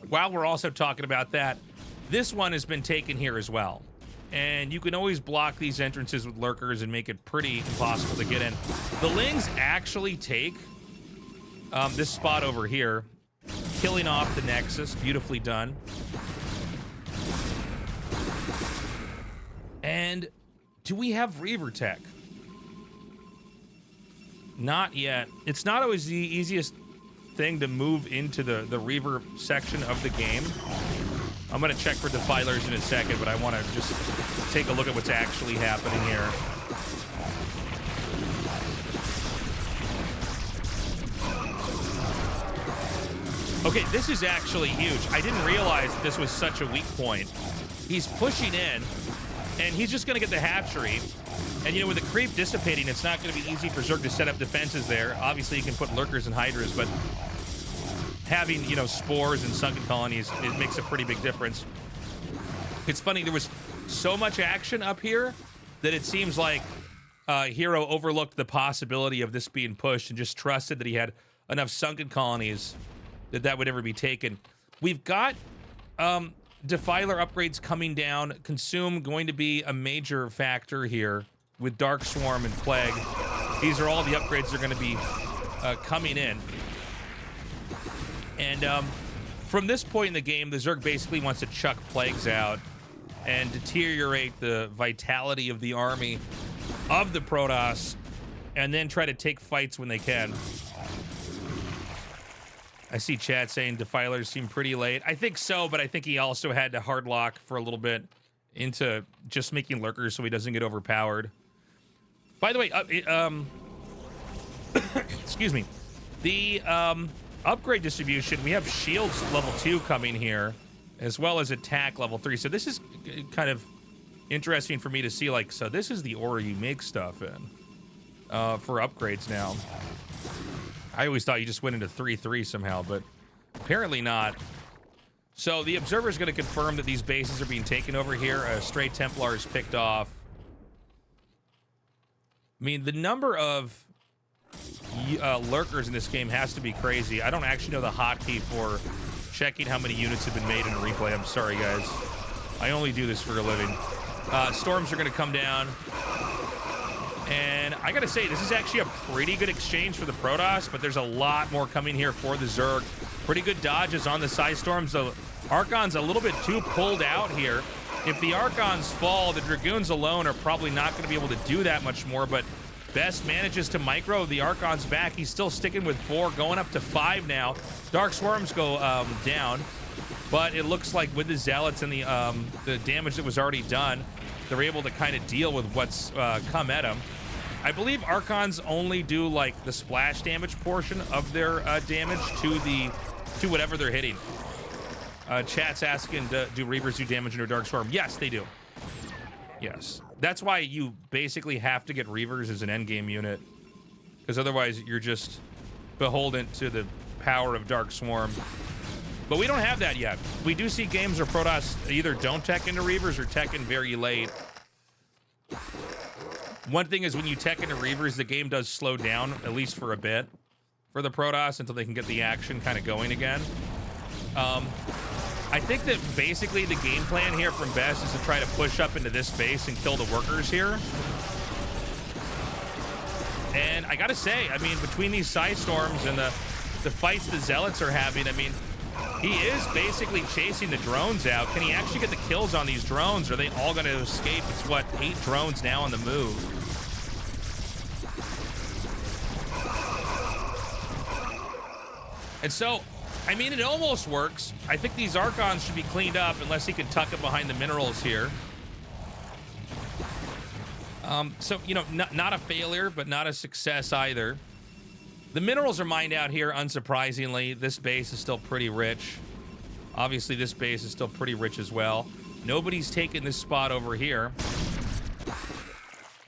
while we're also talking about that, this one has been taken here as well. And you can always block these entrances with lurkers and make it pretty impossible to get in. The Lings actually take this spot over here, killing off the Nexus. Beautifully done. And do we have Reaver tech? Not yet. It's not always the easiest thing to move into the Reaver section of the game. I'm going to check for Defilers in a second, but I want to just take a look at what's actually happening here. Okay, this is actually huge. I didn't realize this was such a weak point. He's pushing in, and he's just going to get the hatchery. And, you know, with the creep dissipating, it's not going to be easy for Zerg to set up defenses there. Obviously, you can put lurkers and hydras, but having, you know, spores and sunken colonies, it makes a pretty big difference. It's funny, there was so much action up here that it seems like Hero overlooked the possibility of this being pushed and just trusted that he had enough sunken colonies that would ever be taken. We've got Defiler upgrades coming down. Consume going to be a major factor here with Dark Swarm and Plague. These are all the upgrades that are going to be coming in. And from this point in the game, the Zerg basically wants to chuck Plagues out and deteriorate the vitality of the army of the Protoss, and then try to take fights when they can. I see chat saying Defilers seem pretty late. I think so, but I think he also had to hard lock for a little bit into just making lurkers so he doesn't get overpowered. By the way, excuse me. The upgrade distribution, we have shields level 2 coming here, as well as attack level 3. So this is kind of interesting for me to see, like, so this is the order you make stuff in for upgrades now. I always thought you just went into 3-3 somehow, but apparently not. So the Observer is going to confirm that these bases are being taken over here. Stray Templar is picked off. I mean, the number of lurkers in this game has to be crazy. I don't actually know the hotkey for checking how many units have been made in a replay. I'm sorry, guys. I only do this for a living. Storms are going to come down. And I gotta say, this is actually a pretty good exchange for the Protoss, but there's a lot more coming here for the Zerg. Pretty good dodges on the Psy Storms. The Archon's a little bit too pulled out here. If the Archons fall, the Dragoons alone are probably not going to be able to do that much more, but Best manages to micro the Archons back. He's still sticking with 4, going up to 5 now. Dark Swarms go down, but it looks like with the Zealots and the damage that was already done, they're able to kind of deal with what's come at them. I believe Archons only do like the splash damage portion of their damage to whatever they're hitting. Chat's asking, do Reavers do damage into Dark Swarm? Yes, they do. Yes. That's why you basically have to get Reavers as an endgame unit, because otherwise you're just beholden to the power of Dark Swarm. But we don't have that yet. We do see games where Protoss either don't tech into Reavers or tech in very late. One thing is when you tech into Reavers, the game does slow down, at least for a bit, for the Protoss until they can get the action kind of going again. I think that basically the game plan here from Best is to try to push up into this base and kill the workers here. And I gotta say, I mean, between these Psy Storms and the fights the Zealots are having, I mean, he is basically chasing the drones out. Can he actually get the kills on these drones? Are they all going to escape? It's, what, 8 drones now on the move. And so, I mean, it almost works. I think these Archons should be cleaned up unless he can tuck it behind the minerals here. So, you know, not a failure, but not a success either. The minerals are mined out here, unsurprisingly. This base is still pretty rich. Obviously, this base is still pretty rich as well. Nobody's taken this spot over here.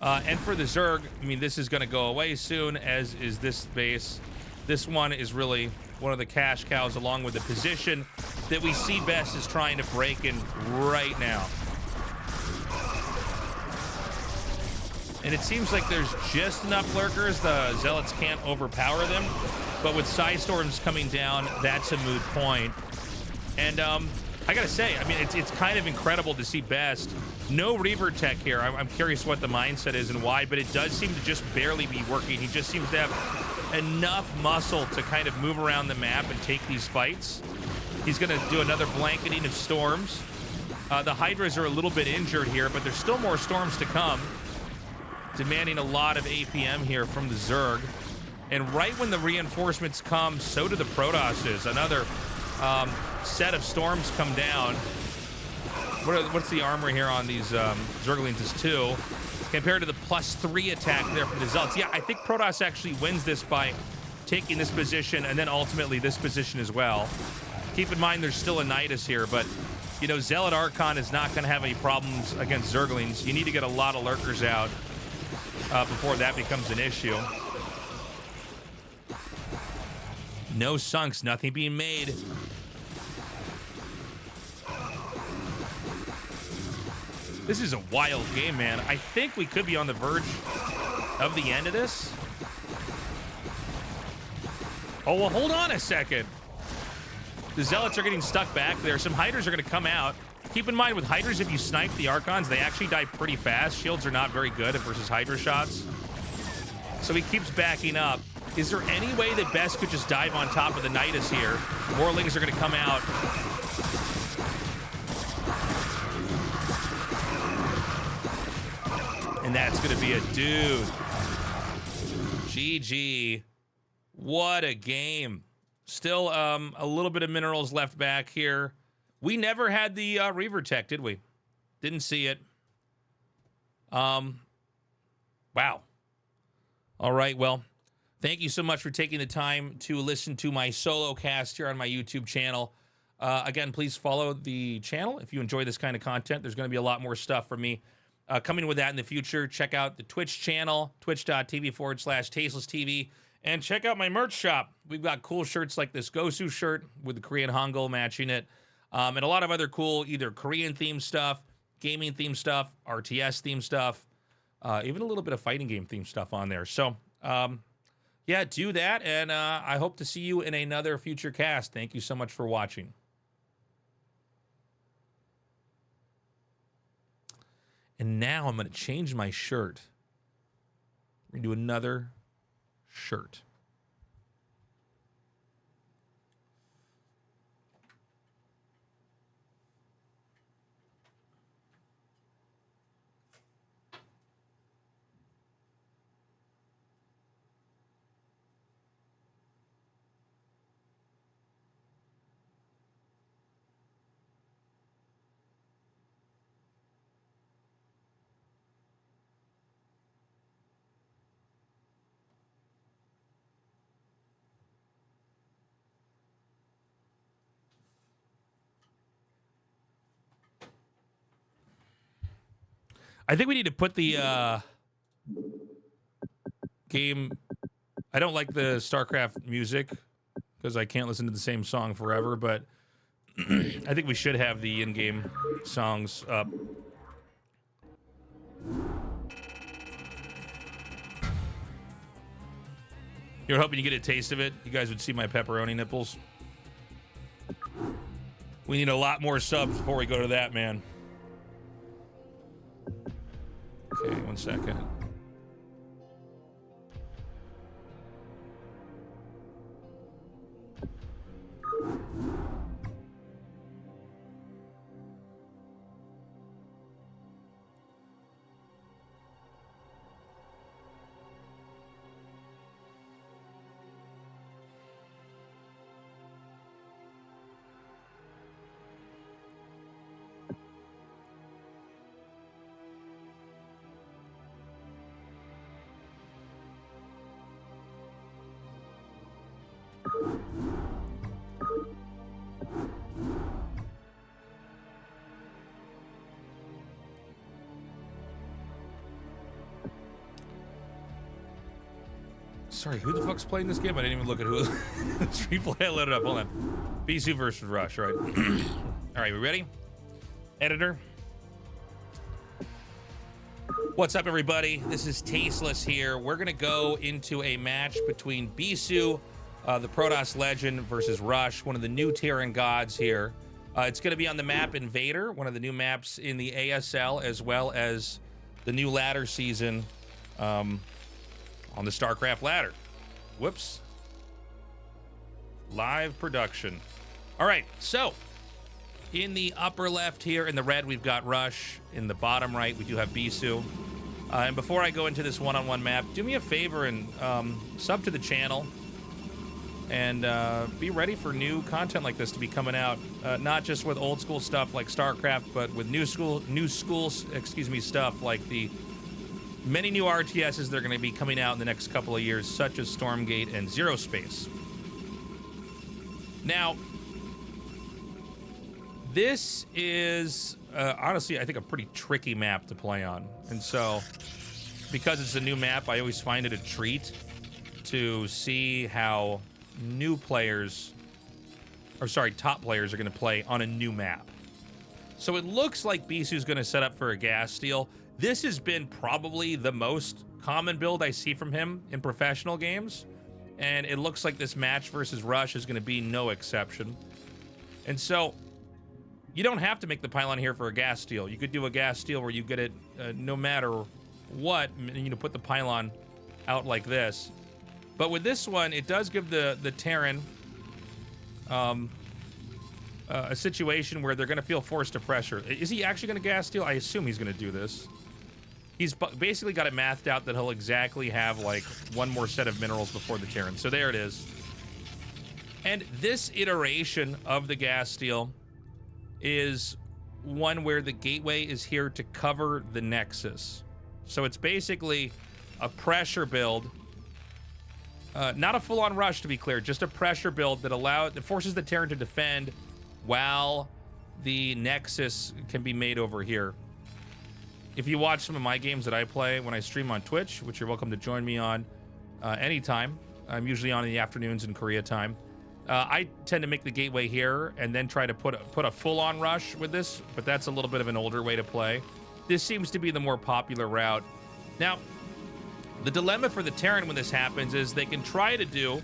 And for the Zerg, I mean, this is going to go away soon, as is this base. This one is really one of the cash cows, along with the position that we see Best is trying to break in right now. And it seems like there's just enough lurkers. The Zealots can't overpower them. But with Psystorms coming down, that's a moot point. And I gotta say, I mean, it's kind of incredible to see Best. No Reaver tech here. I'm curious what the mindset is and why, but it does seem to just barely be working. He just seems to have enough muscle to kind of move around the map and take these fights. He's gonna do another blanketing of storms. The Hydras are a little bit injured here, but there's still more storms to come, demanding a lot of APM here from the Zerg. And right when the reinforcements come, so do the Protosses. Another set of storms come down. What's the armor here on these Zerglings is 2, compared to the +3 attack there from the Zealots. Yeah, I think Protoss actually wins this by taking this position and then ultimately this position as well. Keep in mind there's still a Nidus here, but you know, Zealot Archon is not going to have any problems against Zerglings. You need to get a lot of lurkers out before that becomes an issue. No sunks, nothing being made. This is a wild game, man. I think we could be on the verge of the end of this. Oh, well, hold on a second. The Zealots are getting stuck back there. Some Hydras are going to come out. Keep in mind, with Hydras, if you snipe the Archons, they actually die pretty fast. Shields are not very good versus Hydra shots. So he keeps backing up. Is there any way that Best could just dive on top of the Nidus here? Warlings are going to come out. And that's going to be a dude. GG. What a game. Still a little bit of minerals left back here. We never had the Reaver tech, did we? Didn't see it. Wow. All right, well, thank you so much for taking the time to listen to my solo cast here on my YouTube channel. Again, please follow the channel if you enjoy this kind of content. There's going to be a lot more stuff from me coming with that in the future. Check out the Twitch channel, twitch.tv/TastelessTV, and check out my merch shop. We've got cool shirts like this Gosu shirt with the Korean Hangul matching it, and a lot of other cool either Korean-themed stuff, gaming-themed stuff, RTS-themed stuff, even a little bit of fighting game-themed stuff on there. So, yeah, do that, and I hope to see you in another future cast. Thank you so much for watching. And now I'm going to change my shirt. We're going to do another shirt. I think we need to put the game. I don't like the StarCraft music because I can't listen to the same song forever, but I think we should have the in-game songs up. You're hoping you get a taste of it? You guys would see my pepperoni nipples. We need a lot more subs before we go to that, man. Okay, 1 second. sorry, who the fuck's playing this game? I didn't even look at who. Let's replay. I loaded up. Hold on. BSU versus Rush. All right. All right, we ready? Editor. What's up, everybody? This is Tasteless here. We're going to go into a match between Bisu, the Protoss legend, versus Rush, one of the new Terran gods here. It's going to be on the map Invader, one of the new maps in the ASL, as well as the new ladder season on the StarCraft ladder. Whoops. Live production. All right, so in the upper left here, in the red, we've got Rush. In the bottom right, we do have Bisu. And before I go into this one-on-one map, do me a favor and sub to the channel and be ready for new content like this to be coming out. Not just with old school stuff like StarCraft, but with new school stuff like the many new RTSs that are going to be coming out in the next couple of years, such as Stormgate and Zero Space. Now, this is honestly, I think, a pretty tricky map to play on. And so, because it's a new map, I always find it a treat to see how new players, or sorry, top players are going to play on a new map. So it looks like Bisu's going to set up for a gas steal. This has been probably the most common build I see from him in professional games. And it looks like this match versus Rush is going to be no exception. And so you don't have to make the pylon here for a gas steal. You could do a gas steal where you get it no matter what, and, you know, put the pylon out like this. But with this one, it does give the Terran a situation where they're going to feel forced to pressure. Is he actually going to gas steal? I assume he's going to do this. He's basically got it mathed out that he'll exactly have like one more set of minerals before the Terran. So there it is. And this iteration of the gas steal is one where the gateway is here to cover the Nexus. So it's basically a pressure build. Not a full-on rush, to be clear, just a pressure build that forces the Terran to defend while the Nexus can be made over here. If you watch some of my games that I play when I stream on Twitch, which you're welcome to join me on anytime, I'm usually on in the afternoons in Korea time, I tend to make the gateway here and then try to put a full-on rush with this, but that's a little bit of an older way to play. This seems to be the more popular route. Now, the dilemma for the Terran when this happens is they can try to do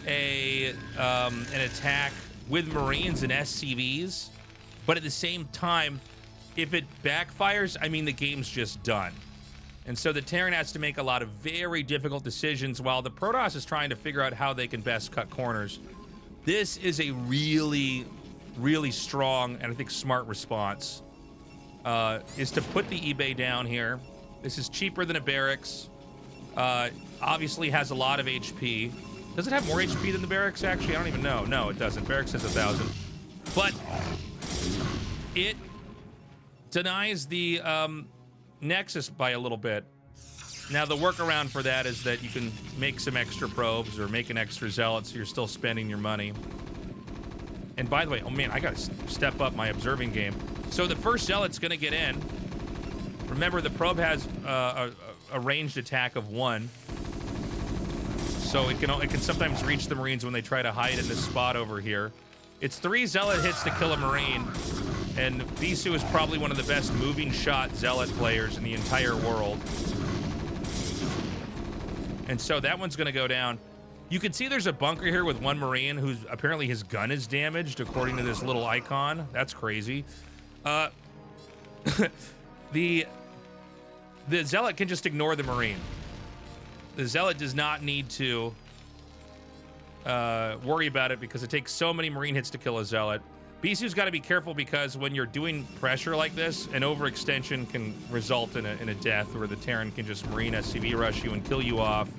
an attack with Marines and SCVs, but at the same time, if it backfires, I mean, the game's just done. And so the Terran has to make a lot of very difficult decisions while the Protoss is trying to figure out how they can best cut corners. This is a really, really strong and I think smart response, is to put the eBay down here. This is cheaper than a barracks. Obviously has a lot of HP. Does it have more HP than the barracks, actually? I don't even know. No, it doesn't. Barracks has 1,000. But it denies the Nexus by a little bit. Now, the workaround for that is that you can make some extra probes or make an extra zealot so you're still spending your money. And by the way, oh man, I gotta step up my observing game. So the first zealot's gonna get in. Remember, the probe has a ranged attack of 1. So it can sometimes reach the Marines when they try to hide in this spot over here. It's 3 zealot hits to kill a Marine. And Bisu is probably one of the best moving shot zealot players in the entire world. And so that one's going to go down. You can see there's a bunker here with 1 Marine who's apparently his gun is damaged, according to this little icon. That's crazy. The zealot can just ignore the Marine. The zealot does not need to worry about it because it takes so many Marine hits to kill a zealot. Bisu's got to be careful because when you're doing pressure like this, an overextension can result in a death where the Terran can just Marine SCV rush you and kill you off.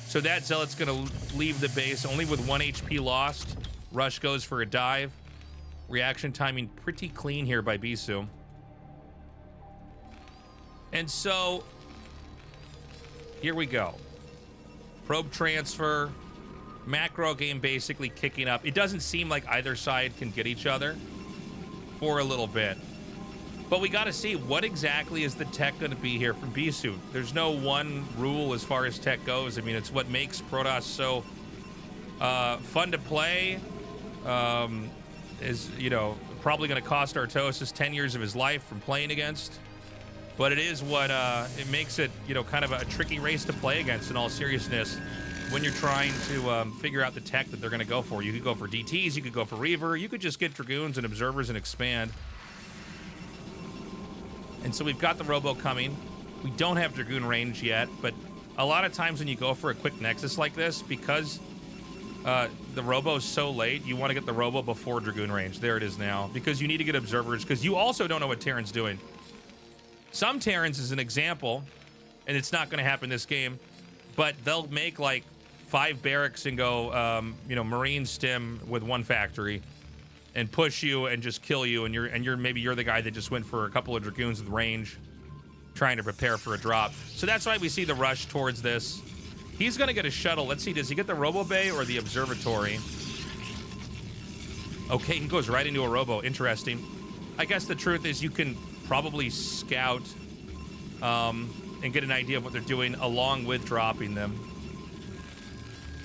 So that zealot's going to leave the base only with 1 HP lost. Rush goes for a dive. Reaction timing pretty clean here by Bisu. And so here we go. Probe transfer. Macro game basically kicking up. It doesn't seem like either side can get each other for a little bit. But we got to see what exactly is the tech going to be here from Bisu. There's no one rule as far as tech goes. I mean, it's what makes Protoss so fun to play. Is, you know, probably going to cost Artosis 10 years of his life from playing against. But it is what it makes it, you know, kind of a tricky race to play against in all seriousness when you're trying to figure out the tech that they're going to go for. You could go for DTs, you could go for Reaver, you could just get Dragoons and Observers and expand. And so we've got the Robo coming. We don't have Dragoon range yet, but a lot of times when you go for a quick Nexus like this, because the Robo is so late, you want to get the Robo before Dragoon range. There it is now. Because you need to get Observers, because you also don't know what Terran's doing. Some Terrans is an example, and it's not going to happen this game, but they'll make like 5 barracks and go, you know, Marine stim with 1 factory, and push you and just kill you, and you're maybe you're the guy that just went for a couple of Dragoons with range, trying to prepare for a drop. So that's why we see the rush towards this. He's gonna get a shuttle. Let's see, does he get the Robo Bay or the Observatory? Okay, he goes right into a Robo. Interesting. I guess the truth is you can probably scout and get an idea of what they're doing along with dropping them.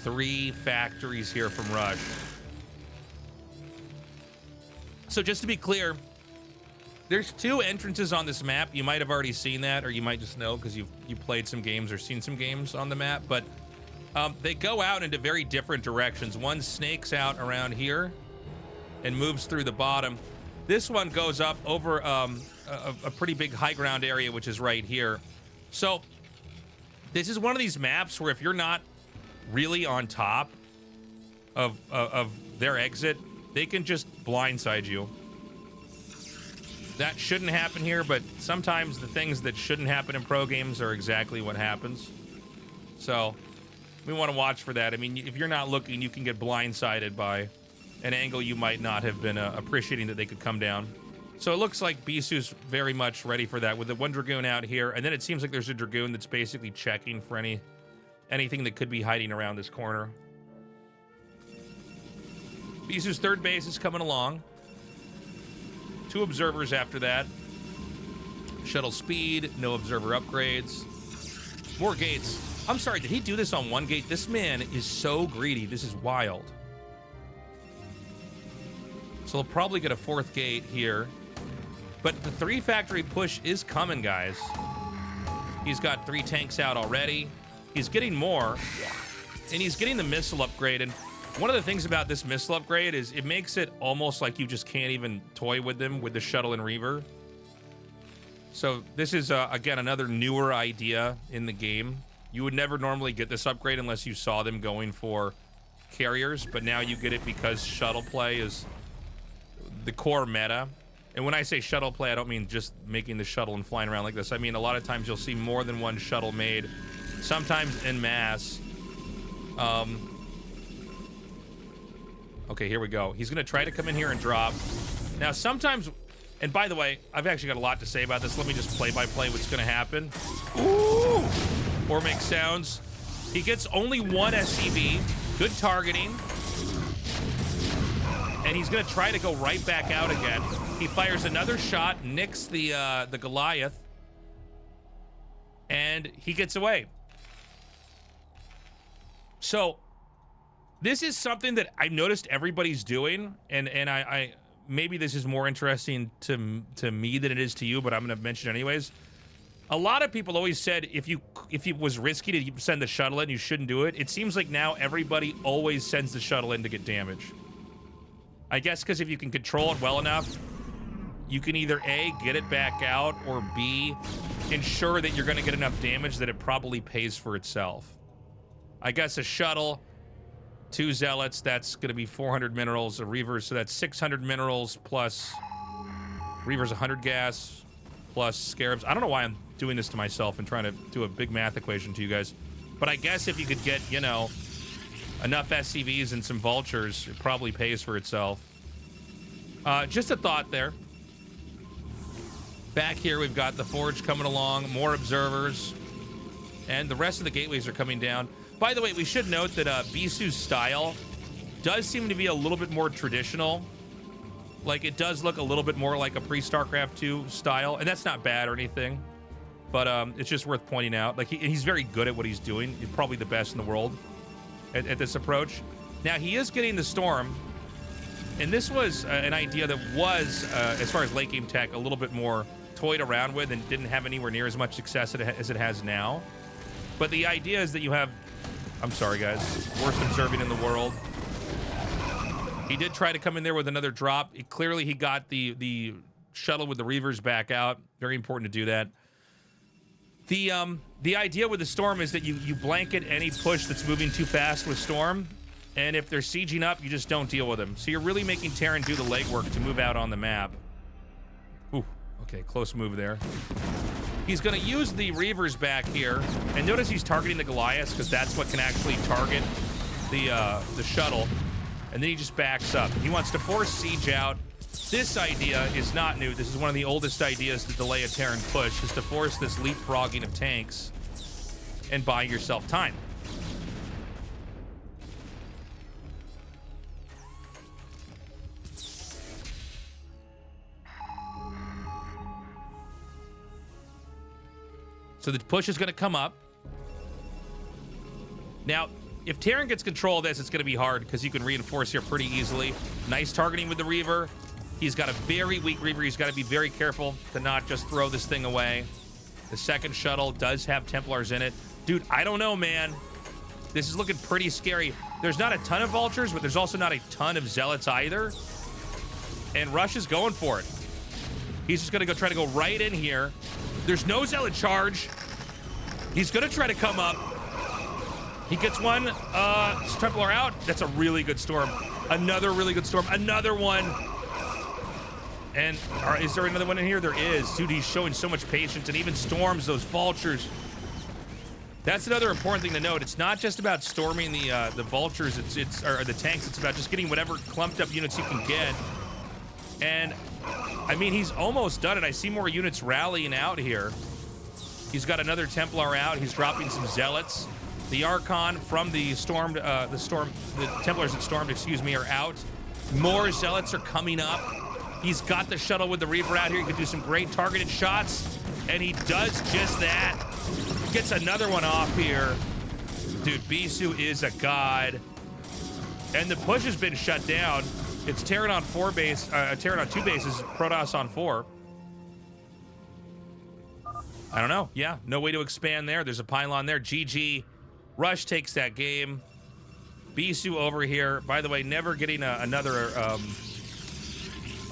3 factories here from Rush. So just to be clear, there's 2 entrances on this map. You might have already seen that, or you might just know because you played some games or seen some games on the map. But they go out into very different directions. One snakes out around here and moves through the bottom. This one goes up over a pretty big high ground area, which is right here. So this is one of these maps where if you're not really on top of their exit, they can just blindside you. That shouldn't happen here, but sometimes the things that shouldn't happen in pro games are exactly what happens. So we want to watch for that. I mean, if you're not looking, you can get blindsided by an angle you might not have been appreciating that they could come down. So it looks like Bisu's very much ready for that with the 1 Dragoon out here, and then it seems like there's a Dragoon that's basically checking for anything that could be hiding around this corner. Bisu's 3rd base is coming along. 2 observers after that. Shuttle speed, no observer upgrades. More gates. I'm sorry, did he do this on 1 gate? This man is so greedy. This is wild. So he'll probably get a 4th gate here. But the 3 factory push is coming, guys. He's got 3 tanks out already. He's getting more. And he's getting the missile upgrade. And one of the things about this missile upgrade is it makes it almost like you just can't even toy with them with the shuttle and Reaver. So this is, again, another newer idea in the game. You would never normally get this upgrade unless you saw them going for carriers, but now you get it because shuttle play is the core meta. And when I say shuttle play, I don't mean just making the shuttle and flying around like this. I mean, a lot of times you'll see more than 1 shuttle made, sometimes en masse. Okay, here we go. He's going to try to come in here and drop. Now, sometimes, and by the way, I've actually got a lot to say about this. Let me just play by play what's going to happen. Ooh! Or make sounds. He gets only 1 SCV. Good targeting. And he's going to try to go right back out again. He fires another shot, nicks the Goliath, and he gets away. So this is something that I've noticed everybody's doing, and I maybe this is more interesting to me than it is to you, but I'm going to mention it anyways. A lot of people always said if it was risky to send the shuttle in, you shouldn't do it. It seems like now everybody always sends the shuttle in to get damage. I guess because if you can control it well enough, you can either A, get it back out, or B, ensure that you're going to get enough damage that it probably pays for itself. I guess a shuttle, 2 zealots, that's going to be 400 minerals, a Reaver, so that's 600 minerals plus Reaver's 100 gas plus Scarabs. I don't know why I'm doing this to myself and trying to do a big math equation to you guys, but I guess if you could get, you know, enough SCVs and some vultures, it probably pays for itself. Just a thought there. Back here, we've got the Forge coming along, more observers, and the rest of the gateways are coming down. By the way, we should note that Bisu's style does seem to be a little bit more traditional Like, it does look a little bit more like a pre-StarCraft 2 style, and that's not bad or anything, but it's just worth pointing out. Like, he's very good at what he's doing. He's probably the best in the world at this approach. Now, he is getting the Storm, and this was an idea that was, as far as late game tech, a little bit more toyed around with and didn't have anywhere near as much success as it has now. But the idea is that you have, I'm sorry guys, worst observing in the world. He did try to come in there with another drop. Clearly he got the shuttle with the Reavers back out. Very important to do that. The idea with the Storm is that you blanket any push that's moving too fast with Storm, and if they're sieging up, you just don't deal with them. So you're really making Terran do the legwork to move out on the map. Ooh, okay, close move there. He's going to use the Reavers back here, and notice he's targeting the Goliaths because that's what can actually target the shuttle, and then he just backs up. He wants to force siege out. This idea is not new. This is one of the oldest ideas to delay a Terran push, is to force this leapfrogging of tanks and buy yourself time. So the push is going to come up. Now, if Terran gets control of this, it's going to be hard because you can reinforce here pretty easily. Nice targeting with the Reaver. He's got a very weak Reaver. He's got to be very careful to not just throw this thing away. The second shuttle does have Templars in it. Dude, I don't know, man. This is looking pretty scary. There's not a ton of Vultures, but there's also not a ton of Zealots either. And Rush is going for it. He's just going to try to go right in here. There's no Zealot charge. He's going to try to come up. He gets one Templar out. That's a really good Storm. Another really good Storm. Another one. And is there another one in here? There is. Dude, he's showing so much patience and even storms those Vultures. That's another important thing to note. It's not just about storming the Vultures or the tanks. It's about just getting whatever clumped up units you can get. And I mean, he's almost done it. I see more units rallying out here. He's got another Templar out. He's dropping some Zealots. The Archon from the Templars that stormed, excuse me, are out. More Zealots are coming up. He's got the shuttle with the Reaper out here. He can do some great targeted shots, and he does just that. Gets another one off here. Dude, Bisu is a god. And the push has been shut down. It's Terran on 4 base, Terran on 2 bases, Protoss on 4. I don't know. Yeah, no way to expand there. There's a pylon there. GG. Rush takes that game. Bisu over here. By the way, never getting another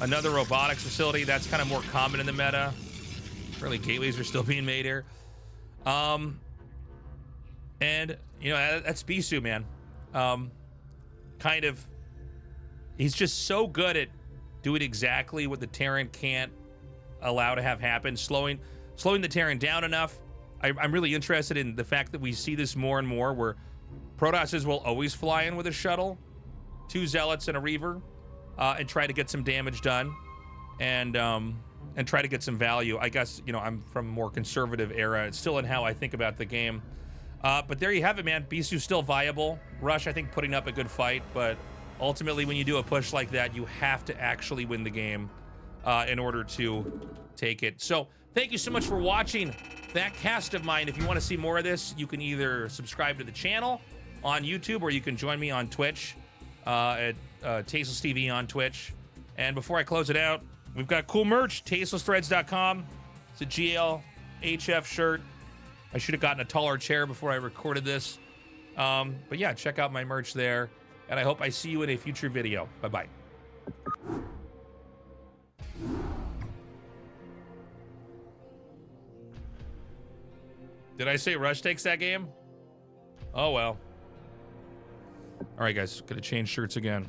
robotics facility. That's kind of more common in the meta. Really, gateways are still being made here. And, you know, that's Bisu, man. Kind of, he's just so good at doing exactly what the Terran can't allow to have happen, slowing the Terran down enough. I'm really interested in the fact that we see this more and more, where Protosses will always fly in with a shuttle, 2 Zealots and a Reaver, and try to get some damage done, and try to get some value. I guess, you know, I'm from a more conservative era. It's still in how I think about the game. But there you have it, man. Bisu's still viable. Rush, I think, putting up a good fight, but ultimately, when you do a push like that, you have to actually win the game in order to take it. So thank you so much for watching that cast of mine. If you want to see more of this, you can either subscribe to the channel on YouTube, or you can join me on Twitch at Tasteless TV on Twitch. And before I close it out, we've got cool merch, tastelessthreads.com. It's a GLHF shirt. I should have gotten a taller chair before I recorded this. But yeah, check out my merch there. And I hope I see you in a future video. Bye-bye. Did I say Rush takes that game? Oh, well. All right, guys. Gonna change shirts again.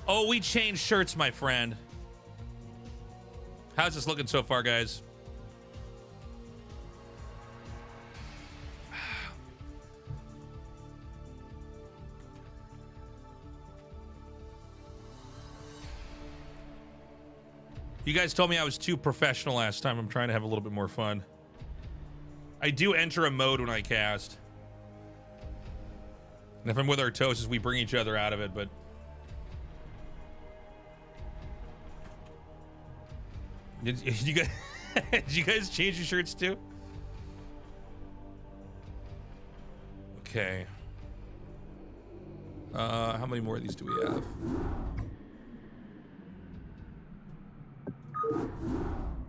Oh, we changed shirts, my friend. How's this looking so far, guys? You guys told me I was too professional last time. I'm trying to have a little bit more fun. I do enter a mode when I cast. And if I'm with Artosis, we bring each other out of it, but... Did you guys, did you guys change your shirts too? Okay. How many more of these do we have?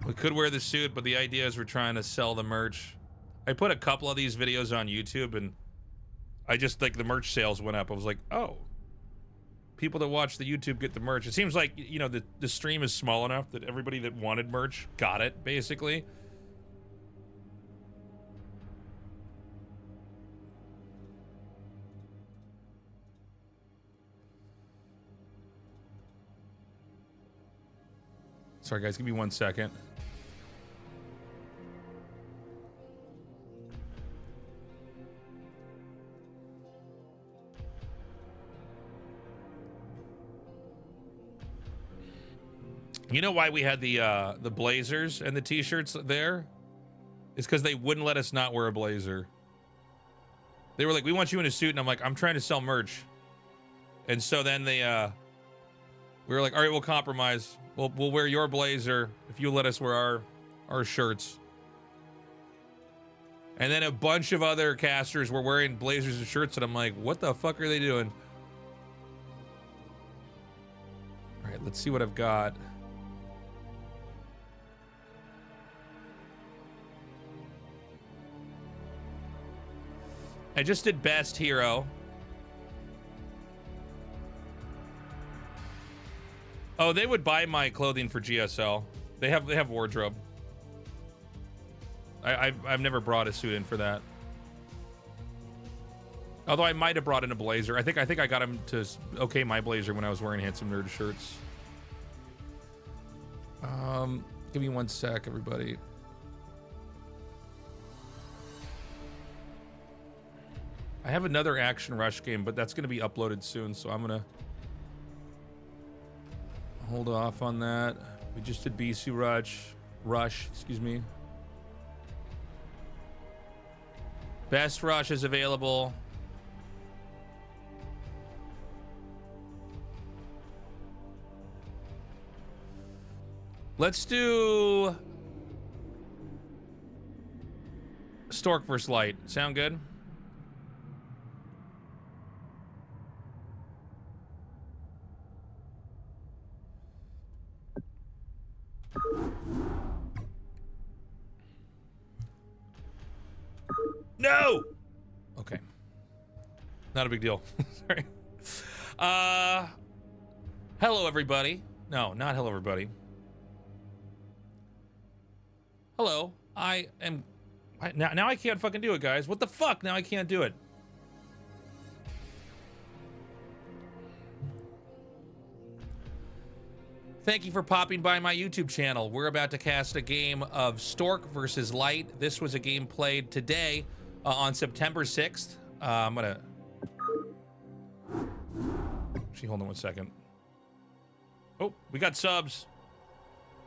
We could wear the suit, but the idea is we're trying to sell the merch. I put a couple of these videos on YouTube, and I just, like, the merch sales went up. I was like, oh, people that watch the YouTube get the merch. It seems like, you know, the stream is small enough that everybody that wanted merch got it, basically. Sorry, guys, give me 1 second. You know why we had the blazers and the t-shirts there? It's because they wouldn't let us not wear a blazer. They were like, we want you in a suit, and I'm like, I'm trying to sell merch. And so then they we were like, all right, we'll compromise. We'll wear your blazer if you let us wear our shirts. And then a bunch of other casters were wearing blazers and shirts, and I'm like, what the fuck are they doing? All right, let's see what I've got. I just did best hero. Oh, they would buy my clothing for GSL. They have wardrobe. I've never brought a suit in for that. Although I might have brought in a blazer. I think I got him to okay my blazer when I was wearing Handsome Nerd shirts. Give me 1 sec, everybody. I have another Action Rush game, but that's going to be uploaded soon, so I'm going to hold off on that. We just did BC Rush, excuse me. Best Rush is available. Let's do Stork vs. Light. Sound good? No! Okay. Not a big deal. Sorry. Hello, everybody. No, not hello, everybody. Hello. Now I can't fucking do it, guys. What the fuck? Now I can't do it. Thank you for popping by my YouTube channel. We're about to cast a game of Stork versus Light. This was a game played today on September 6th. I'm gonna... Actually, hold on 1 second. Oh, we got subs.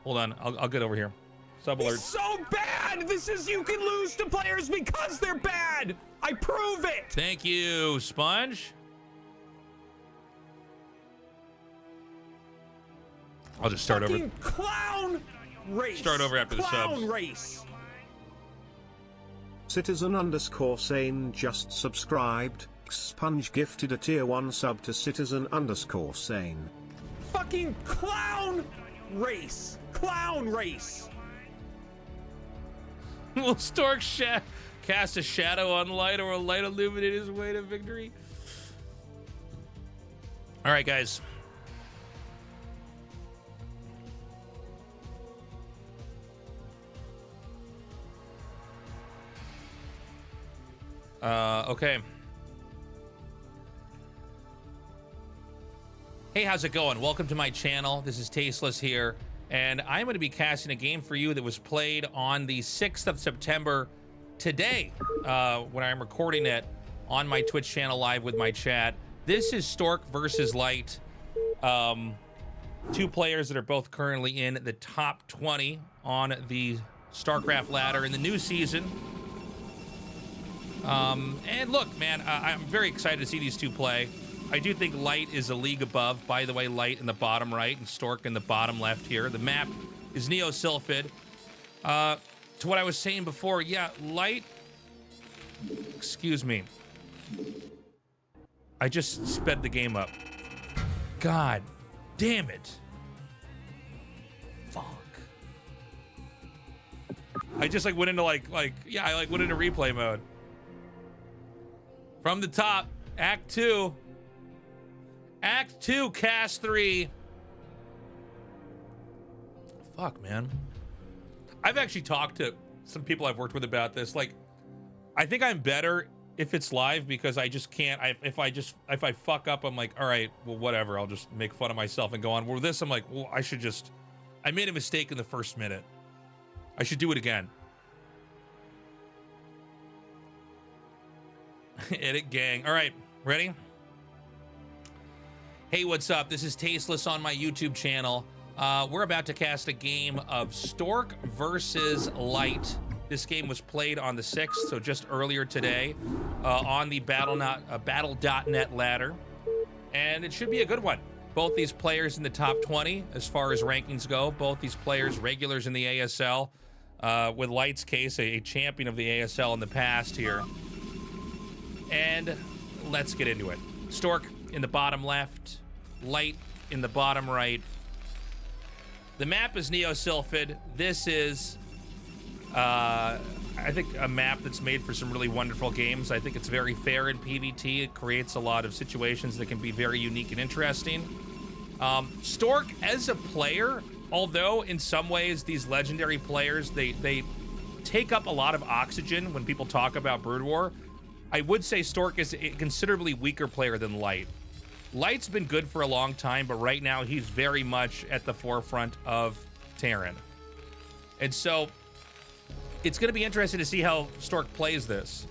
Hold on, I'll get over here. Sub alert. It's so bad! This is, you can lose to players because they're bad! I prove it! Thank you, Sponge. I'll just start over. Clown race! Start over after the subs. Clown race! Citizen_Sane just subscribed. Sponge gifted a tier 1 sub to Citizen_Sane. Fucking clown race! Clown race! Will Stork cast a shadow on Light, or will Light illuminate his way to victory? All right, guys. Okay. Hey, how's it going? Welcome to my channel. This is Tasteless here, and I'm going to be casting a game for you that was played on the 6th of September today, when I'm recording it on my Twitch channel live with my chat. This is Stork versus Light. Two players that are both currently in the top 20 on the StarCraft ladder in the new season. And look, man, I'm very excited to see these two play. I do think Light is a league above. By the way, Light in the bottom right and Stork in the bottom left here. The map is Neo-Sylphid. To what I was saying before, yeah, Light... Excuse me. I just sped the game up. God damn it. Fuck. I just like went into I went into replay mode. From the top, Act 2. Act 2, Cast 3. Fuck, man. I've actually talked to some people I've worked with about this. Like, I think I'm better if it's live because I just can't. If I fuck up, I'm like, all right, well, whatever. I'll just make fun of myself and go on. With this, I'm like, well, I made a mistake in the first minute. I should do it again. Edit gang. All right, ready? Hey, what's up? This is Tasteless on my YouTube channel. We're about to cast a game of Stork versus Light. This game was played on the 6th, so just earlier today, on the Battle.net ladder. And it should be a good one. Both these players in the top 20 as far as rankings go. Both these players regulars in the ASL. With Light's case, a champion of the ASL in the past here. And let's get into it. Stork in the bottom left, Light in the bottom right. The map is Neo-Sylphid. This is, I think, a map that's made for some really wonderful games. I think it's very fair in PvT. It creates a lot of situations that can be very unique and interesting. Stork, as a player, although in some ways these legendary players, they take up a lot of oxygen when people talk about Brood War, I would say Stork is a considerably weaker player than Light. Light's been good for a long time, but right now he's very much at the forefront of Terran. And so it's going to be interesting to see how Stork plays this.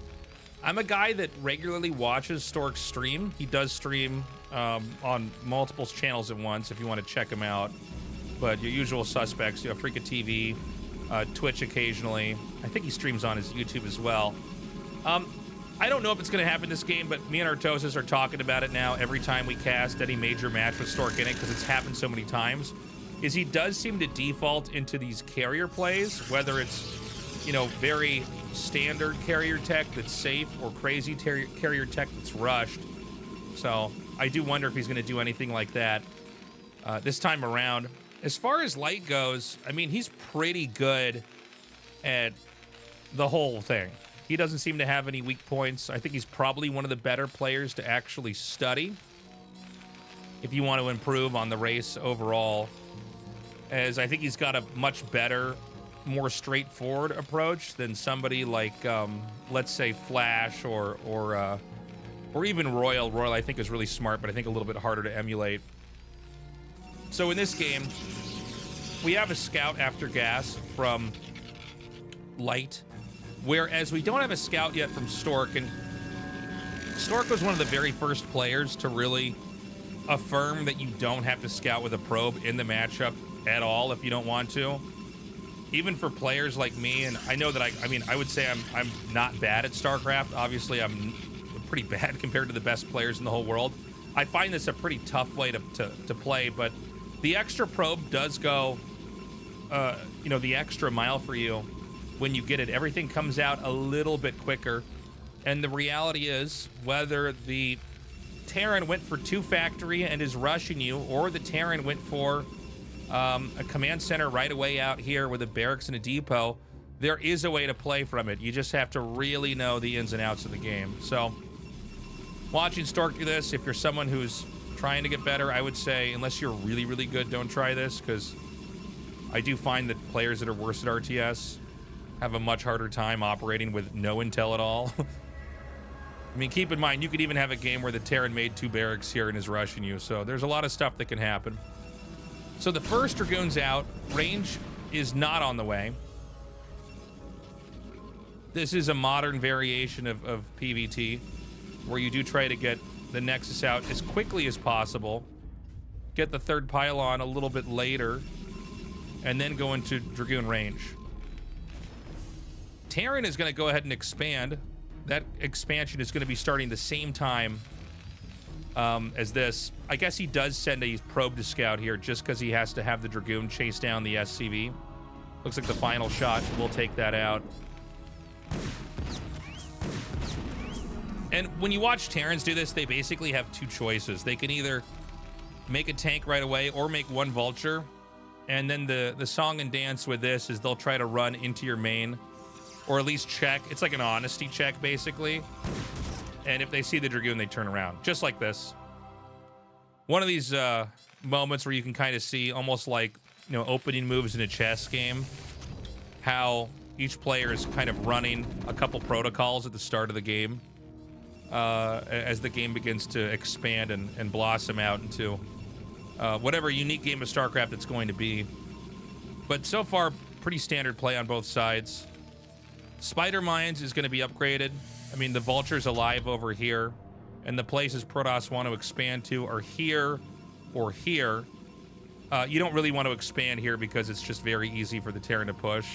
I'm a guy that regularly watches Stork's stream. He does stream on multiple channels at once if you want to check him out. But your usual suspects, you know, Freaka TV, Twitch occasionally. I think he streams on his YouTube as well. I don't know if it's going to happen this game, but me and Artosis are talking about it now every time we cast any major match with Stork in it, because it's happened so many times, is he does seem to default into these carrier plays, whether it's, you know, very standard carrier tech that's safe or crazy carrier tech that's rushed. So I do wonder if he's going to do anything like that this time around. As far as Light goes, I mean, he's pretty good at the whole thing. He doesn't seem to have any weak points. I think he's probably one of the better players to actually study if you want to improve on the race overall, as I think he's got a much better, more straightforward approach than somebody like, let's say, Flash or even Royal. Royal, I think, is really smart, but I think a little bit harder to emulate. So in this game, we have a scout after gas from Light, whereas we don't have a scout yet from Stork. And Stork was one of the very first players to really affirm that you don't have to scout with a probe in the matchup at all if you don't want to. Even for players like me, and I know that I would say I'm not bad at StarCraft. Obviously, I'm pretty bad compared to the best players in the whole world. I find this a pretty tough way to play, but the extra probe does go, you know, the extra mile for you. When you get it, everything comes out a little bit quicker. And the reality is, whether the Terran went for 2 factory and is rushing you, or the Terran went for a command center right away out here with a barracks and a depot, there is a way to play from it. You just have to really know the ins and outs of the game. So, watching Stork do this, if you're someone who's trying to get better, I would say, unless you're really, really good, don't try this, because I do find that players that are worse at RTS have a much harder time operating with no intel at all. mean, keep in mind, you could even have a game where the Terran made 2 barracks here and is rushing you, so there's a lot of stuff that can happen. So the first Dragoon's out. Range is not on the way. This is a modern variation of PvT, where you do try to get the Nexus out as quickly as possible, get the 3rd pylon a little bit later, and then go into Dragoon range. Terran is going to go ahead and expand. That expansion is going to be starting the same time as this. I guess he does send a probe to scout here just because he has to have the Dragoon chase down the SCV. Looks like the final shot will take that out. And when you watch Terrans do this, they basically have 2 choices. They can either make a tank right away or make 1 vulture. And then the song and dance with this is they'll try to run into your main, or at least check. It's like an honesty check, basically. And if they see the Dragoon, they turn around, just like this. One of these moments where you can kind of see, almost like, you know, opening moves in a chess game, how each player is kind of running a couple protocols at the start of the game as the game begins to expand and blossom out into whatever unique game of StarCraft it's going to be. But so far, pretty standard play on both sides. Spider Mines is going to be upgraded. I mean, the Vulture's alive over here, and the places Protoss want to expand to are here or here. You don't really want to expand here because it's just very easy for the Terran to push.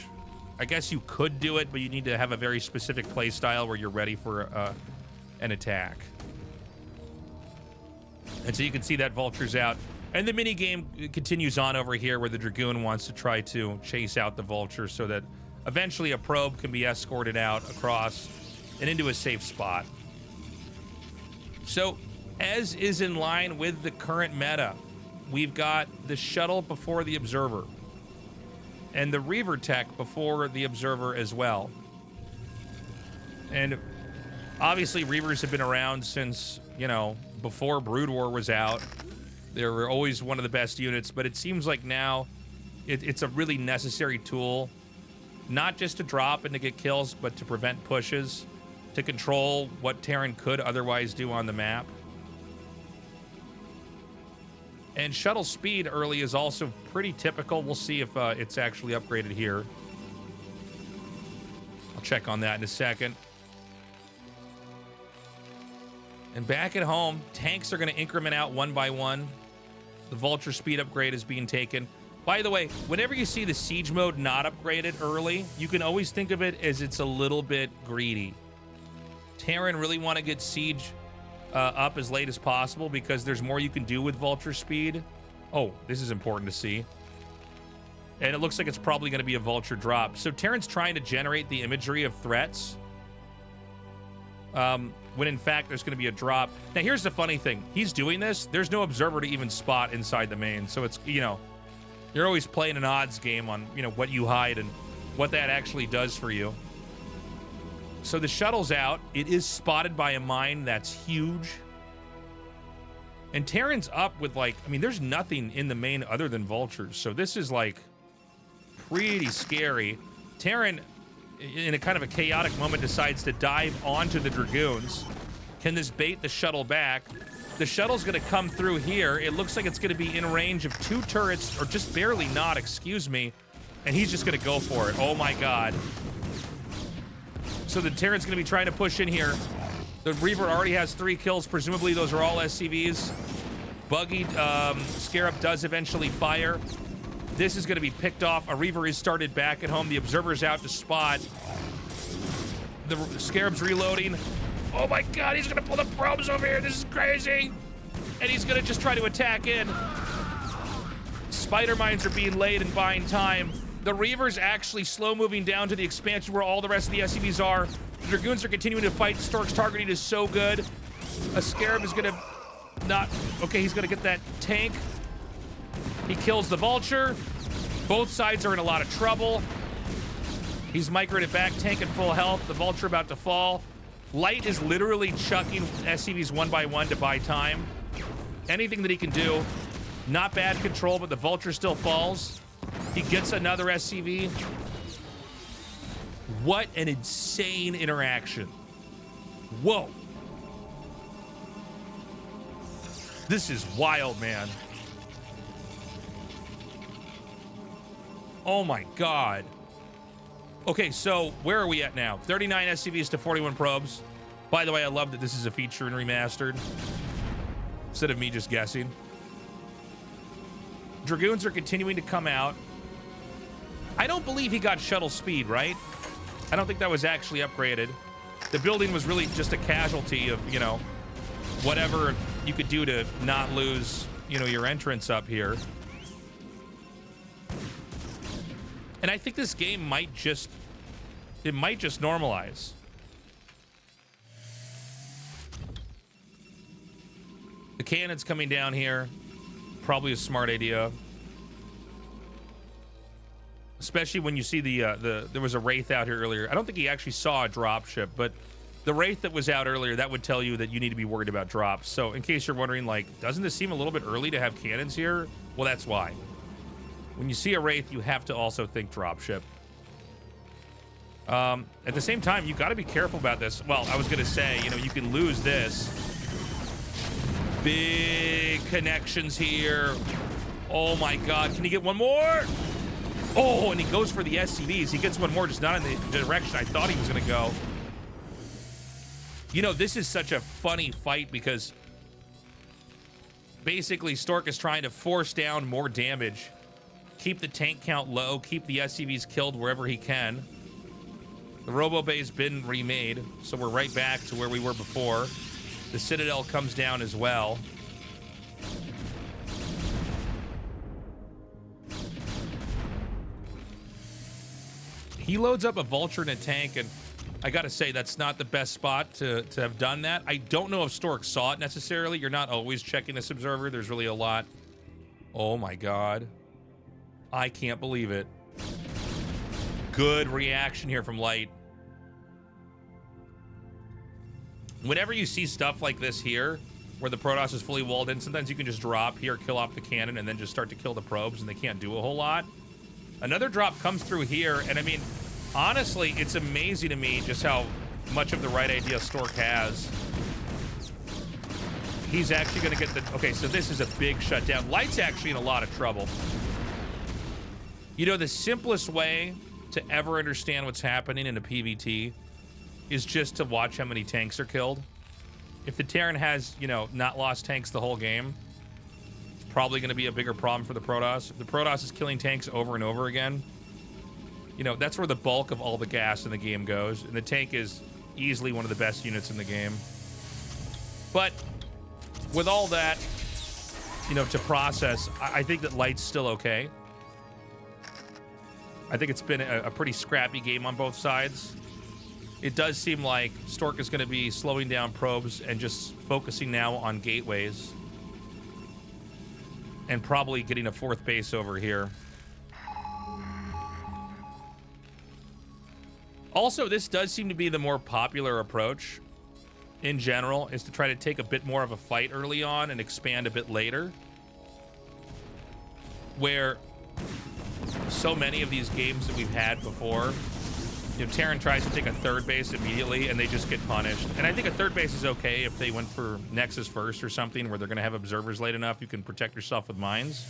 I guess you could do it, but you need to have a very specific play style where you're ready for an attack. And so you can see that Vulture's out. And the mini game continues on over here where the Dragoon wants to try to chase out the Vulture so that eventually a probe can be escorted out across and into a safe spot. So, as is in line with the current meta, we've got the shuttle before the observer and the Reaver tech before the observer as well. And obviously Reavers have been around since, you know, before Brood War was out. They were always one of the best units, but it seems like now it's a really necessary tool, not just to drop and to get kills, but to prevent pushes, to control what Terran could otherwise do on the map. And shuttle speed early is also pretty typical. We'll see if it's actually upgraded here. I'll check on that in a second. And back at home, tanks are going to increment out 1 by 1. The Vulture speed upgrade is being taken. By the way, whenever you see the siege mode not upgraded early, you can always think of it as it's a little bit greedy. Terran really want to get siege up as late as possible because there's more you can do with Vulture speed. Oh, this is important to see. And it looks like it's probably going to be a Vulture drop. So Terran's trying to generate the imagery of threats when in fact there's going to be a drop. Now here's the funny thing. He's doing this. There's no observer to even spot inside the main. So it's, you know, you're always playing an odds game on, you know, what you hide and what that actually does for you. So the shuttle's out. It is spotted by a mine that's huge. And Terran's up with, like, I mean, there's nothing in the main other than Vultures. So this is, like, pretty scary. Terran, in a kind of a chaotic moment, decides to dive onto the Dragoons. Can this bait the shuttle back? The shuttle's going to come through here. It looks like it's going to be in range of 2 turrets, or just barely not, excuse me. And he's just going to go for it. Oh, my God. So the Terran's going to be trying to push in here. The Reaver already has 3 kills. Presumably those are all SCVs. Buggy Scarab does eventually fire. This is going to be picked off. A Reaver is started back at home. The Observer's out to spot. The Scarab's reloading. Oh my God, he's going to pull the probes over here. This is crazy. And he's going to just try to attack in. Spider Mines are being laid and buying time. The Reaver's actually slow moving down to the expansion where all the rest of the SCVs are. The Dragoons are continuing to fight. Stork's targeting is so good. A Scarab is going to not... Okay, he's going to get that tank. He kills the Vulture. Both sides are in a lot of trouble. He's migrated back, tank at full health. The Vulture about to fall. Light is literally chucking SCVs 1 by 1 to buy time. Anything that he can do. Not bad control, but the Vulture still falls. He gets another SCV. What an insane interaction. Whoa. This is wild, man. Oh my God. Okay, so where are we at now? 39 SCVs to 41 probes. By the way, I love that this is a feature and remastered instead of me just guessing. Dragoons are continuing to come out. I don't believe he got shuttle speed, right? I don't think that was actually upgraded. The building was really just a casualty of, you know, whatever you could do to not lose, you know, your entrance up here. And I think this game might just, it might just normalize. The cannon's coming down here. Probably a smart idea. Especially when you see there was a Wraith out here earlier. I don't think he actually saw a dropship, but the Wraith that was out earlier, that would tell you that you need to be worried about drops. So in case you're wondering, like, doesn't this seem a little bit early to have cannons here? Well, that's why. When you see a Wraith, you have to also think dropship. At the same time, you got to be careful about this. Well, I was going to say, you know, you can lose this. Big connections here. Oh my God, can he get one more? Oh, and he goes for the SCVs. He gets one more, just not in the direction I thought he was going to go. You know, this is such a funny fight because basically Stork is trying to force down more damage, keep the tank count low, keep the SCVs killed wherever he can. The Robo Bay's been remade, so we're right back to where we were before. The Citadel comes down as well. He loads up a Vulture and a tank, and I gotta say, that's not the best spot to have done that. I don't know if Stork saw it necessarily. You're not always checking this observer. There's really a lot. Oh my God. I can't believe it. Good reaction here from Light. Whenever you see stuff like this here, where the Protoss is fully walled in, sometimes you can just drop here, kill off the cannon, and then just start to kill the probes, and they can't do a whole lot. Another drop comes through here, and I mean, honestly, it's amazing to me just how much of the right idea Stork has. He's actually going to get the... Okay, so this is a big shutdown. Light's actually in a lot of trouble. You know, the simplest way to ever understand what's happening in a PvT is just to watch how many tanks are killed. If the Terran has, you know, not lost tanks the whole game, it's probably going to be a bigger problem for the Protoss. If the Protoss is killing tanks over and over again, you know, that's where the bulk of all the gas in the game goes. And the tank is easily one of the best units in the game. But with all that, you know, to process, I think that Light's still okay. I think it's been a pretty scrappy game on both sides. It does seem like Stork is going to be slowing down probes and just focusing now on gateways. And probably getting a fourth base over here. Also, this does seem to be the more popular approach in general, is to try to take a bit more of a fight early on and expand a bit later. Where so many of these games that we've had before, you know, Terran tries to take a third base immediately and they just get punished. And I think a third base is okay if they went for Nexus first or something, where they're going to have observers late enough you can protect yourself with mines.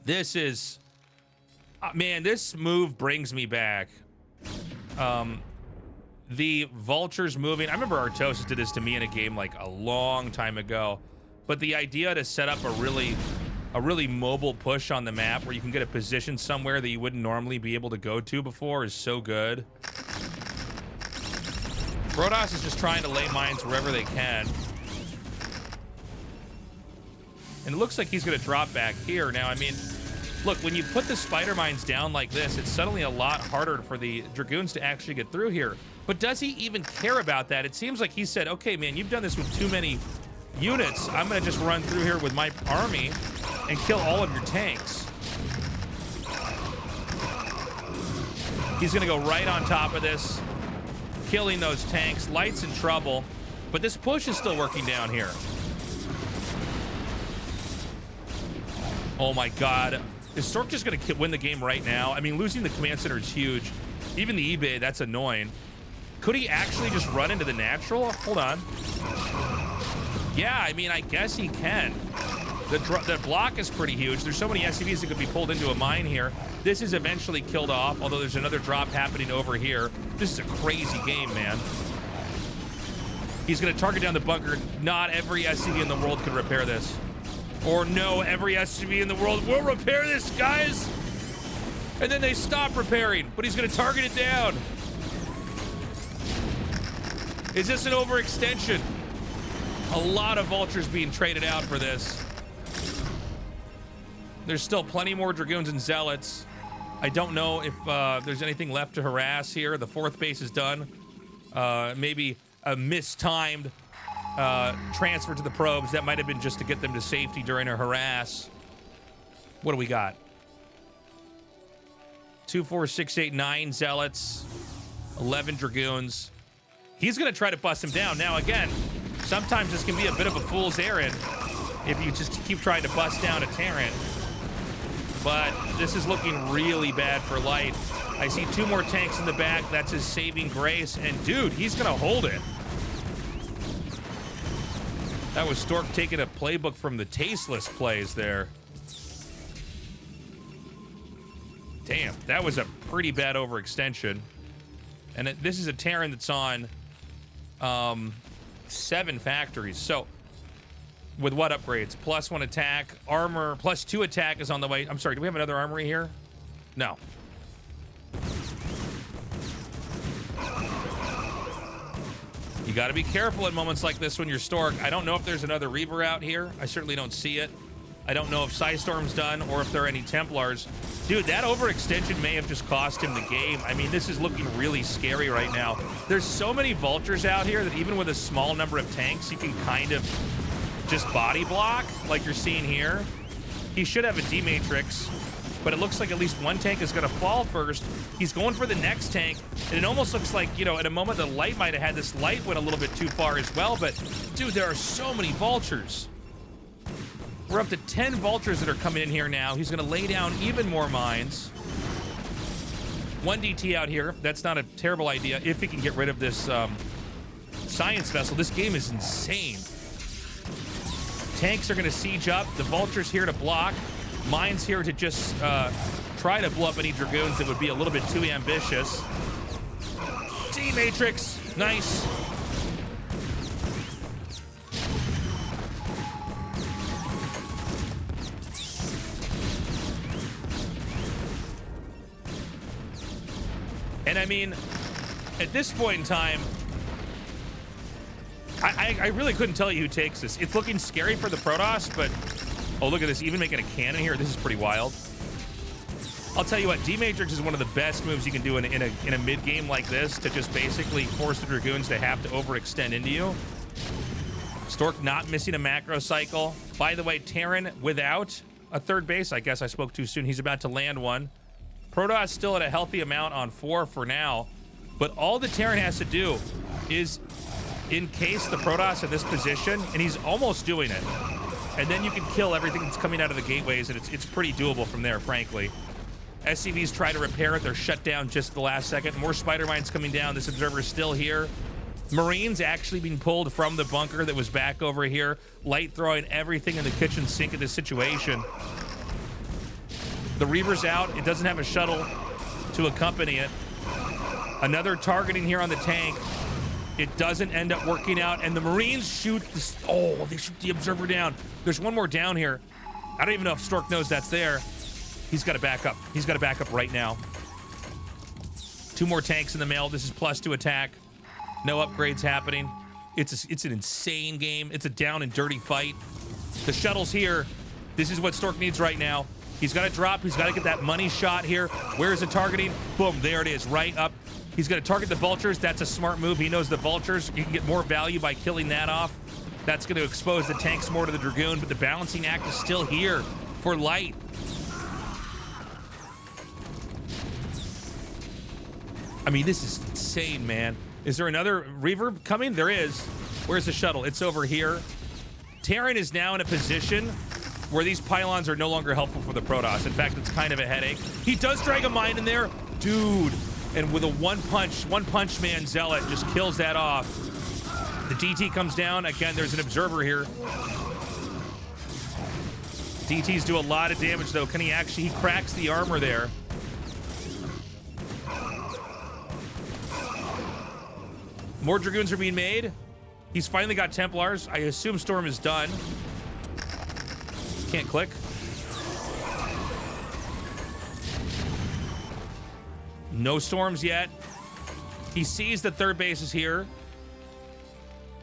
This is... man, this move brings me back. The Vultures moving... I remember Artosis did this to me in a game like a long time ago. But the idea to set up a really mobile push on the map where you can get a position somewhere that you wouldn't normally be able to go to before is so good. Protoss is just trying to lay mines wherever they can. And it looks like he's going to drop back here. Now, I mean, look, when you put the spider mines down like this, it's suddenly a lot harder for the Dragoons to actually get through here. But does he even care about that? It seems like he said, okay, man, you've done this with too many units. I'm going to just run through here with my army and kill all of your tanks. He's going to go right on top of this, killing those tanks. Light's in trouble, but this push is still working down here. Oh my God. Is Stork just going to win the game right now? I mean, losing the command center is huge. Even the eBay, that's annoying. Could he actually just run into the natural? Hold on. Yeah, I mean, I guess he can. The block is pretty huge. There's so many SCVs that could be pulled into a mine here. This is eventually killed off, although there's another drop happening over here. This is a crazy game, man. He's going to target down the bunker. Not every SCV in the world could repair this. Or no, every SCV in the world will repair this, guys. And then they stop repairing, but he's going to target it down. Is this an overextension? A lot of vultures being traded out for this. There's still plenty more Dragoons and Zealots. I don't know if there's anything left to harass here. The fourth base is done. Maybe a mistimed transfer to the probes. That might have been just to get them to safety during a harass. What do we got? 2, 4, 6, 8, 9 Zealots. 11 Dragoons. He's going to try to bust him down. Now, again, sometimes this can be a bit of a fool's errand if you just keep trying to bust down a Terran. But this is looking really bad for Light. I see 2 more tanks in the back. That's his saving grace. And, dude, he's going to hold it. That was Stork taking a playbook from the Tasteless plays there. Damn, that was a pretty bad overextension. And this is a Terran that's on 7 factories. So, with what upgrades? +1 attack, armor, +2 attack is on the way. I'm sorry, do we have another armory here? No. You got to be careful at moments like this when you're Stork. I don't know if there's another Reaver out here. I certainly don't see it. I don't know if Psystorm's done or if there are any Templars. Dude, that overextension may have just cost him the game. I mean, this is looking really scary right now. There's so many Vultures out here that even with a small number of tanks, you can kind of just body block like you're seeing here. He should have a D-Matrix, but it looks like at least one tank is going to fall first. He's going for the next tank, and it almost looks like, you know, at a moment the Light might have had this. Light went a little bit too far as well, but dude, there are so many Vultures. We're up to 10 Vultures that are coming in here now. He's going to lay down even more mines. 1 DT out here. That's not a terrible idea if he can get rid of this science vessel. This game is insane. Tanks are going to siege up. The Vultures here to block. Mines here to just try to blow up any Dragoons that would be a little bit too ambitious. D-Matrix. Nice. And I mean, at this point in time, I really couldn't tell you who takes this. It's looking scary for the Protoss, but oh, look at this. Even making a cannon here. This is pretty wild. I'll tell you what, D-Matrix is one of the best moves you can do in a mid-game like this to just basically force the Dragoons to have to overextend into you. Stork not missing a macro cycle. By the way, Terran without a third base. I guess I spoke too soon. He's about to land one. Protoss still at a healthy amount on 4 for now, but all the Terran has to do is encase the Protoss in this position, and he's almost doing it. And then you can kill everything that's coming out of the gateways, and it's pretty doable from there, frankly. SCVs try to repair it. They're shut down just at the last second. More spider mines coming down. This observer is still here. Marines actually being pulled from the bunker that was back over here. Light throwing everything in the kitchen sink in this situation. The Reaver's out. It doesn't have a shuttle to accompany it. Another targeting here on the tank. It doesn't end up working out, and the Marines shoot this. Oh, they shoot the observer down. There's one more down here. I don't even know if Stork knows that's there. He's got to back up. He's got to back up right now. 2 more tanks in the mail. This is +2 attack. No upgrades happening. It's an insane game. It's a down and dirty fight. The shuttle's here. This is what Stork needs right now. He's got to drop. He's got to get that money shot here. Where is it targeting? Boom, there it is, right up. He's going to target the Vultures. That's a smart move. He knows the Vultures. You can get more value by killing that off. That's going to expose the tanks more to the Dragoon, but the balancing act is still here for Light. I mean, this is insane, man. Is there another Reaver coming? There is. Where's the shuttle? It's over here. Terran is now in a position where these pylons are no longer helpful for the Protoss. In fact, it's kind of a headache. He does drag a mine in there. Dude. And with a one punch man Zealot just kills that off. The DT comes down. Again, there's an observer here. DTs do a lot of damage, though. Can he actually... He cracks the armor there. More Dragoons are being made. He's finally got Templars. I assume Storm is done. Can't click. No Storms yet. He sees the third base is here.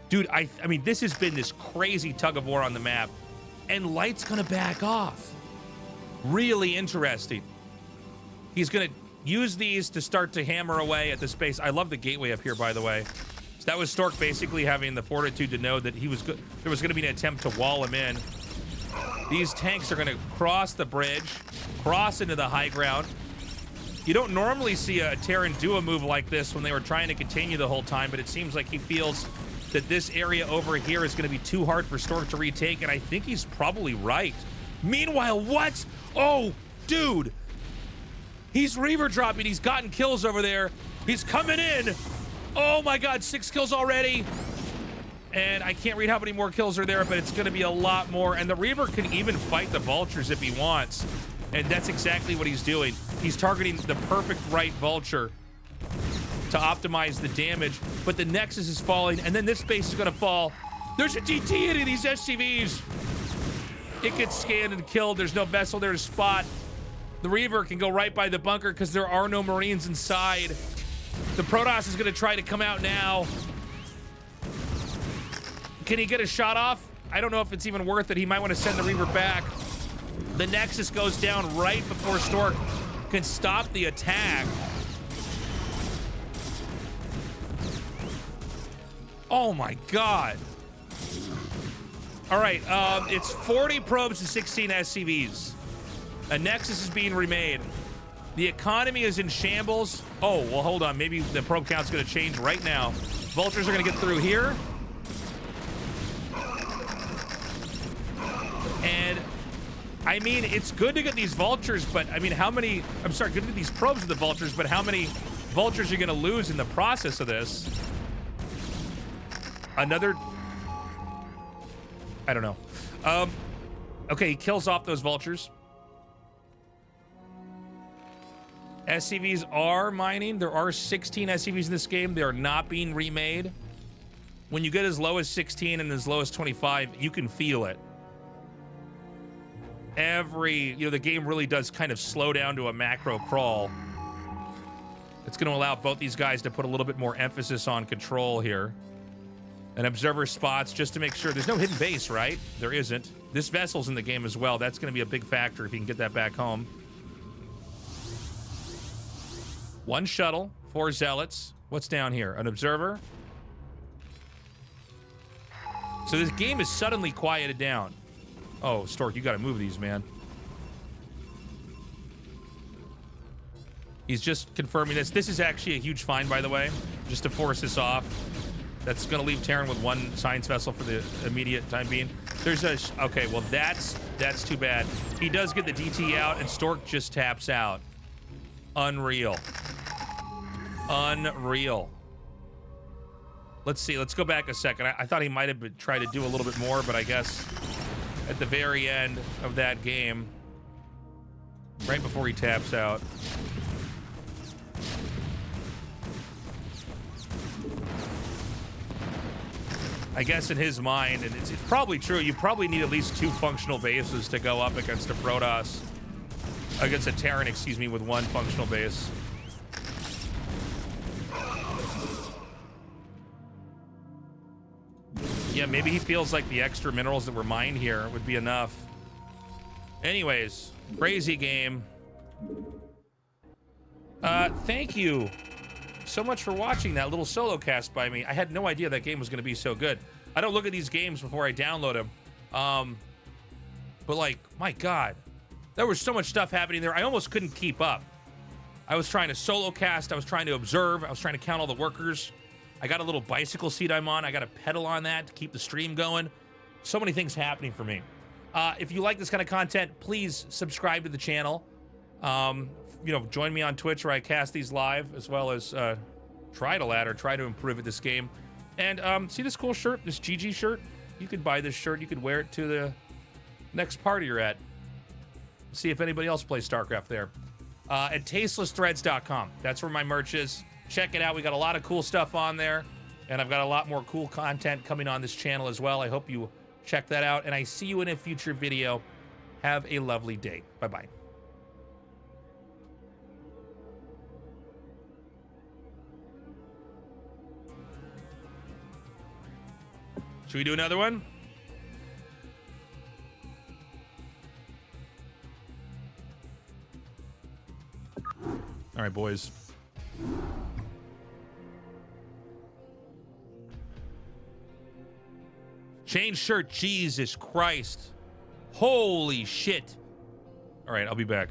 Dude, I mean, this has been this crazy tug of war on the map. And Light's gonna back off. Really interesting. He's gonna use these to start to hammer away at the space. I love the gateway up here, by the way. So that was Stork basically having the fortitude to know that he was good. There was gonna be an attempt to wall him in. These tanks are gonna cross the bridge, cross into the high ground. You don't normally see a Terran do a move like this when they were trying to continue the whole time, but it seems like he feels that this area over here is going to be too hard for Stork to retake, and I think he's probably right. Meanwhile, what? Oh, dude. He's Reaver dropping. He's gotten kills over there. He's coming in. Oh my God, 6 kills already. And I can't read how many more kills are there, but it's going to be a lot more. And the Reaver can even fight the Vultures if he wants. And that's exactly what he's doing. He's targeting the perfect right Vulture to optimize the damage, but the Nexus is falling, and then this base is gonna fall. There's a DT in these SCVs. It gets scanned and killed. There's no vessel there to spot. The Reaver can go right by the bunker because there are no Marines inside. The Protoss is gonna try to come out now. Can he get a shot off? I don't know if it's even worth it. He might want to send the Reaver back. The Nexus goes down right before Stork can stop the attack. Oh my God. All right, it's 40 probes and 16 SCVs. A Nexus is being remade. The economy is in shambles. Oh, well, hold on. Maybe the probe count's gonna change right now. Vultures are gonna get through here. And I mean, it's good to get these Vultures, but I mean, how many, I'm sorry, good to get these probes with the Vultures, but how many Vultures are you gonna lose in the process of this? Another, I don't know. Okay, he kills off those Vultures. SCVs are mining. There are 16 SCVs in this game. They are not being remade. When you get as low as 16 and as low as 25, you can feel it. The game really does kind of slow down to a macro crawl. It's going to allow both these guys to put a little bit more emphasis on control here. And observer spots just to make sure. There's no hidden base, right? There isn't. This vessel's in the game as well. That's going to be a big factor if you can get that back home. 1 shuttle, 4 zealots. What's down here? An observer. So this game is suddenly quieted down. Oh, Stork, you got to move these, man. He's just confirming this. This is actually a huge find, by the way, just to force this off. That's going to leave Terran with 1 science vessel for the immediate time being. There's a... Okay, well, that's too bad. He does get the DT out, and Stork just taps out. Unreal. Unreal. Let's see. Let's go back a second. I thought he might have tried to do a little bit more, but I guess at the very end of that game, right before he taps out. I guess in his mind, and it's probably true, you probably need at least 2 functional bases to go up against a Protoss. Against a Terran, excuse me, with 1 functional base. Yeah, maybe he feels like the extra minerals that were mined here would be enough. Anyways, crazy game. Thank you so much for watching that little solo cast by me. I had no idea that game was going to be so good. I don't look at these games before I download them. But like, my God, there was so much stuff happening there. I almost couldn't keep up. I was trying to solo cast. I was trying to observe. I was trying to count all the workers. I got a little bicycle seat I'm on. I got a pedal on that to keep the stream going. So many things happening for me. If you like this kind of content, please subscribe to the channel. You know, join me on Twitch where I cast these live, as well as try to improve at this game. And see this cool shirt, this GG shirt? You could buy this shirt. You could wear it to the next party you're at. See if anybody else plays StarCraft there. At tastelessthreads.com. That's where my merch is. Check it out. We got a lot of cool stuff on there. And I've got a lot more cool content coming on this channel as well. I hope you check that out. And I see you in a future video. Have a lovely day. Bye-bye. Should we do another one? All right, boys. Change shirt. Jesus Christ. Holy shit. All right, I'll be back.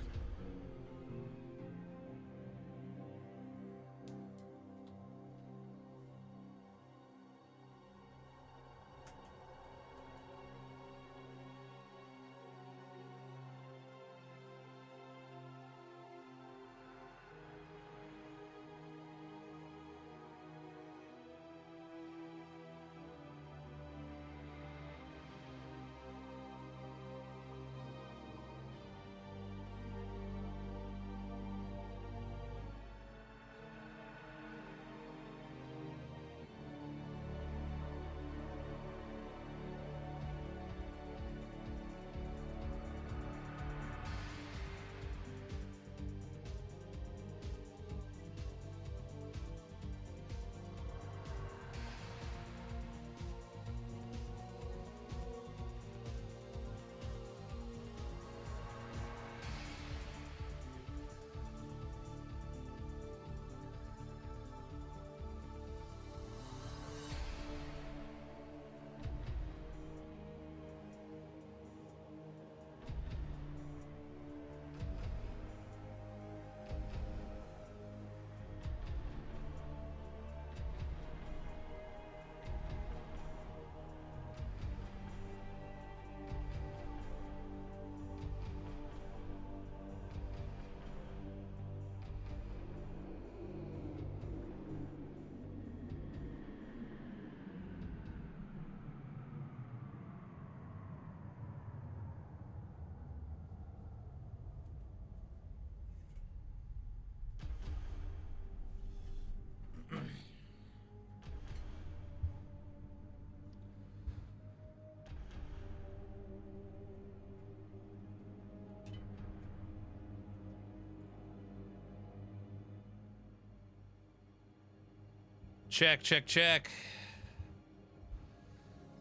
Check, check, check.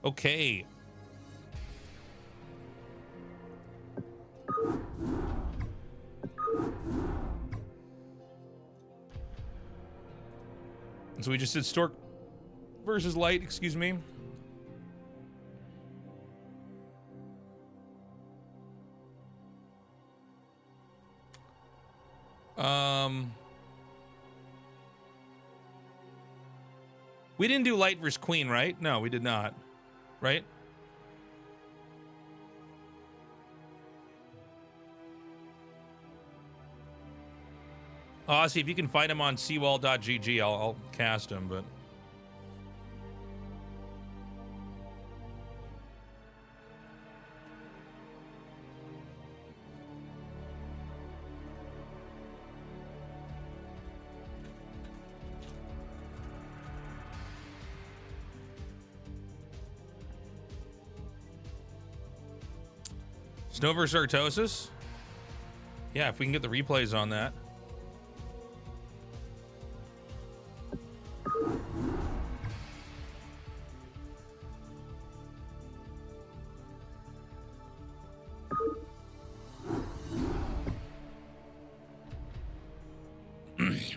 Okay. So we just did Stork versus Light, excuse me. We didn't do Light versus Queen, right? No, we did not. Right? Aussie, if you can find him on seawall.gg, I'll cast him, but... Snow vs. Artosis? Yeah, if we can get the replays on that.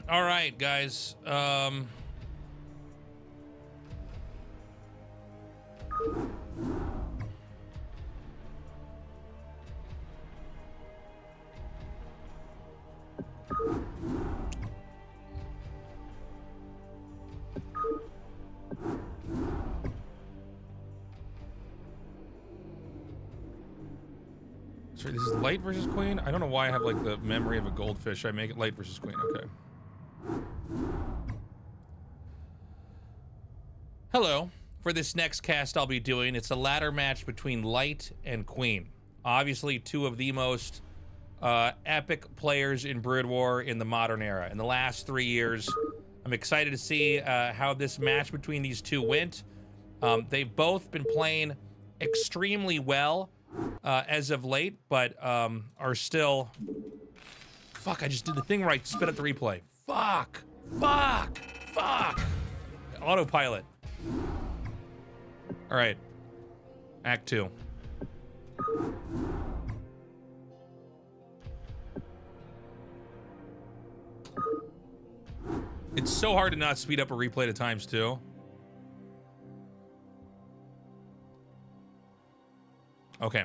All right, guys. Sorry, this is Light versus Queen? I don't know why I have like the memory of a goldfish. I make it Light versus Queen. Okay. Hello. For this next cast I'll be doing, it's a ladder match between Light and Queen. Obviously, two of the most epic players in Brood War in the modern era. In the last 3 years, I'm excited to see how this match between these two went. They've both been playing extremely well as of late, but are still... Fuck, I just did the thing where I spit up the replay. Fuck! Fuck! Fuck! Autopilot. All right. Act 2. It's so hard to not speed up a replay to times 2. Okay.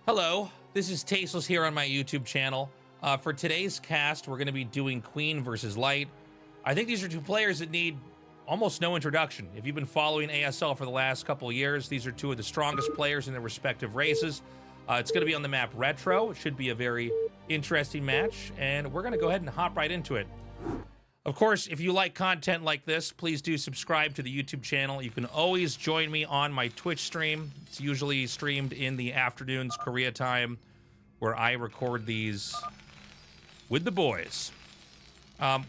Hello, this is Tasteless here on my YouTube channel. For today's cast, we're going to be doing Queen versus Light. I think these are two players that need almost no introduction. If you've been following ASL for the last couple of years, these are two of the strongest players in their respective races. It's going to be on the map Retro. It should be a very interesting match, and we're going to go ahead and hop right into it. Of course, if you like content like this, please do subscribe to the YouTube channel. You can always join me on my Twitch stream. It's usually streamed in the afternoons, Korea time, where I record these with the boys.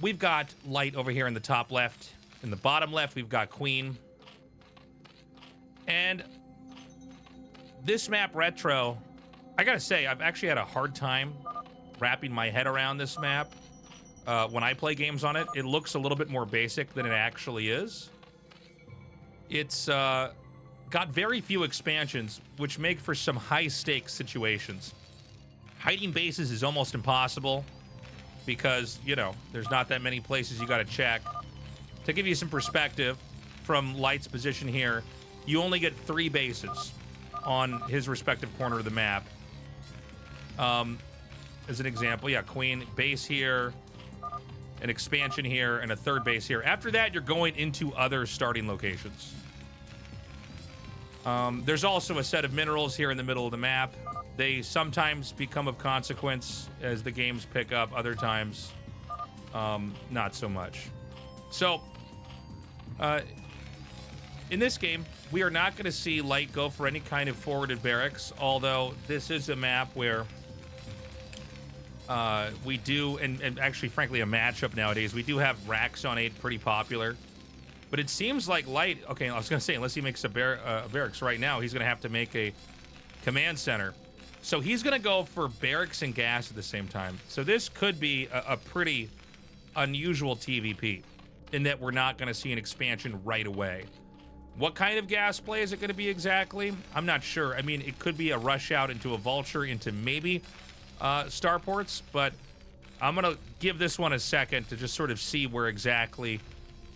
We've got Light over here in the top left. In the bottom left, we've got Queen. And this map, Retro, I gotta say, I've actually had a hard time wrapping my head around this map. When I play games on it, it looks a little bit more basic than it actually is. It's got very few expansions, which make for some high-stakes situations. Hiding bases is almost impossible because, you know, there's not that many places you gotta check. To give you some perspective, from Light's position here, you only get 3 bases on his respective corner of the map. As an example, yeah, Queen, base here, an expansion here, and a 3rd base here. After that, you're going into other starting locations. There's also a set of minerals here in the middle of the map. They sometimes become of consequence as the games pick up. Other times, not so much. So, in this game, we are not going to see Light go for any kind of forwarded barracks, although this is a map where we do, and actually, frankly, a matchup nowadays, we do have racks on 8 pretty popular. But it seems like Light, okay, I was going to say, unless he makes a barracks right now, he's going to have to make a command center. So he's going to go for barracks and gas at the same time. So this could be a pretty unusual TVP in that we're not going to see an expansion right away. What kind of gas play is it going to be exactly? I'm not sure. I mean, it could be a rush out into a vulture into maybe starports, but I'm going to give this one a second to just sort of see where exactly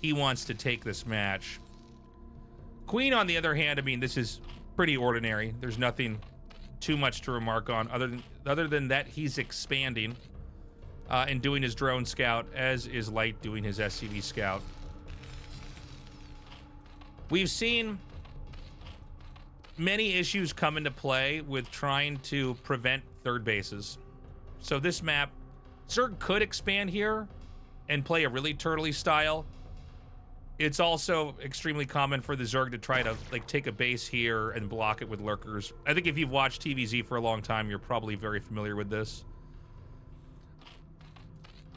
he wants to take this match. Queen, on the other hand, I mean, this is pretty ordinary. There's nothing too much to remark on other than that he's expanding and doing his drone scout, as is Light doing his SCV scout. We've seen many issues come into play with trying to prevent 3rd bases. So this map, Zerg could expand here and play a really turtley style. It's also extremely common for the Zerg to try to like take a base here and block it with lurkers. I think if you've watched TVZ for a long time, you're probably very familiar with this.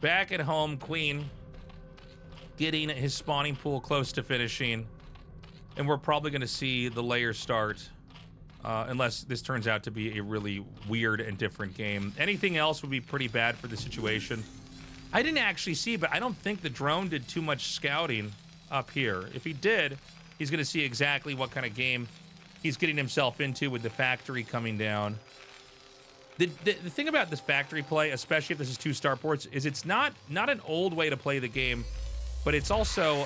Back at home, Queen getting his spawning pool close to finishing. And we're probably going to see the layer start unless this turns out to be a really weird and different game. Anything else would be pretty bad for the situation. I didn't actually see, but I don't think the drone did too much scouting up here. If he did, he's going to see exactly what kind of game he's getting himself into with the factory coming down. The thing about this factory play, especially if this is 2 starports, is it's not an old way to play the game, but it's also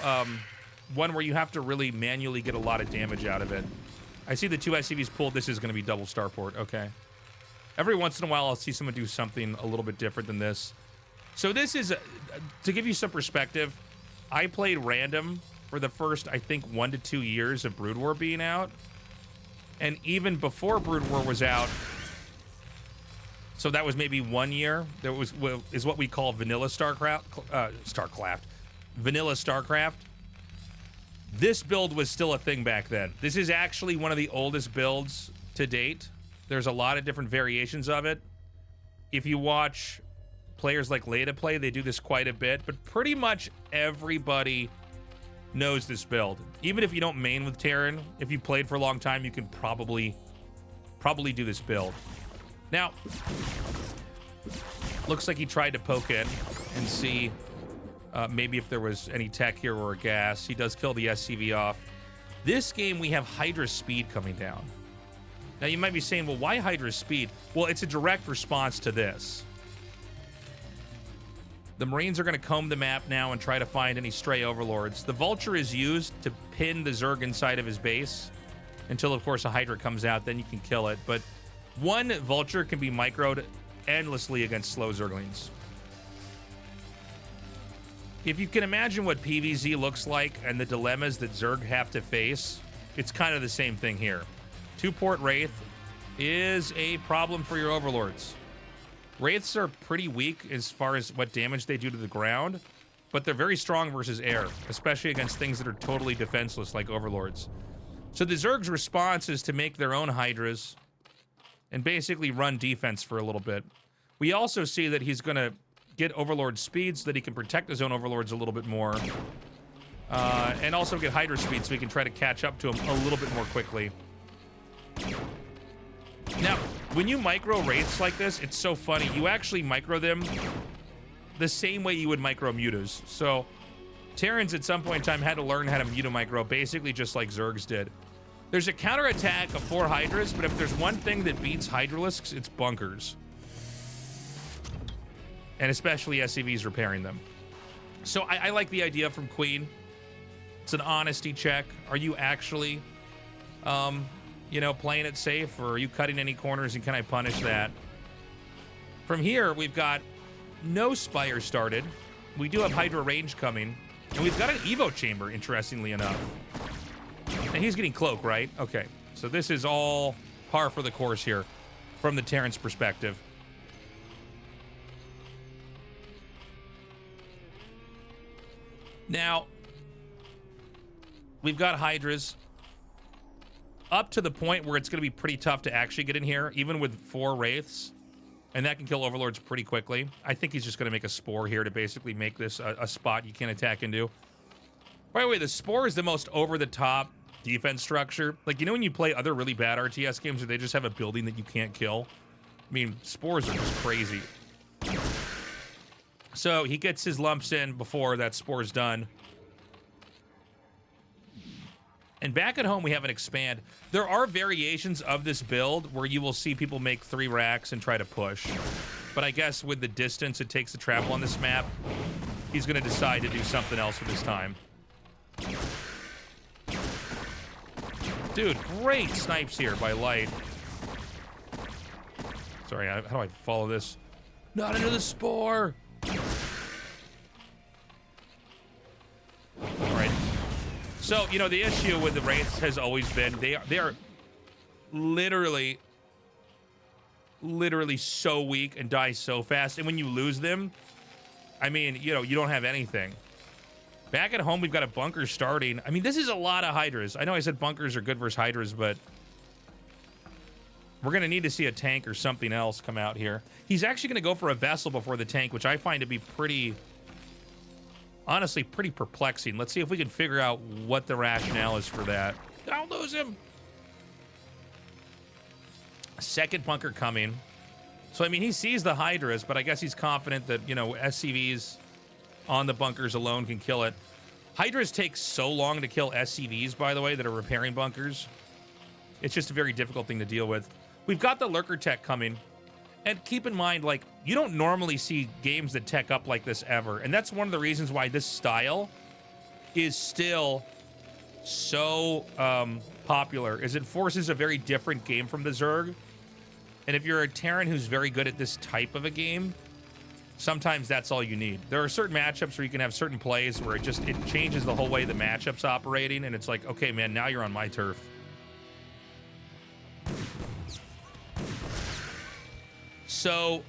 one where you have to really manually get a lot of damage out of it. I see the 2 SCVs pulled. This is going to be double starport. Okay. Every once in a while, I'll see someone do something a little bit different than this. So this is, to give you some perspective, I played random for the first, I think, 1 to 2 years of Brood War being out. And even before Brood War was out, so that was maybe 1 year, is what we call vanilla StarCraft. vanilla StarCraft, this build was still a thing back then. This is actually one of the oldest builds to date. There's a lot of different variations of it. If you watch players like Leda play, they do this quite a bit, but pretty much everybody knows this build. Even if you don't main with Terran, if you played for a long time, you can probably do this build. Now, looks like he tried to poke in and see maybe if there was any tech here or a gas. He does kill the SCV off. This game, we have Hydra's speed coming down. Now, you might be saying, well, why Hydra's speed? Well, it's a direct response to this. The Marines are going to comb the map now and try to find any stray overlords. The Vulture is used to pin the Zerg inside of his base until, of course, a Hydra comes out. Then you can kill it. But one Vulture can be microed endlessly against slow Zerglings. If you can imagine what PvZ looks like and the dilemmas that Zerg have to face, it's kind of the same thing here. 2-port Wraith is a problem for your overlords. Wraiths are pretty weak as far as what damage they do to the ground, but they're very strong versus air, especially against things that are totally defenseless like overlords. So the Zerg's response is to make their own Hydras and basically run defense for a little bit. We also see that he's going to get overlord speed so that he can protect his own overlords a little bit more, and also get Hydra speed so he can try to catch up to him a little bit more quickly. Now, when you micro Wraiths like this, it's so funny. You actually micro them the same way you would micro Mutas. So Terrans at some point in time had to learn how to Muta micro, basically just like Zergs did. There's a counterattack of 4 Hydras, but if there's one thing that beats Hydralisks, it's bunkers. And especially SCVs repairing them. So I like the idea from Queen. It's an honesty check. Are you actually, you know, playing it safe, or are you cutting any corners, and can I punish that? From here, we've got no Spire started. We do have Hydra range coming, and we've got an Evo chamber, interestingly enough. And he's getting cloak, right? Okay, so this is all par for the course here from the Terrans perspective. Now, we've got Hydras up to the point where it's going to be pretty tough to actually get in here, even with 4 Wraiths. And that can kill Overlords pretty quickly. I think he's just going to make a Spore here to basically make this a spot you can't attack into. By the way, the Spore is the most over-the-top defense structure. Like, you know when you play other really bad RTS games where they just have a building that you can't kill? I mean, Spores are just crazy. So he gets his lumps in before that Spore's done. And back at home, we have an expand. There are variations of this build where you will see people make 3 racks and try to push. But I guess with the distance it takes to travel on this map, he's going to decide to do something else with his time. Dude, great snipes here by Light. Sorry, how do I follow this? Not into the Spore! All right. So, you know, the issue with the Wraiths has always been they are literally so weak and die so fast. And when you lose them, I mean, you know, you don't have anything. Back at home, we've got a bunker starting. I mean, this is a lot of Hydras. I know I said bunkers are good versus Hydras, but we're going to need to see a tank or something else come out here. He's actually going to go for a vessel before the tank, which I find to be pretty, honestly, pretty perplexing. Let's see if we can figure out what the rationale is for that. Don't lose him. Second bunker coming. So, I mean, he sees the Hydras, but I guess he's confident that, you know, SCVs on the bunkers alone can kill it. Hydras take so long to kill SCVs, by the way, that are repairing bunkers. It's just a very difficult thing to deal with. We've got the Lurker tech coming. And keep in mind, like, you don't normally see games that tech up like this ever. And that's one of the reasons why this style is still so popular, is it forces a very different game from the Zerg. And if you're a Terran who's very good at this type of a game, sometimes that's all you need. There are certain matchups where you can have certain plays where it changes the whole way the matchup's operating, and it's like, okay, man, now you're on my turf. So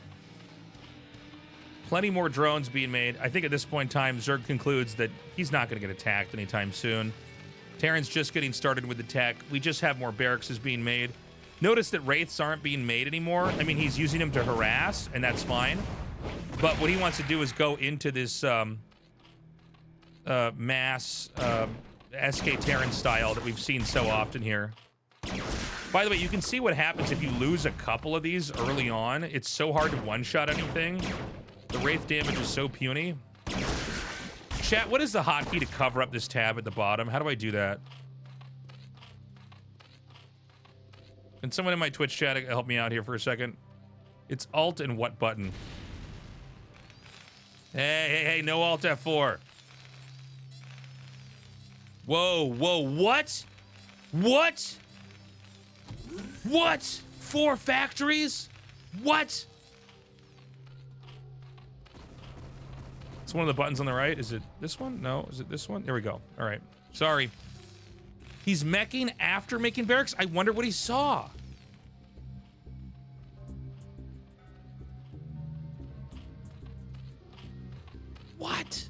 Plenty more drones being made. I think at this point in time, Zerg concludes that he's not going to get attacked anytime soon. Terran's just getting started with the tech. We just have more barracks being made. Notice that Wraiths aren't being made anymore. I mean, he's using them to harass, and that's fine. But what he wants to do is go into this mass SK Terran style that we've seen so often here. By the way, you can see what happens if you lose a couple of these early on. It's so hard to one-shot anything. The Wraith damage is so puny. Chat, what is the hotkey to cover up this tab at the bottom? How do I do that? Can someone in my Twitch chat help me out here for a second? It's Alt and what button? Hey, no Alt F4. Whoa, what? What? 4 factories? What? It's one of the buttons on the right. Is it this one? No. Is it this one? There we go. All right. Sorry. He's meching after making barracks? I wonder what he saw. What?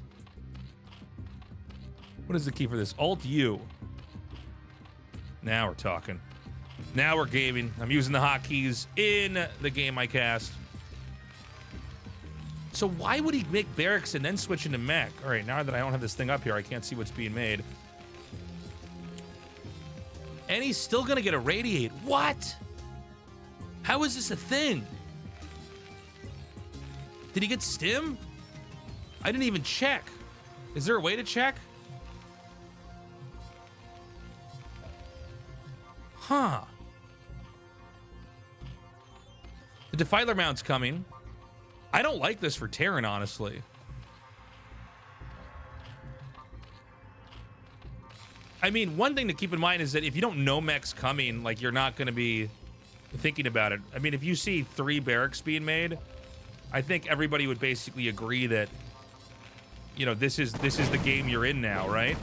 What is the key for this? Alt-U. Now we're talking. Now we're gaming. I'm using the hotkeys in the game I cast. So why would he make barracks and then switch into mech? All right, now that I don't have this thing up here, I can't see what's being made. And he's still gonna get a radiate. What? How is this a thing? Did he get stim? I didn't even check. Is there a way to check? Huh. The Defiler mount's coming. I don't like this for Terran, honestly. I mean, one thing to keep in mind is that if you don't know mech's coming, like, you're not going to be thinking about it. I mean, if you see 3 barracks being made, I think everybody would basically agree that, you know, this is the game you're in now, right?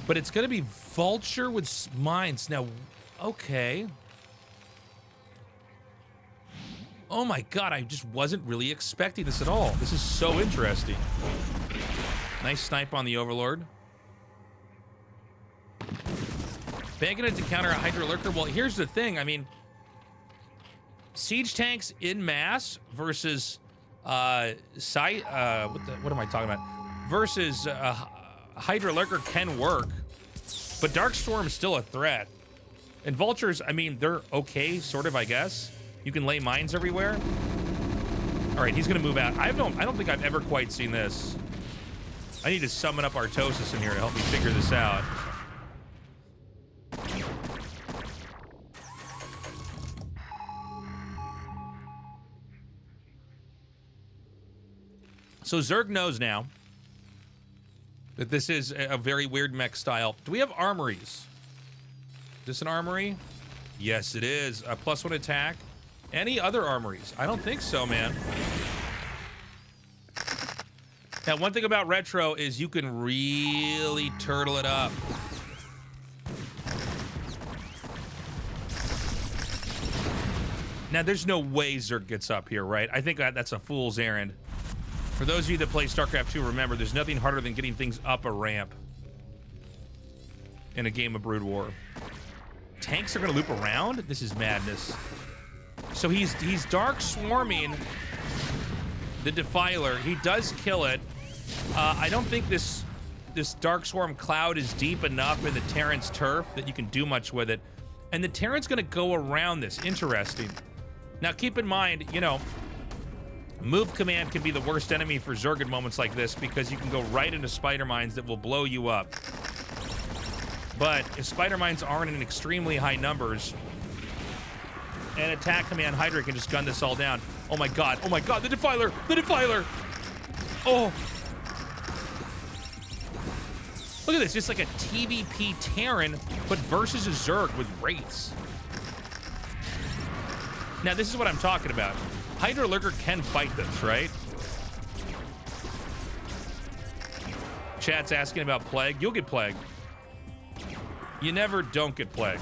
But it's going to be Vulture with mines. Now, okay. Oh my god, I just wasn't really expecting this at all. This is so interesting. Nice snipe on the Overlord. Banking it to counter a Hydra Lurker. Well, here's the thing. I mean, siege tanks in mass versus what am I talking about? Versus Hydra Lurker can work, but Darkstorm's still a threat. And Vultures, I mean, they're okay, sort of, I guess. You can lay mines everywhere. All right, he's gonna move out. I don't think I've ever quite seen this. I need to summon up Artosis in here to help me figure this out. So Zerg knows now that this is a very weird mech style. Do we have armories? Is this an armory? Yes, it is. A +1 attack. Any other armories? I don't think so, man. Now, one thing about Retro is you can really turtle it up. Now, there's no way Zerg gets up here, right? I think that's a fool's errand. For those of you that play StarCraft 2, remember, there's nothing harder than getting things up a ramp in a game of Brood War. Tanks are going to loop around? This is madness. So he's dark swarming the Defiler. He does kill it. I don't think this dark swarm cloud is deep enough in the Terran's turf that you can do much with it. And the Terran's going to go around this. Interesting. Now, keep in mind, you know, move command can be the worst enemy for Zerg in moments like this because you can go right into spider mines that will blow you up. But if spider mines aren't in extremely high numbers, and attack command Hydra can just gun this all down. Oh my god, the Defiler! The Defiler! Oh! Look at this, just like a TVP Terran, but versus a Zerg with Wraiths. Now, this is what I'm talking about. Hydra Lurker can fight this, right? Chat's asking about Plague. You'll get Plague. You never don't get Plague.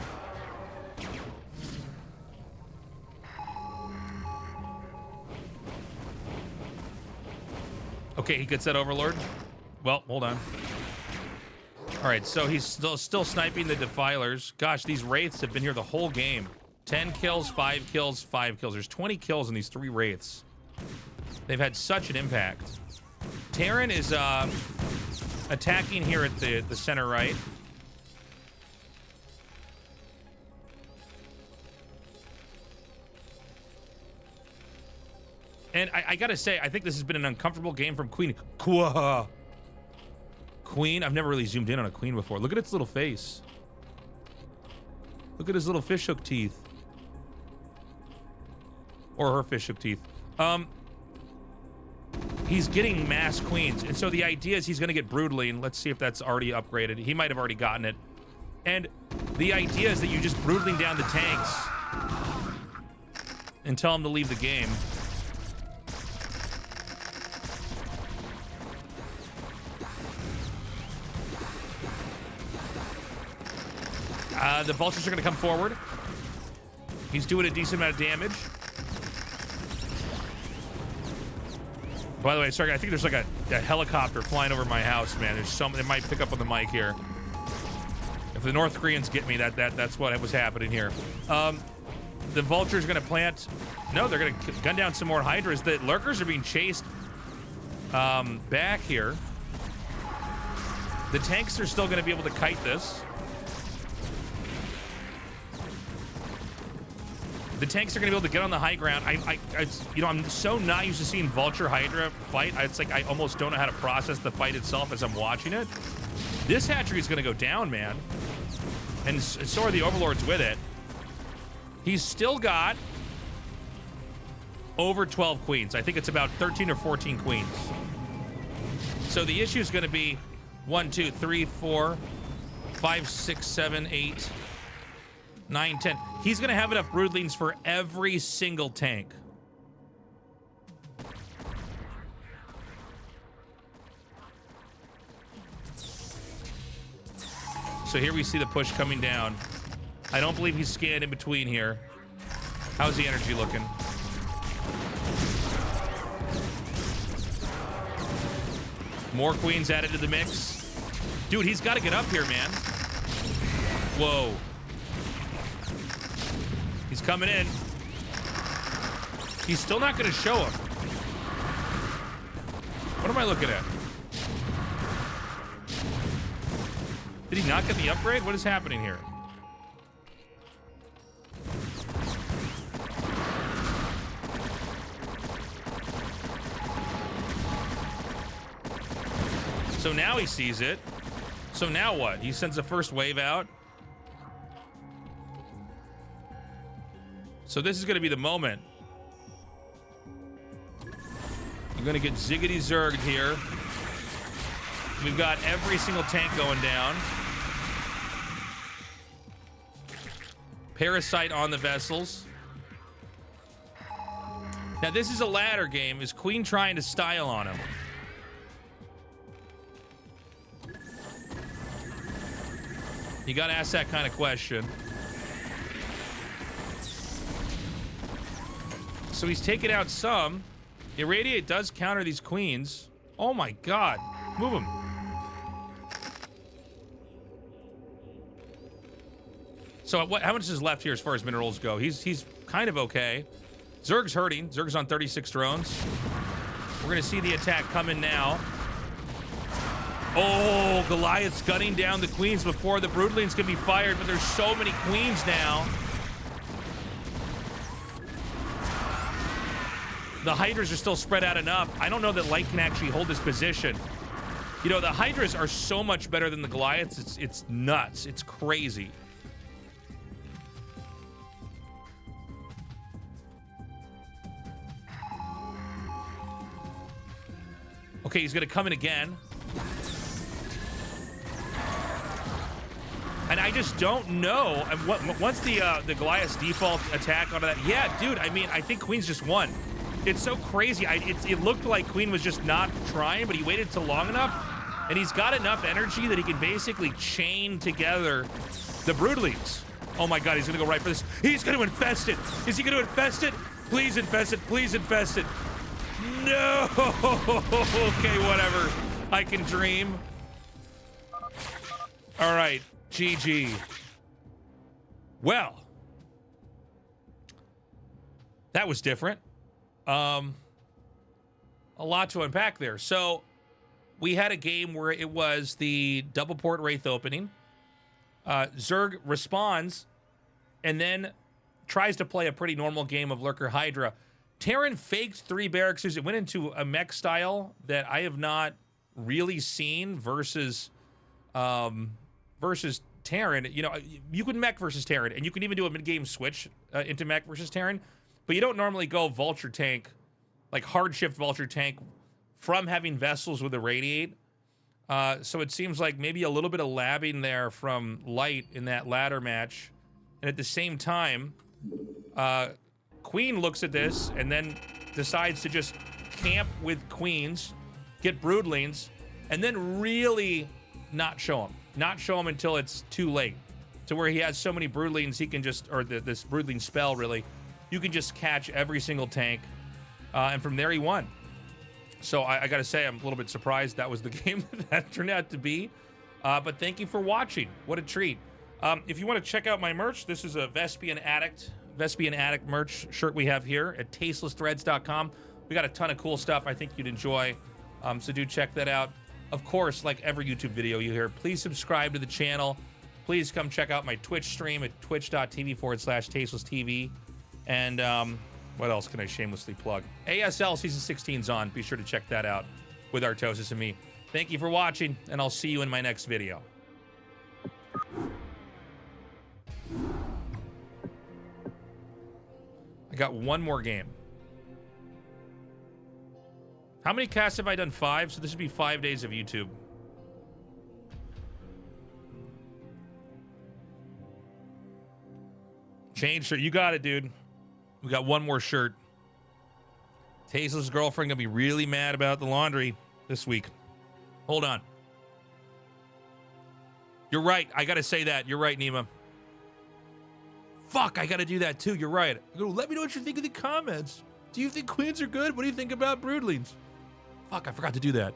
Okay, he gets that Overlord. Well, hold on. All right, so he's still sniping the Defilers. Gosh, these Wraiths have been here the whole game. 10 kills, 5 kills, 5 kills. There's 20 kills in these 3 Wraiths. They've had such an impact. Terran is attacking here at the center right. And I gotta say, I think this has been an uncomfortable game from Queen. Queen? I've never really zoomed in on a Queen before. Look at its little face. Look at his little fishhook teeth. Or her fishhook teeth. He's getting mass Queens. And so the idea is he's gonna get Broodling. Let's see if that's already upgraded. He might have already gotten it. And the idea is that you just Broodling down the tanks and tell him to leave the game. The Vultures are going to come forward. He's doing a decent amount of damage. By the way, sorry, I think there's like a helicopter flying over my house, man. There's some, it might pick up on the mic here. If the North Koreans get me, that's what was happening here. The Vulture's going to plant. No, they're going to gun down some more Hydras. The Lurkers are being chased back here. The tanks are still going to be able to kite this. The tanks are going to be able to get on the high ground. You know, I'm so not used to seeing Vulture Hydra fight. It's like I almost don't know how to process the fight itself as I'm watching it. This hatchery is going to go down, man. And so are the Overlords with it. He's still got over 12 Queens. I think it's about 13 or 14 Queens. So the issue is going to be 1, 2, 3, 4, 5, 6, 7, 8... 9, 10. He's going to have enough Broodlings for every single tank. So here we see the push coming down. I don't believe he's scanned in between here. How's the energy looking? More Queens added to the mix. Dude, he's got to get up here, man. Whoa. He's coming in. He's still not going to show him. What am I looking at? Did he not get the upgrade? What is happening here? So now he sees it. So now what? He sends the first wave out. So this is going to be the moment. You're going to get Ziggity Zerged here. We've got every single tank going down. Parasite on the vessels. Now this is a ladder game. Is Queen trying to style on him? You got to ask that kind of question. So he's taking out some. Irradiate does counter these Queens. Oh my God. Move him. So how much is left here as far as minerals go? He's kind of okay. Zerg's hurting. Zerg's on 36 drones. We're going to see the attack come in now. Oh, Goliath's gunning down the Queens before the Broodlings can be fired, but there's so many Queens now. The Hydras are still spread out enough. I don't know that Light can actually hold this position. You know, the Hydras are so much better than the Goliaths. It's nuts. It's crazy. Okay, he's going to come in again. And I just don't know. Once the Goliath's default attack onto that, yeah, dude. I mean, I think Queen's just won. It's so crazy. It looked like Queen was just not trying, but he waited till long enough, and he's got enough energy that he can basically chain together the Broodlings. Oh my God, he's gonna go right for this. He's gonna infest it. Is he gonna infest it? Please infest it. Please infest it. No! Okay, whatever. I can dream. All right, GG. Well, that was different. A lot to unpack there. So we had a game where it was the double port Wraith opening. Zerg responds and then tries to play a pretty normal game of Lurker Hydra. Terran faked 3 barracks. It went into a mech style that I have not really seen versus Terran. You know, you can mech versus Terran, and you can even do a mid-game switch into mech versus Terran, but you don't normally go Vulture tank, like hard shift Vulture tank, from having vessels with a radiate. So it seems like maybe a little bit of labbing there from Light in that ladder match. And at the same time, Queen looks at this and then decides to just camp with Queens, get Broodlings, and then really not show them. Not show them until it's too late. To where he has so many Broodlings, he can just, or this Broodling spell really, you can just catch every single tank. And from there he won. So I gotta say, I'm a little bit surprised that was the game that turned out to be. But thank you for watching. What a treat. If you want to check out my merch, this is a Vespian Addict merch shirt we have here at tastelessthreads.com. We got a ton of cool stuff I think you'd enjoy. So do check that out. Of course, like every YouTube video you hear, please subscribe to the channel. Please come check out my Twitch stream at twitch.tv/tastelesstv. And what else can I shamelessly plug? ASL Season 16's on. Be sure to check that out with Artosis and me. Thank you for watching, and I'll see you in my next video. I got one more game. How many casts have I done? 5? So this would be 5 days of YouTube. Change shirt. You got it, dude. We got one more shirt. Tasteless girlfriend gonna be really mad about the laundry this week. Hold on. You're right. I gotta say that. You're right, Nima. Fuck, I gotta do that too. You're right. Let me know what you think in the comments. Do you think Queens are good? What do you think about Broodlings? Fuck, I forgot to do that.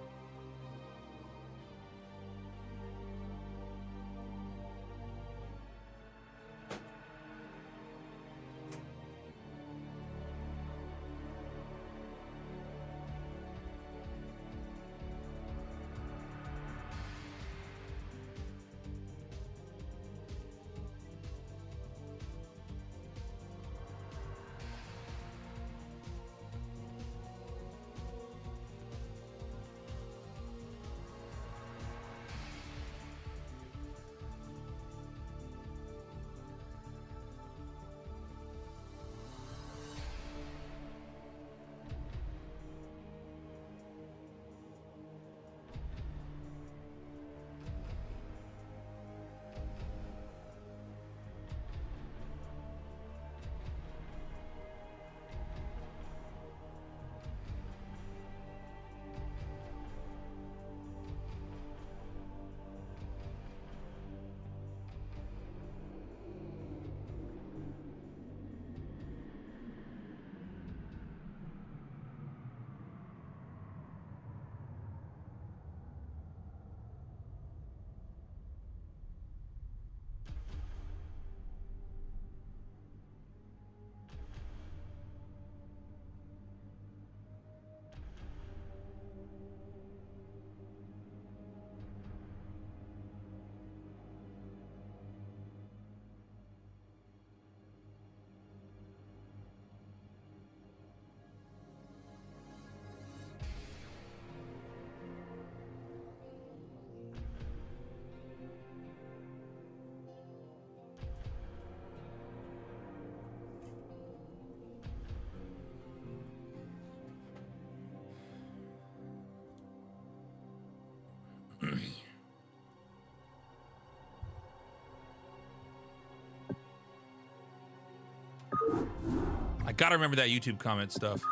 I gotta remember that YouTube comment stuff.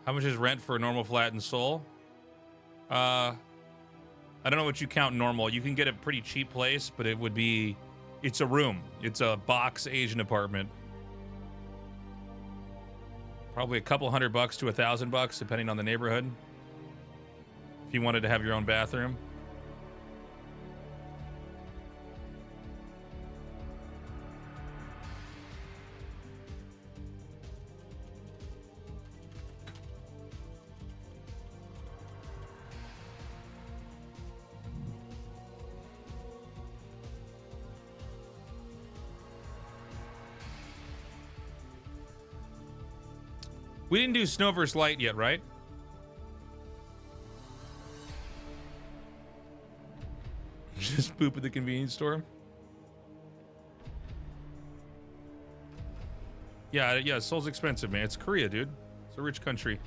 How much is rent for a normal flat in Seoul? I don't know what you count normal. You can get a pretty cheap place, but it would be, it's a room. It's a box Asian apartment. Probably a couple $100 to $1,000, depending on the neighborhood. If you wanted to have your own bathroom. We didn't do snow versus light yet, right? Just poop at the convenience store. Yeah, Seoul's expensive, man. It's Korea, dude. It's a rich country.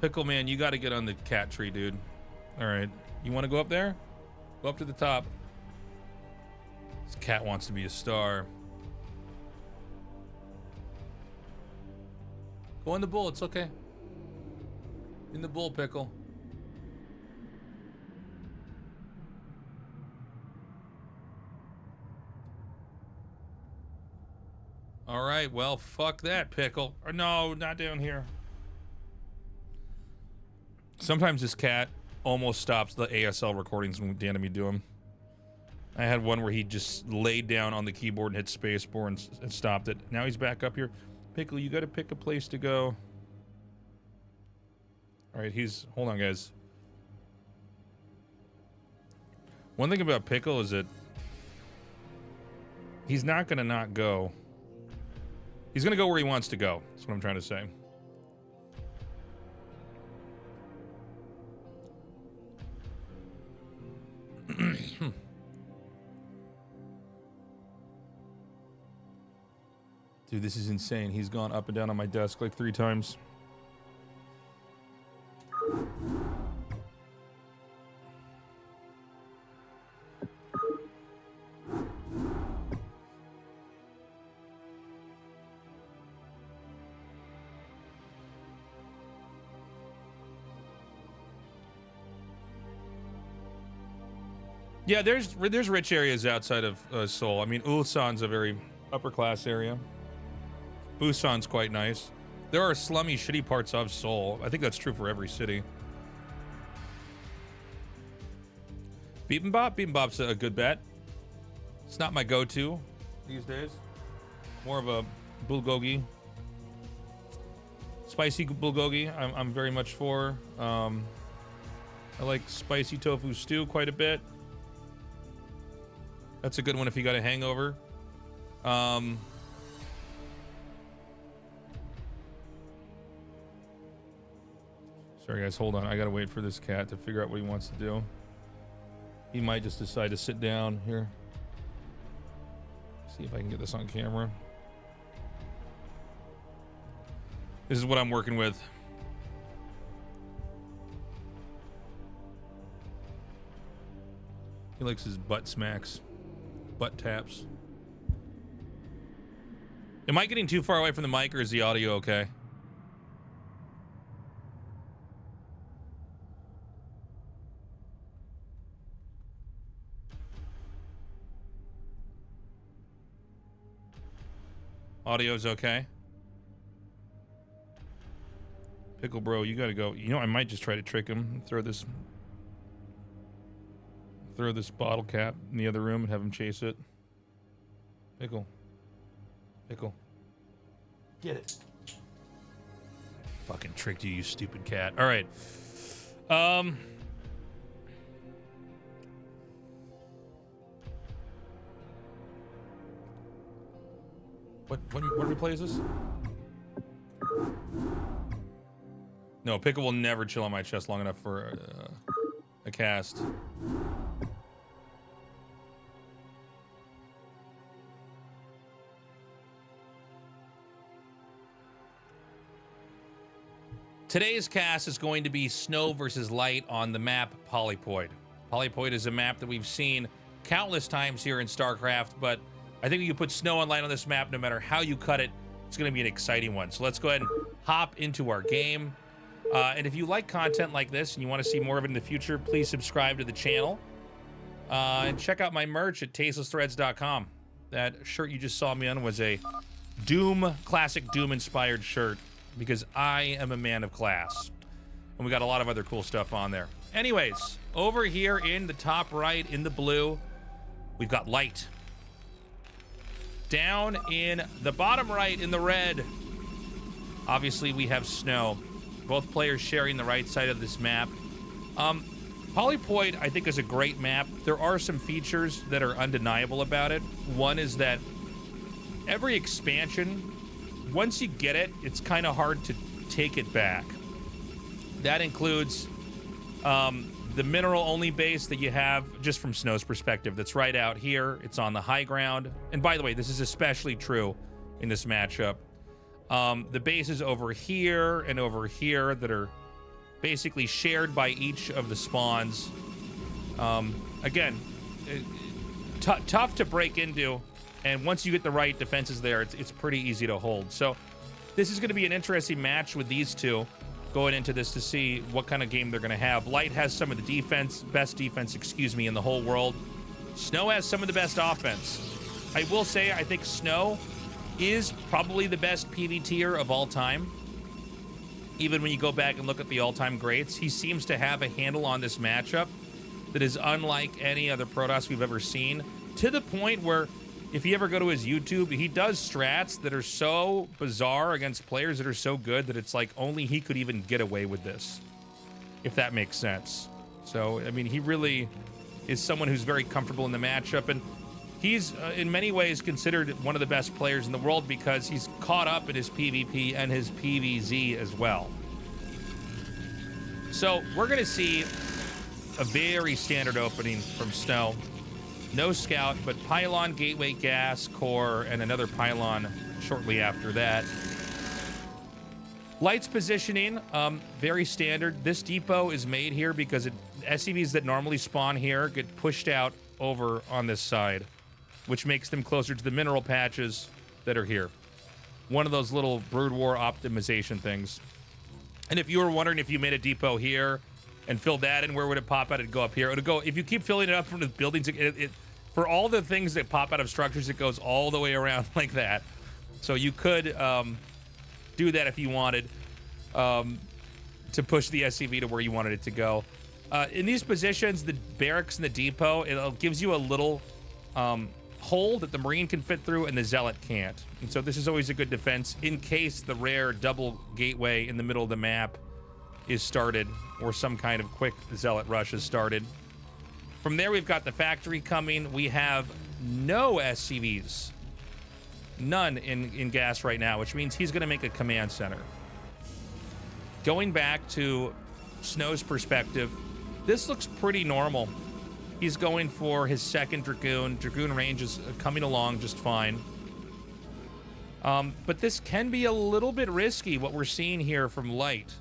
Pickle, man, you got to get on the cat tree, dude. All right. You want to go up there? Go up to the top. This cat wants to be a star. Go in the bowl, it's okay. In the bowl, Pickle. All right, well, fuck that, Pickle. Or no, not down here. Sometimes this cat almost stops the ASL recordings when Dan and me do them. I had one where he just laid down on the keyboard and hit spacebar and stopped it. Now he's back up here. Pickle, you gotta pick a place to go. All right, hold on, guys. One thing about Pickle is that he's not gonna not go. He's gonna go where he wants to go. That's what I'm trying to say. Dude, this is insane. He's gone up and down on my desk like 3 times. Yeah, there's rich areas outside of Seoul. I mean, Ulsan's a very upper class area. Busan's quite nice. There are slummy, shitty parts of Seoul. I think that's true for every city. Bibimbap? Bibimbap's a good bet. It's not my go-to these days. More of a bulgogi. Spicy bulgogi, I'm very much for. I like spicy tofu stew quite a bit. That's a good one if you got a hangover. Sorry guys, hold on. I gotta wait for this cat to figure out what he wants to do. He might just decide to sit down here. See if I can get this on camera. This is what I'm working with. He likes his butt smacks. Butt taps. Am I getting too far away from the mic, or is the audio okay? Audio's okay. Pickle bro, you gotta go. You know, I might just try to trick him. Throw this bottle cap in the other room and have him chase it. Pickle. Pickle. Get it. Fucking tricked you, you stupid cat. All right. What replay is this? No, Pickle will never chill on my chest long enough for a cast. Today's cast is going to be snow versus light on the map Polypoid. Polypoid is a map that we've seen countless times here in StarCraft, but I think you can put snow and light on this map no matter how you cut it. It's going to be an exciting one. So let's go ahead and hop into our game. And if you like content like this and you want to see more of it in the future, please subscribe to the channel. And check out my merch at tastelessthreads.com. That shirt you just saw me on was a Doom, classic Doom-inspired shirt. because I am a man of class. And we got a lot of other cool stuff on there. Anyways, over here in the top right in the blue, we've got light. Down in the bottom right in the red, obviously we have snow. Both players sharing the right side of this map. Polypoid, I think, is a great map. There are some features that are undeniable about it. One is that every expansion, once you get it, it's kind of hard to take it back. That includes the mineral-only base that you have, just from Snow's perspective, that's right out here. It's on the high ground. And by the way, this is especially true in this matchup. The bases over here and over here that are basically shared by each of the spawns. Again, tough to break into, and once you get the right defenses there, it's pretty easy to hold. So this is going to be an interesting match with these two going into this to see what kind of game they're going to have. Light has some of the best defense, excuse me, in the whole world. Snow has some of the best offense. I will say, I think Snow is probably the best PvTer of all time. Even when you go back and look at the all-time greats, he seems to have a handle on this matchup that is unlike any other Protoss we've ever seen, to the point where if you ever go to his YouTube, he does strats that are so bizarre against players that are so good that it's like only he could even get away with this, if that makes sense. So, I mean, he really is someone who's very comfortable in the matchup, and he's in many ways considered one of the best players in the world because he's caught up in his PvP and his PvZ as well. So we're going to see a very standard opening from Snow. No scout, but pylon, gateway, gas, core, and another pylon shortly after that. Light's positioning, very standard. This depot is made here because SCVs that normally spawn here get pushed out over on this side, which makes them closer to the mineral patches that are here. One of those little Brood War optimization things. And if you were wondering if you made a depot here and filled that in, where would it pop out? It'd go up here. It would go, if you keep filling it up from the buildings, for all the things that pop out of structures, it goes all the way around like that. So you could do that if you wanted to push the SCV to where you wanted it to go. In these positions, the barracks and the depot, it gives you a little hole that the Marine can fit through and the Zealot can't. And so this is always a good defense in case the rare double gateway in the middle of the map is started or some kind of quick Zealot rush is started. From there, we've got the factory coming. We have no SCVs. None in gas right now, which means he's going to make a command center. Going back to Snow's perspective, this looks pretty normal. He's going for his second Dragoon. Dragoon range is coming along just fine. But this can be a little bit risky, what we're seeing here from Light.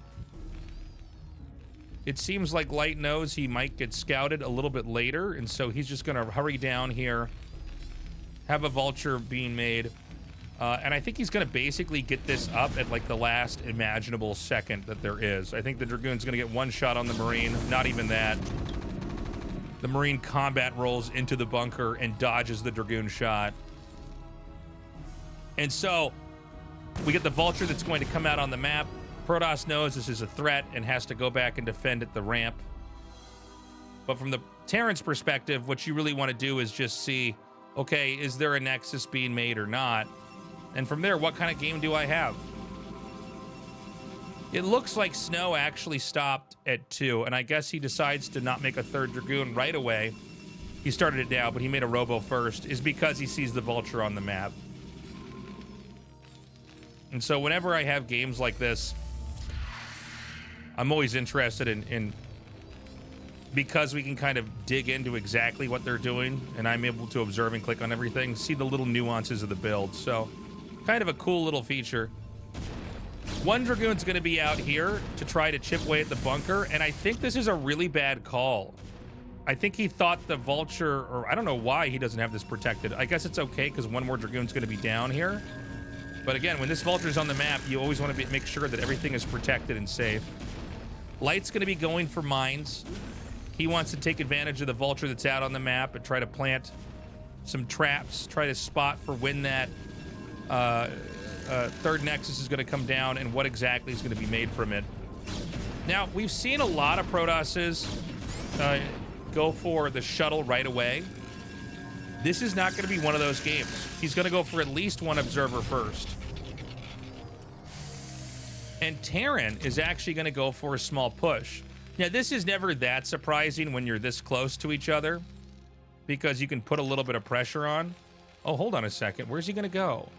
It seems like Light knows he might get scouted a little bit later, and so he's just going to hurry down here, have a vulture being made, and I think he's going to basically get this up at like the last imaginable second that there is. I think the Dragoon's going to get one shot on the Marine, not even that. The Marine combat rolls into the bunker and dodges the Dragoon shot. And so we get the vulture that's going to come out on the map. Protoss knows this is a threat and has to go back and defend at the ramp. But from the Terran's perspective, what you really want to do is just see, okay, is there a Nexus being made or not? And from there, what kind of game do I have? It looks like Snow actually stopped at 2, and I guess he decides to not make a third Dragoon right away. He started it now, but he made a Robo first, is because he sees the Vulture on the map. And so whenever I have games like this, I'm always interested in because we can kind of dig into exactly what they're doing, and I'm able to observe and click on everything, see the little nuances of the build. So kind of a cool little feature. One Dragoon's going to be out here to try to chip away at the bunker, and I think this is a really bad call. I think he thought the Vulture, or I don't know why he doesn't have this protected. I guess it's okay because one more Dragoon's going to be down here. But again, when this Vulture's on the map, you always want to make sure that everything is protected and safe. Light's going to be going for mines. He wants to take advantage of the Vulture that's out on the map and try to plant some traps, try to spot for when that third Nexus is going to come down and what exactly is going to be made from it. Now, we've seen a lot of Protosses go for the shuttle right away. This is not going to be one of those games. He's going to go for at least one observer first. And Terran is actually going to go for a small push. Now, this is never that surprising when you're this close to each other, because you can put a little bit of pressure on. Oh, hold on a second. Where's he going to go?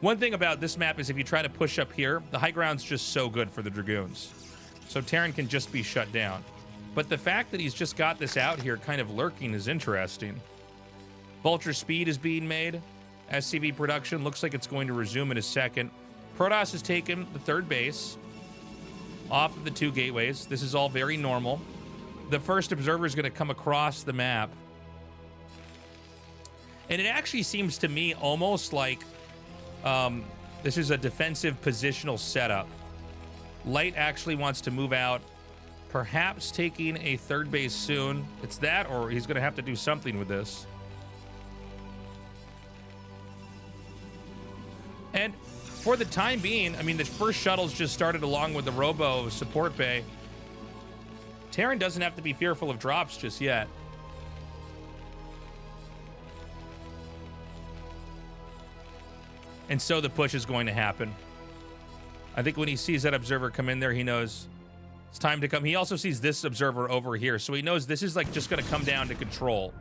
One thing about this map is if you try to push up here, the high ground's just so good for the Dragoons. So Terran can just be shut down. But the fact that he's just got this out here kind of lurking is interesting. Vulture speed is being made. SCV production looks like it's going to resume in a second. Protoss has taken the third base off of the 2 gateways. This is all very normal. The first observer is going to come across the map. And it actually seems to me almost like this is a defensive positional setup. Light actually wants to move out, perhaps taking a third base soon. It's that, or he's going to have to do something with this. And for the time being, I mean, the first shuttles just started along with the Robo support bay. Terran doesn't have to be fearful of drops just yet. And so the push is going to happen. I think when he sees that observer come in there, he knows it's time to come. He also sees this observer over here, so he knows this is like just going to come down to control.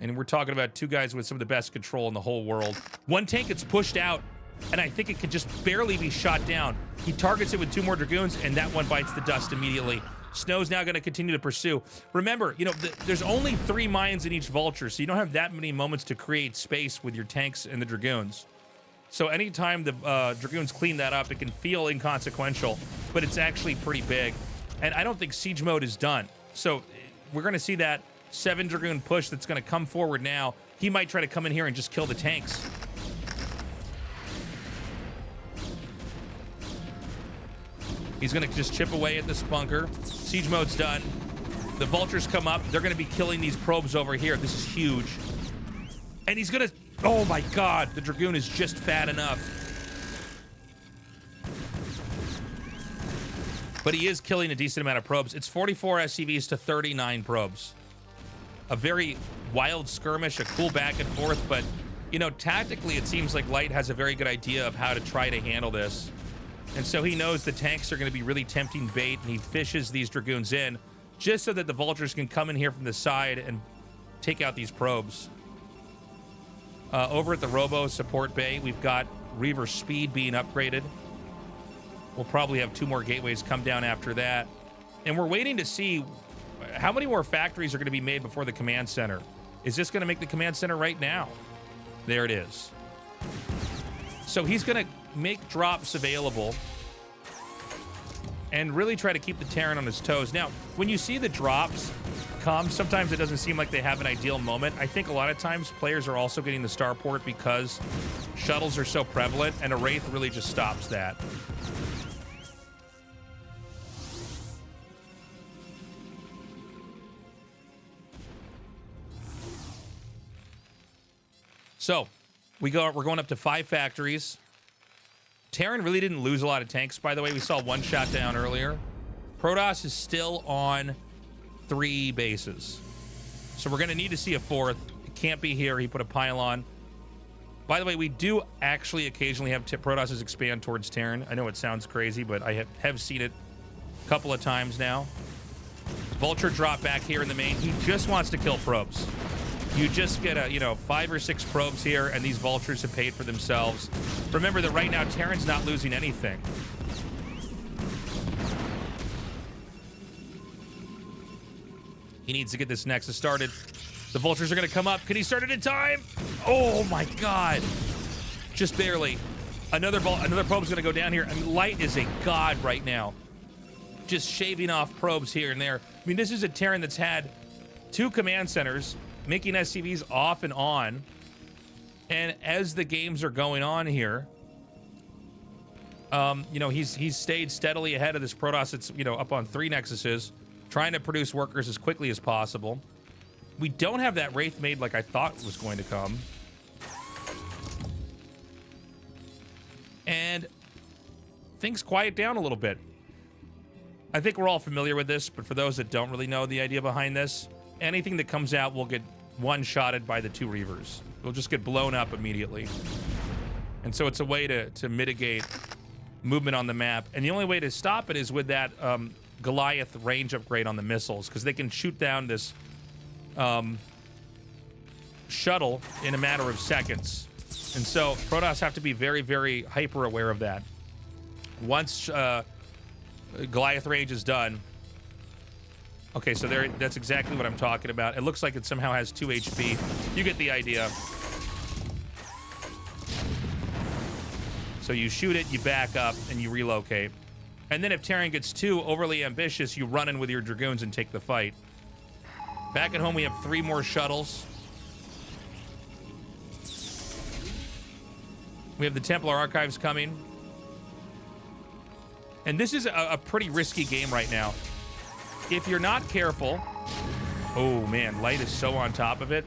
And we're talking about 2 guys with some of the best control in the whole world. One tank gets pushed out, and I think it can just barely be shot down. He targets it with 2 more Dragoons, and that one bites the dust immediately. Snow's now going to continue to pursue. Remember, you know, there's only 3 mines in each Vulture, so you don't have that many moments to create space with your tanks and the Dragoons. So anytime the Dragoons clean that up, it can feel inconsequential, but it's actually pretty big. And I don't think siege mode is done. So we're going to see that 7 Dragoon push that's going to come forward now. He might try to come in here and just kill the tanks. He's going to just chip away at this bunker. Siege mode's done. The Vultures come up. They're going to be killing these probes over here. This is huge. And he's going to... Oh my God, the Dragoon is just fat enough. But he is killing a decent amount of probes. It's 44 SCVs to 39 probes. A very wild skirmish, a cool back and forth, but, you know, tactically it seems like Light has a very good idea of how to try to handle this. And so he knows the tanks are going to be really tempting bait, and he fishes these Dragoons in just so that the Vultures can come in here from the side and take out these probes. Over at the Robo support bay, we've got Reaver speed being upgraded. We'll probably have 2 more gateways come down after that. And we're waiting to see how many more factories are going to be made before the command center. Is this going to make the command center right now? There it is. So he's going to make drops available and really try to keep the Terran on his toes. Now, when you see the drops come, sometimes it doesn't seem like they have an ideal moment. I think a lot of times players are also getting the starport because shuttles are so prevalent, and a Wraith really just stops that. So, we're going up to 5 factories. Terran really didn't lose a lot of tanks, by the way. We saw 1 shot down earlier. Protoss is still on 3 bases. So we're going to need to see a 4th. It can't be here. He put a pylon. By the way, we do actually occasionally have Protosses expand towards Terran. I know it sounds crazy, but I have seen it a couple of times now. Vulture drop back here in the main. He just wants to kill probes. You just get a, 5 or 6 probes here, and these Vultures have paid for themselves. Remember that right now, Terran's not losing anything. He needs to get this Nexus started. The Vultures are going to come up. Can he start it in time? Oh, my God. Just barely. Another probe's going to go down here. I mean, Light is a god right now. Just shaving off probes here and there. I mean, this is a Terran that's had 2 command centers, making SCVs off and on. And as the games are going on here, he's stayed steadily ahead of this Protoss. It's, up on 3 Nexuses, trying to produce workers as quickly as possible. We don't have that Wraith made like I thought was going to come. and things quiet down a little bit. I think we're all familiar with this, but for those that don't really know the idea behind this, anything that comes out will get one-shotted by the 2 Reavers. It'll just get blown up immediately. And so it's a way to mitigate movement on the map. And the only way to stop it is with that Goliath range upgrade on the missiles, because they can shoot down this shuttle in a matter of seconds. And so Protoss have to be very, very hyper aware of that. Once Goliath range is done. Okay, so there, that's exactly what I'm talking about. It looks like it somehow has 2 HP. You get the idea. So you shoot it, you back up, and you relocate. And then if Terran gets too overly ambitious, you run in with your Dragoons and take the fight. Back at home, we have 3 more shuttles. We have the Templar Archives coming. And this is a pretty risky game right now. If you're not careful... Oh, man, Light is so on top of it.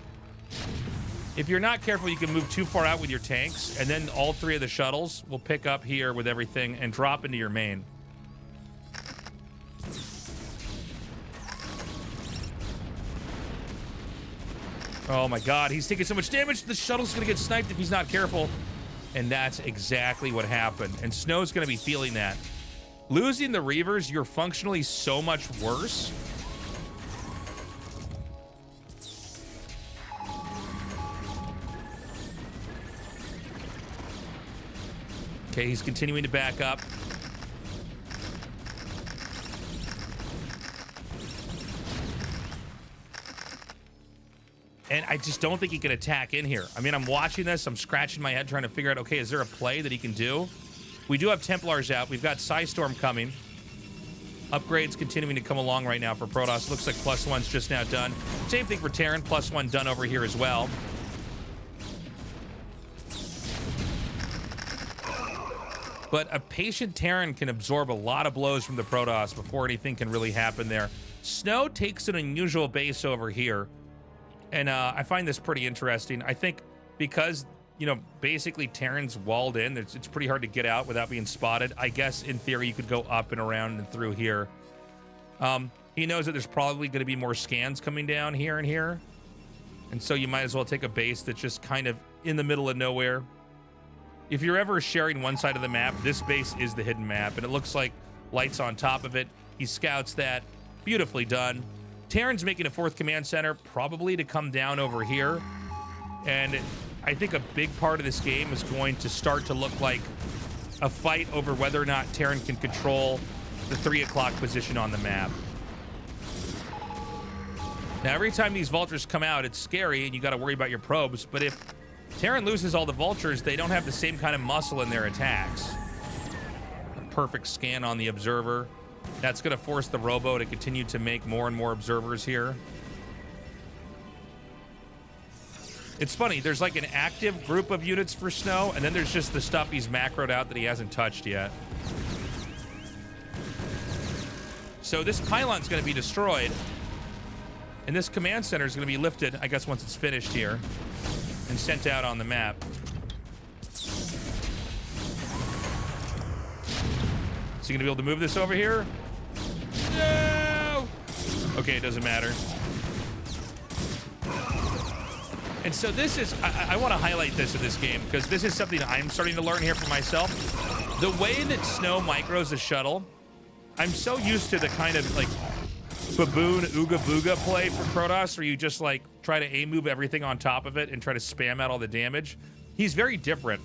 If you're not careful, you can move too far out with your tanks, and then all 3 of the shuttles will pick up here with everything and drop into your main. Oh my god, he's taking so much damage. The shuttle's gonna get sniped if he's not careful. And that's exactly what happened. And Snow's gonna be feeling that. Losing the Reavers, you're functionally so much worse. Okay, he's continuing to back up. And I just don't think he can attack in here. I mean, I'm watching this. I'm scratching my head trying to figure out, okay, is there a play that he can do? We do have Templars out. We've got Psystorm coming. Upgrades continuing to come along right now for Protoss. Looks like +1's just now done. Same thing for Terran. +1 done over here as well. But a patient Terran can absorb a lot of blows from the Protoss before anything can really happen there. Snow takes an unusual base over here. And I find this pretty interesting. I think because, you know, basically Terran's walled in, it's pretty hard to get out without being spotted. I guess, in theory, you could go up and around and through here. He knows that there's probably going to be more scans coming down here and here. And so you might as well take a base that's just kind of in the middle of nowhere. If you're ever sharing one side of the map, this base is the hidden map. And it looks like Light's on top of it. He scouts that. Beautifully done. Terran's making a 4th command center, probably to come down over here. And I think a big part of this game is going to start to look like a fight over whether or not Terran can control the 3 o'clock position on the map. Now, every time these vultures come out, it's scary and you got to worry about your probes. But if Terran loses all the vultures, they don't have the same kind of muscle in their attacks. A perfect scan on the observer. That's going to force the robo to continue to make more and more observers here. It's funny, there's like an active group of units for Snow, and then there's just the stuff he's macroed out that he hasn't touched yet. So this pylon's going to be destroyed, and this command center is going to be lifted, I guess, once it's finished here, and sent out on the map. Is he gonna be able to move this over here? No! Okay, it doesn't matter. And so this is, I want to highlight this in this game, because this is something I'm starting to learn here for myself. The way that Snow micros the shuttle, I'm so used to the kind of like baboon ooga booga play from Protoss, where you just like try to aim move everything on top of it and try to spam out all the damage. He's very different.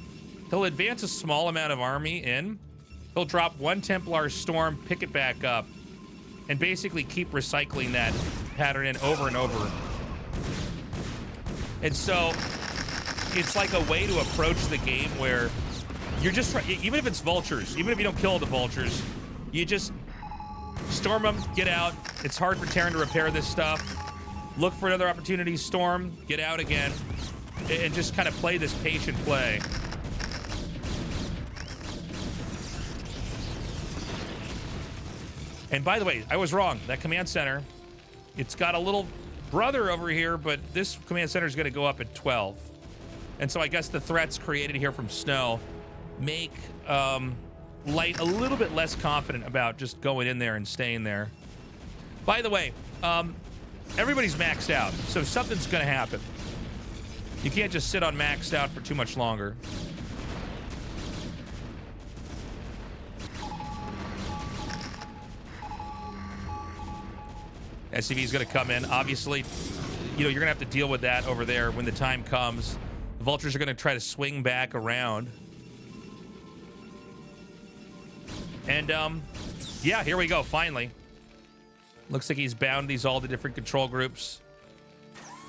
He'll advance a small amount of army in. He'll drop 1 Templar Storm, pick it back up, and basically keep recycling that pattern in over and over. And so it's like a way to approach the game where you're just, even if it's vultures, even if you don't kill all the vultures, you just storm them, get out. It's hard for Terran to repair this stuff. Look for another opportunity, storm, get out again, and just kind of play this patient play. And by the way, I was wrong. That command center, it's got a little brother over here, but this command center is going to go up at 12. And so I guess the threats created here from Snow make Light a little bit less confident about just going in there and staying there. By the way, everybody's maxed out, so something's going to happen. You can't just sit on maxed out for too much longer. SCV is going to come in. Obviously, you know, you're going to have to deal with that over there when the time comes. The vultures are going to try to swing back around. And, yeah, here we go, finally. Looks like he's bound these all the different control groups.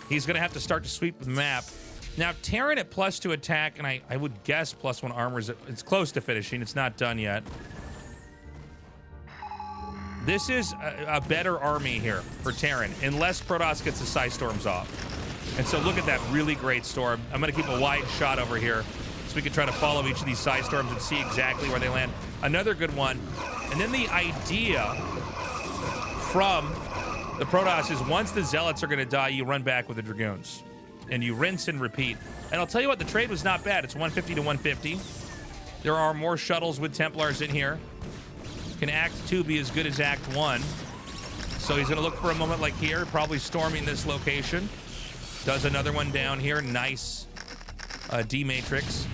He's going to have to start to sweep the map. Now, Terran at +2 attack, and I would guess +1 armor. It's close to finishing. It's not done yet. This is a better army here for Terran, unless Protoss gets the Psy Storms off. And so look at that really great storm. I'm going to keep a wide shot over here so we can try to follow each of these Psy Storms and see exactly where they land. Another good one. And then the idea from the Protoss is once the Zealots are going to die, you run back with the Dragoons. And you rinse and repeat. And I'll tell you what, the trade was not bad. It's 150 to 150. There are more shuttles with Templars in here. Can Act 2 be as good as Act 1? So he's going to look for a moment like here, probably storming this location. Does another one down here. Nice D-Matrix.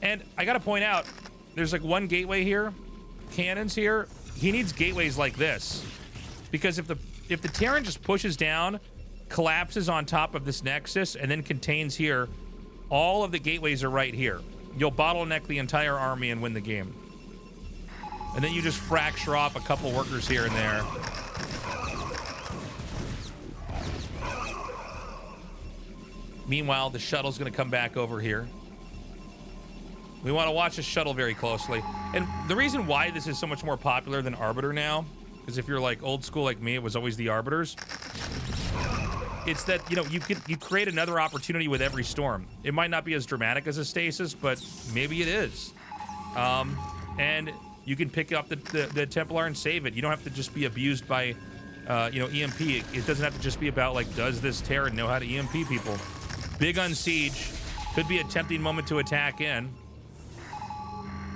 And I got to point out, there's like one gateway here. Cannons here. He needs gateways like this. Because if the Terran just pushes down, collapses on top of this Nexus, and then contains here, all of the gateways are right here. You'll bottleneck the entire army and win the game. And then you just fracture off a couple workers here and there. Meanwhile, the shuttle's going to come back over here. We want to watch the shuttle very closely. And the reason why this is so much more popular than Arbiter now, because if you're like old school like me, it was always the Arbiters. It's that, you know, you create another opportunity with every storm. It might not be as dramatic as a stasis, but maybe it is. And you can pick up the Templar and save it. You don't have to just be abused by, you know, EMP. It doesn't have to just be about, like, does this Terran know how to EMP people? Big on Siege. Could be a tempting moment to attack in.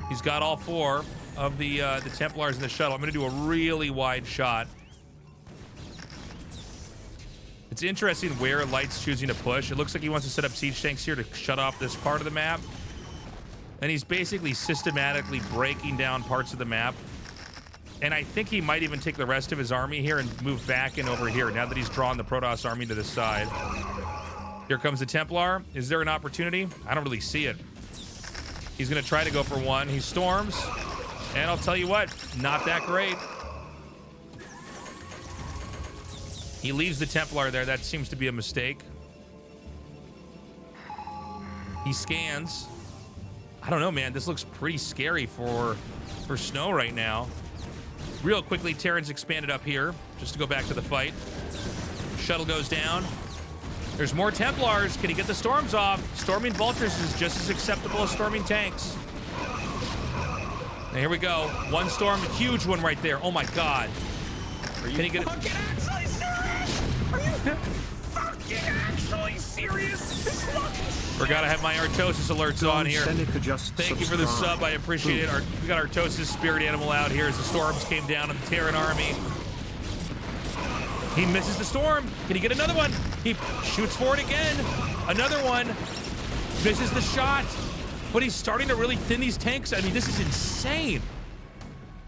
He's got all four of the Templars in the shuttle. I'm going to do a really wide shot. It's interesting where Light's choosing to push. It looks like he wants to set up siege tanks here to shut off this part of the map. And he's basically systematically breaking down parts of the map. And I think he might even take the rest of his army here and move back in over here now that he's drawn the Protoss army to the side. Here comes the Templar. Is there an opportunity? I don't really see it. He's going to try to go for one. He storms. And I'll tell you what, not that great. He leaves the Templar there. That seems to be a mistake. He scans. I don't know, man. This looks pretty scary for Snow right now. Real quickly, Terran's expanded up here just to go back to the fight. Shuttle goes down. There's more Templars. Can he get the storms off? Storming Vultures is just as acceptable as storming tanks. Now here we go. One storm, a huge one right there. Oh my God. Are you Can he get it? fucking actually serious? Are you fucking actually serious? Forgot I have my Artosis alerts on here. Thank you for the sub. I appreciate it. We got Artosis spirit animal out here as the storms came down on the Terran army. He misses the storm. Can he get another one? He shoots for it again. Another one. Misses the shot. But he's starting to really thin these tanks. I mean, this is insane.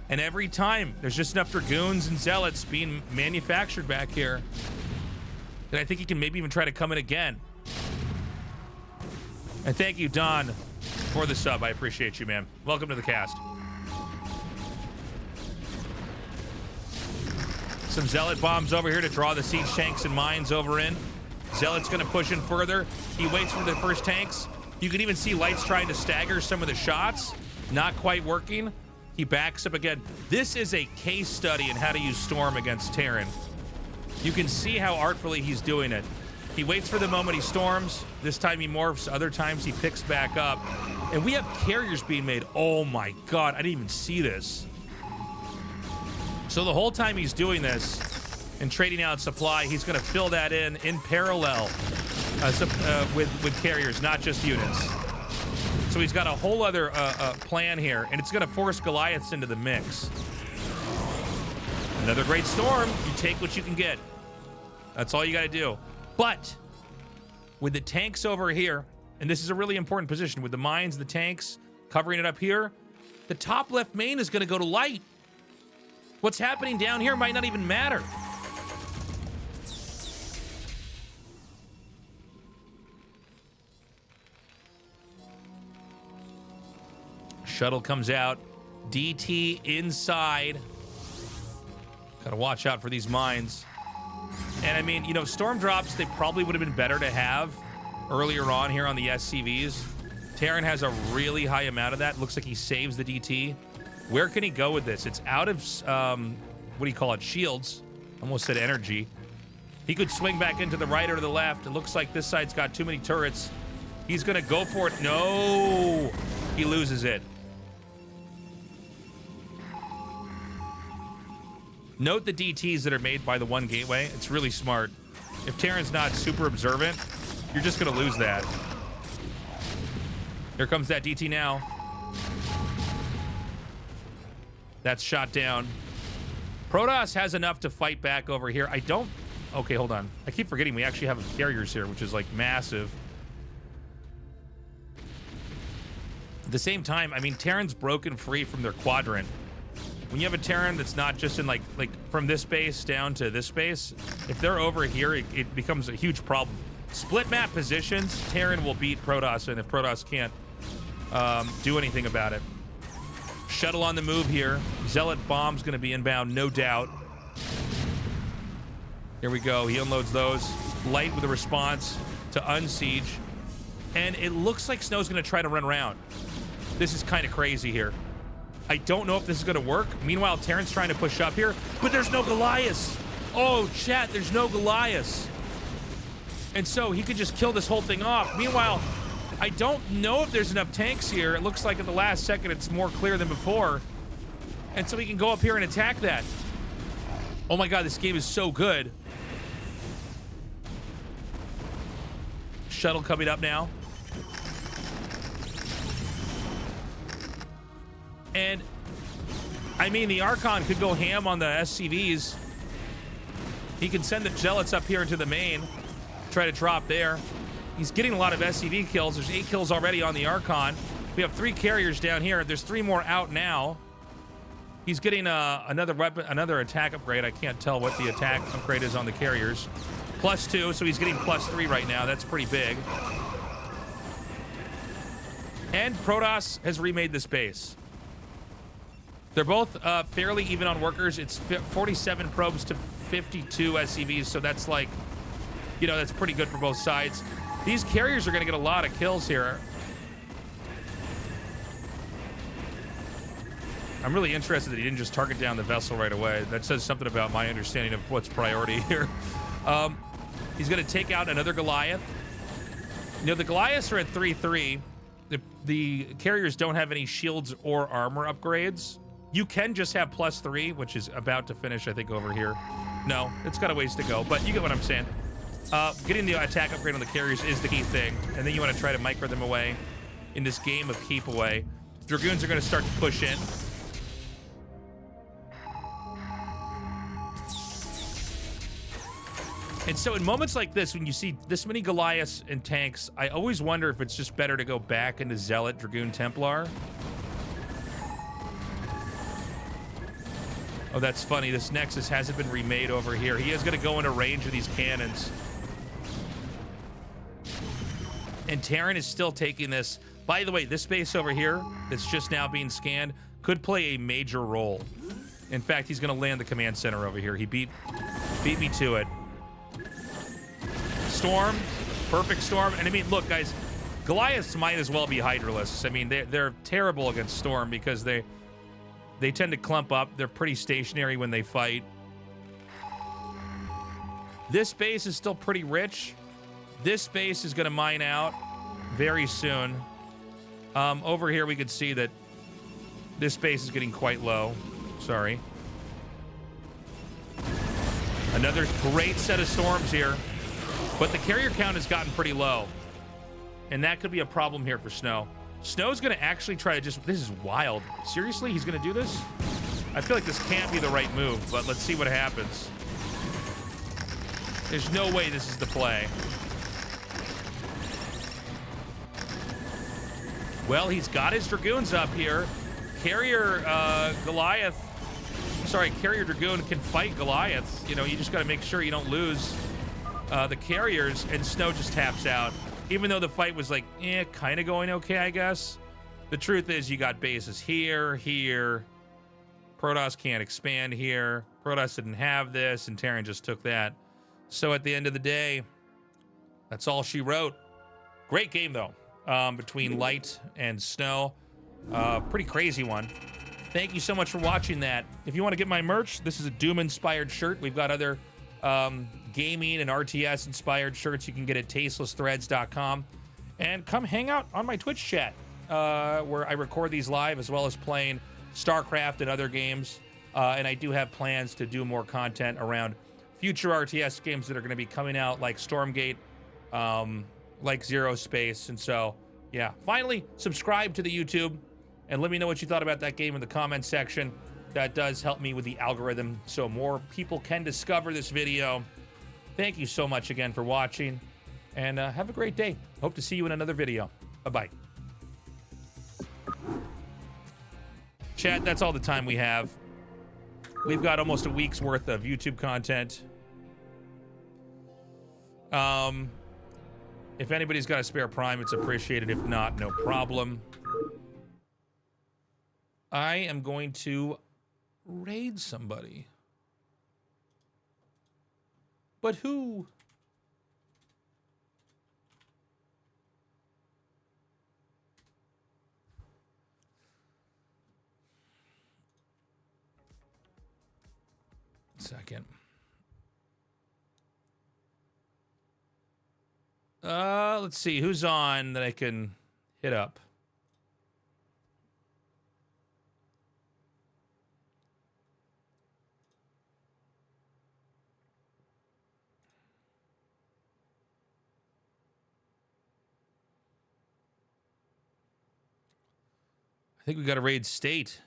And every time, there's just enough Dragoons and Zealots being manufactured back here that I think he can maybe even try to come in again. And thank you, Don, for the sub. I appreciate you, man. Welcome to the cast. Some Zealot bombs over here to draw the siege tanks and mines over in. Zealot's going to push in further. He waits for the first tanks. You can even see Lights trying to stagger some of the shots. Not quite working. He backs up again. This is a case study in how to use Storm against Terran. You can see how artfully he's doing it. He waits for the moment he storms. This time he morphs. Other times he picks back up. And we have carriers being made. Oh my God, I didn't even see this. So the whole time he's doing this and trading out supply, he's going to fill that in parallel with carriers, not just units. So he's got a whole other plan here, and it's going to force Goliaths into the mix. Another great storm. You take what you can get. That's all you got to do. But with the tanks over here, and this is a really important position, with the mines, the tanks, covering it up here, the top left main is going to go to light. What's happening down here might not even matter. Shuttle comes out. DT inside. Gotta watch out for these mines. And I mean, you know, storm drops, they probably would have been better to have earlier on here on the SCVs. Terran has a really high amount of that. Looks like he saves the DT. Where can he go with this? It's out of, what do you call it? Shields. Almost said energy. He could swing back into the right or to the left. It looks like this side's got too many turrets. He's gonna go for it. No! He loses it. Note the DTs that are made by the one gateway. It's really smart. If Terran's not super observant, you're just gonna lose that. Here comes that DT now. That's shot down. Protoss has enough to fight back over here. I don't... Okay, hold on. I keep forgetting we actually have carriers here, which is like massive. At the same time, I mean, Terran's broken free from their quadrant. When you have a Terran that's not just in like from this base down to this base, if they're over here, it becomes a huge problem. Split map positions, Terran will beat Protoss, and if Protoss can't do anything about it. Shuttle on the move here. Zealot bomb's gonna be inbound, no doubt. Here we go, he unloads those. Light with a response to unsiege. And it looks like Snow's gonna try to run around. This is kind of crazy here. I don't know if this is gonna work. Meanwhile, Terran's trying to push up here, but there's no Goliaths. Oh, chat, there's no Goliaths. And so he could just kill this whole thing off. Meanwhile, I don't know if there's enough tanks here. It looks like at the last second it's more clear than before. And so he can go up here and attack that. Oh my god, this game is so good. Shuttle coming up now. And, I mean, the Archon could go ham on the SCVs. He can send the Zealots up here into the main, try to drop there. He's getting a lot of SCV kills. There's 8 kills already on the Archon. We have 3 carriers down here. There's 3 more out now. He's getting another weapon, another attack upgrade. I can't tell what the attack upgrade is on the carriers. +2, so he's getting +3 right now. That's pretty big. And Protoss has remade this base. They're both fairly even on workers. It's 47 probes to 52 SCVs, so that's like, you know, that's pretty good for both sides. These carriers are going to get a lot of kills here. I'm really interested that he didn't just target down the vessel right away. That says something about my understanding of what's priority here. He's going to take out another Goliath. You know, the Goliaths are at 3-3. The carriers don't have any shields or armor upgrades. You can just have +3, which is about to finish, I think, over here. No, it's got a ways to go, but you get what I'm saying. Getting the attack upgrade on the carriers is the key thing, and then you want to try to micro them away in this game of keep away. Dragoons are going to start to push in. And so in moments like this, when you see this many Goliaths and tanks, I always wonder if it's just better to go back into Zealot, Dragoon, Templar. Oh, that's funny. This Nexus hasn't been remade over here. He is going to go into range of these cannons. And Terran is still taking this. By the way, this base over here that's just now being scanned could play a major role. In fact, he's going to land the command center over here. He beat me to it. Storm, perfect storm. And I mean, look, guys, Goliaths might as well be Hydralisks. I mean, they're terrible against Storm because they tend to clump up. They're pretty stationary when they fight. This base is still pretty rich. This base is going to mine out very soon. Over here, we could see that this base is getting quite low. Sorry. Another great set of storms here. But the carrier count has gotten pretty low. And that could be a problem here for Snow. Snow's gonna actually try to just, this is wild. Seriously, he's gonna do this? I feel like this can't be the right move, but let's see what happens. There's no way this is the play. Well, he's got his Dragoons up here. Carrier Goliath, sorry, Carrier Dragoon can fight Goliaths. You know, you just gotta make sure you don't lose the carriers, and Snow just taps out. Even though the fight was like, kind of going okay, I guess. The truth is you got bases here, here. Protoss can't expand here. Protoss didn't have this, and Terran just took that. So at the end of the day, that's all she wrote. Great game, though, between Light and Snow. Pretty crazy one. Thank you so much for watching that. If you want to get my merch, this is a Doom-inspired shirt. We've got other gaming and RTS-inspired shirts you can get at tastelessthreads.com. And come hang out on my Twitch chat, where I record these live, as well as playing StarCraft and other games. And I do have plans to do more content around future RTS games that are going to be coming out, like Stormgate, like Zero Space. And so, yeah, finally subscribe to the YouTube and let me know what you thought about that game in the comments section. That does help me with the algorithm so more people can discover this video. Thank you so much again for watching, and have a great day. Hope to see you in another video. Bye-bye. Chat, that's all the time we have. We've got almost a week's worth of YouTube content. If anybody's got a spare Prime, it's appreciated. If not, no problem. I am going to raid somebody. But who? Second. Let's see who's on that I can hit up. I think we got to raid state.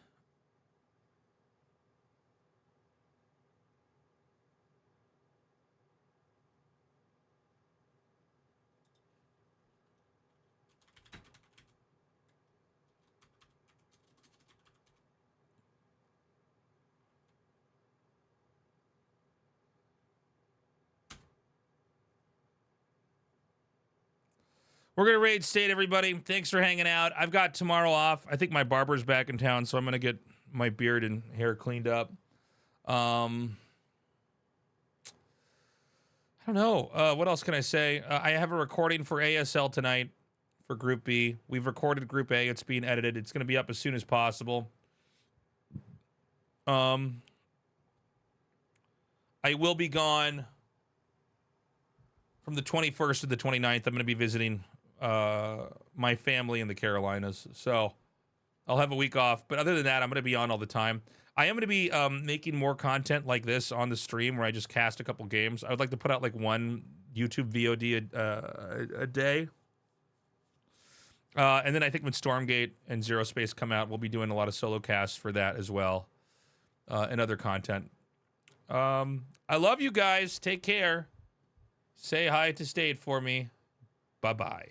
We're going to raid state, everybody. Thanks for hanging out. I've got tomorrow off. I think my barber's back in town, so I'm going to get my beard and hair cleaned up. I don't know. What else can I say? I have a recording for ASL tonight for Group B. We've recorded Group A. It's being edited. It's going to be up as soon as possible. I will be gone from the 21st to the 29th. I'm going to be visiting my family in the Carolinas, so I'll have a week off. But other than that, I'm going to be on all the time. I am going to be making more content like this on the stream, where I just cast a couple games. I would like to put out like one YouTube VOD a day. And then I think when Stormgate and Zero Space come out, we'll be doing a lot of solo casts for that as well, and other content. I love you guys. Take care. Say hi to State for me. Bye-bye.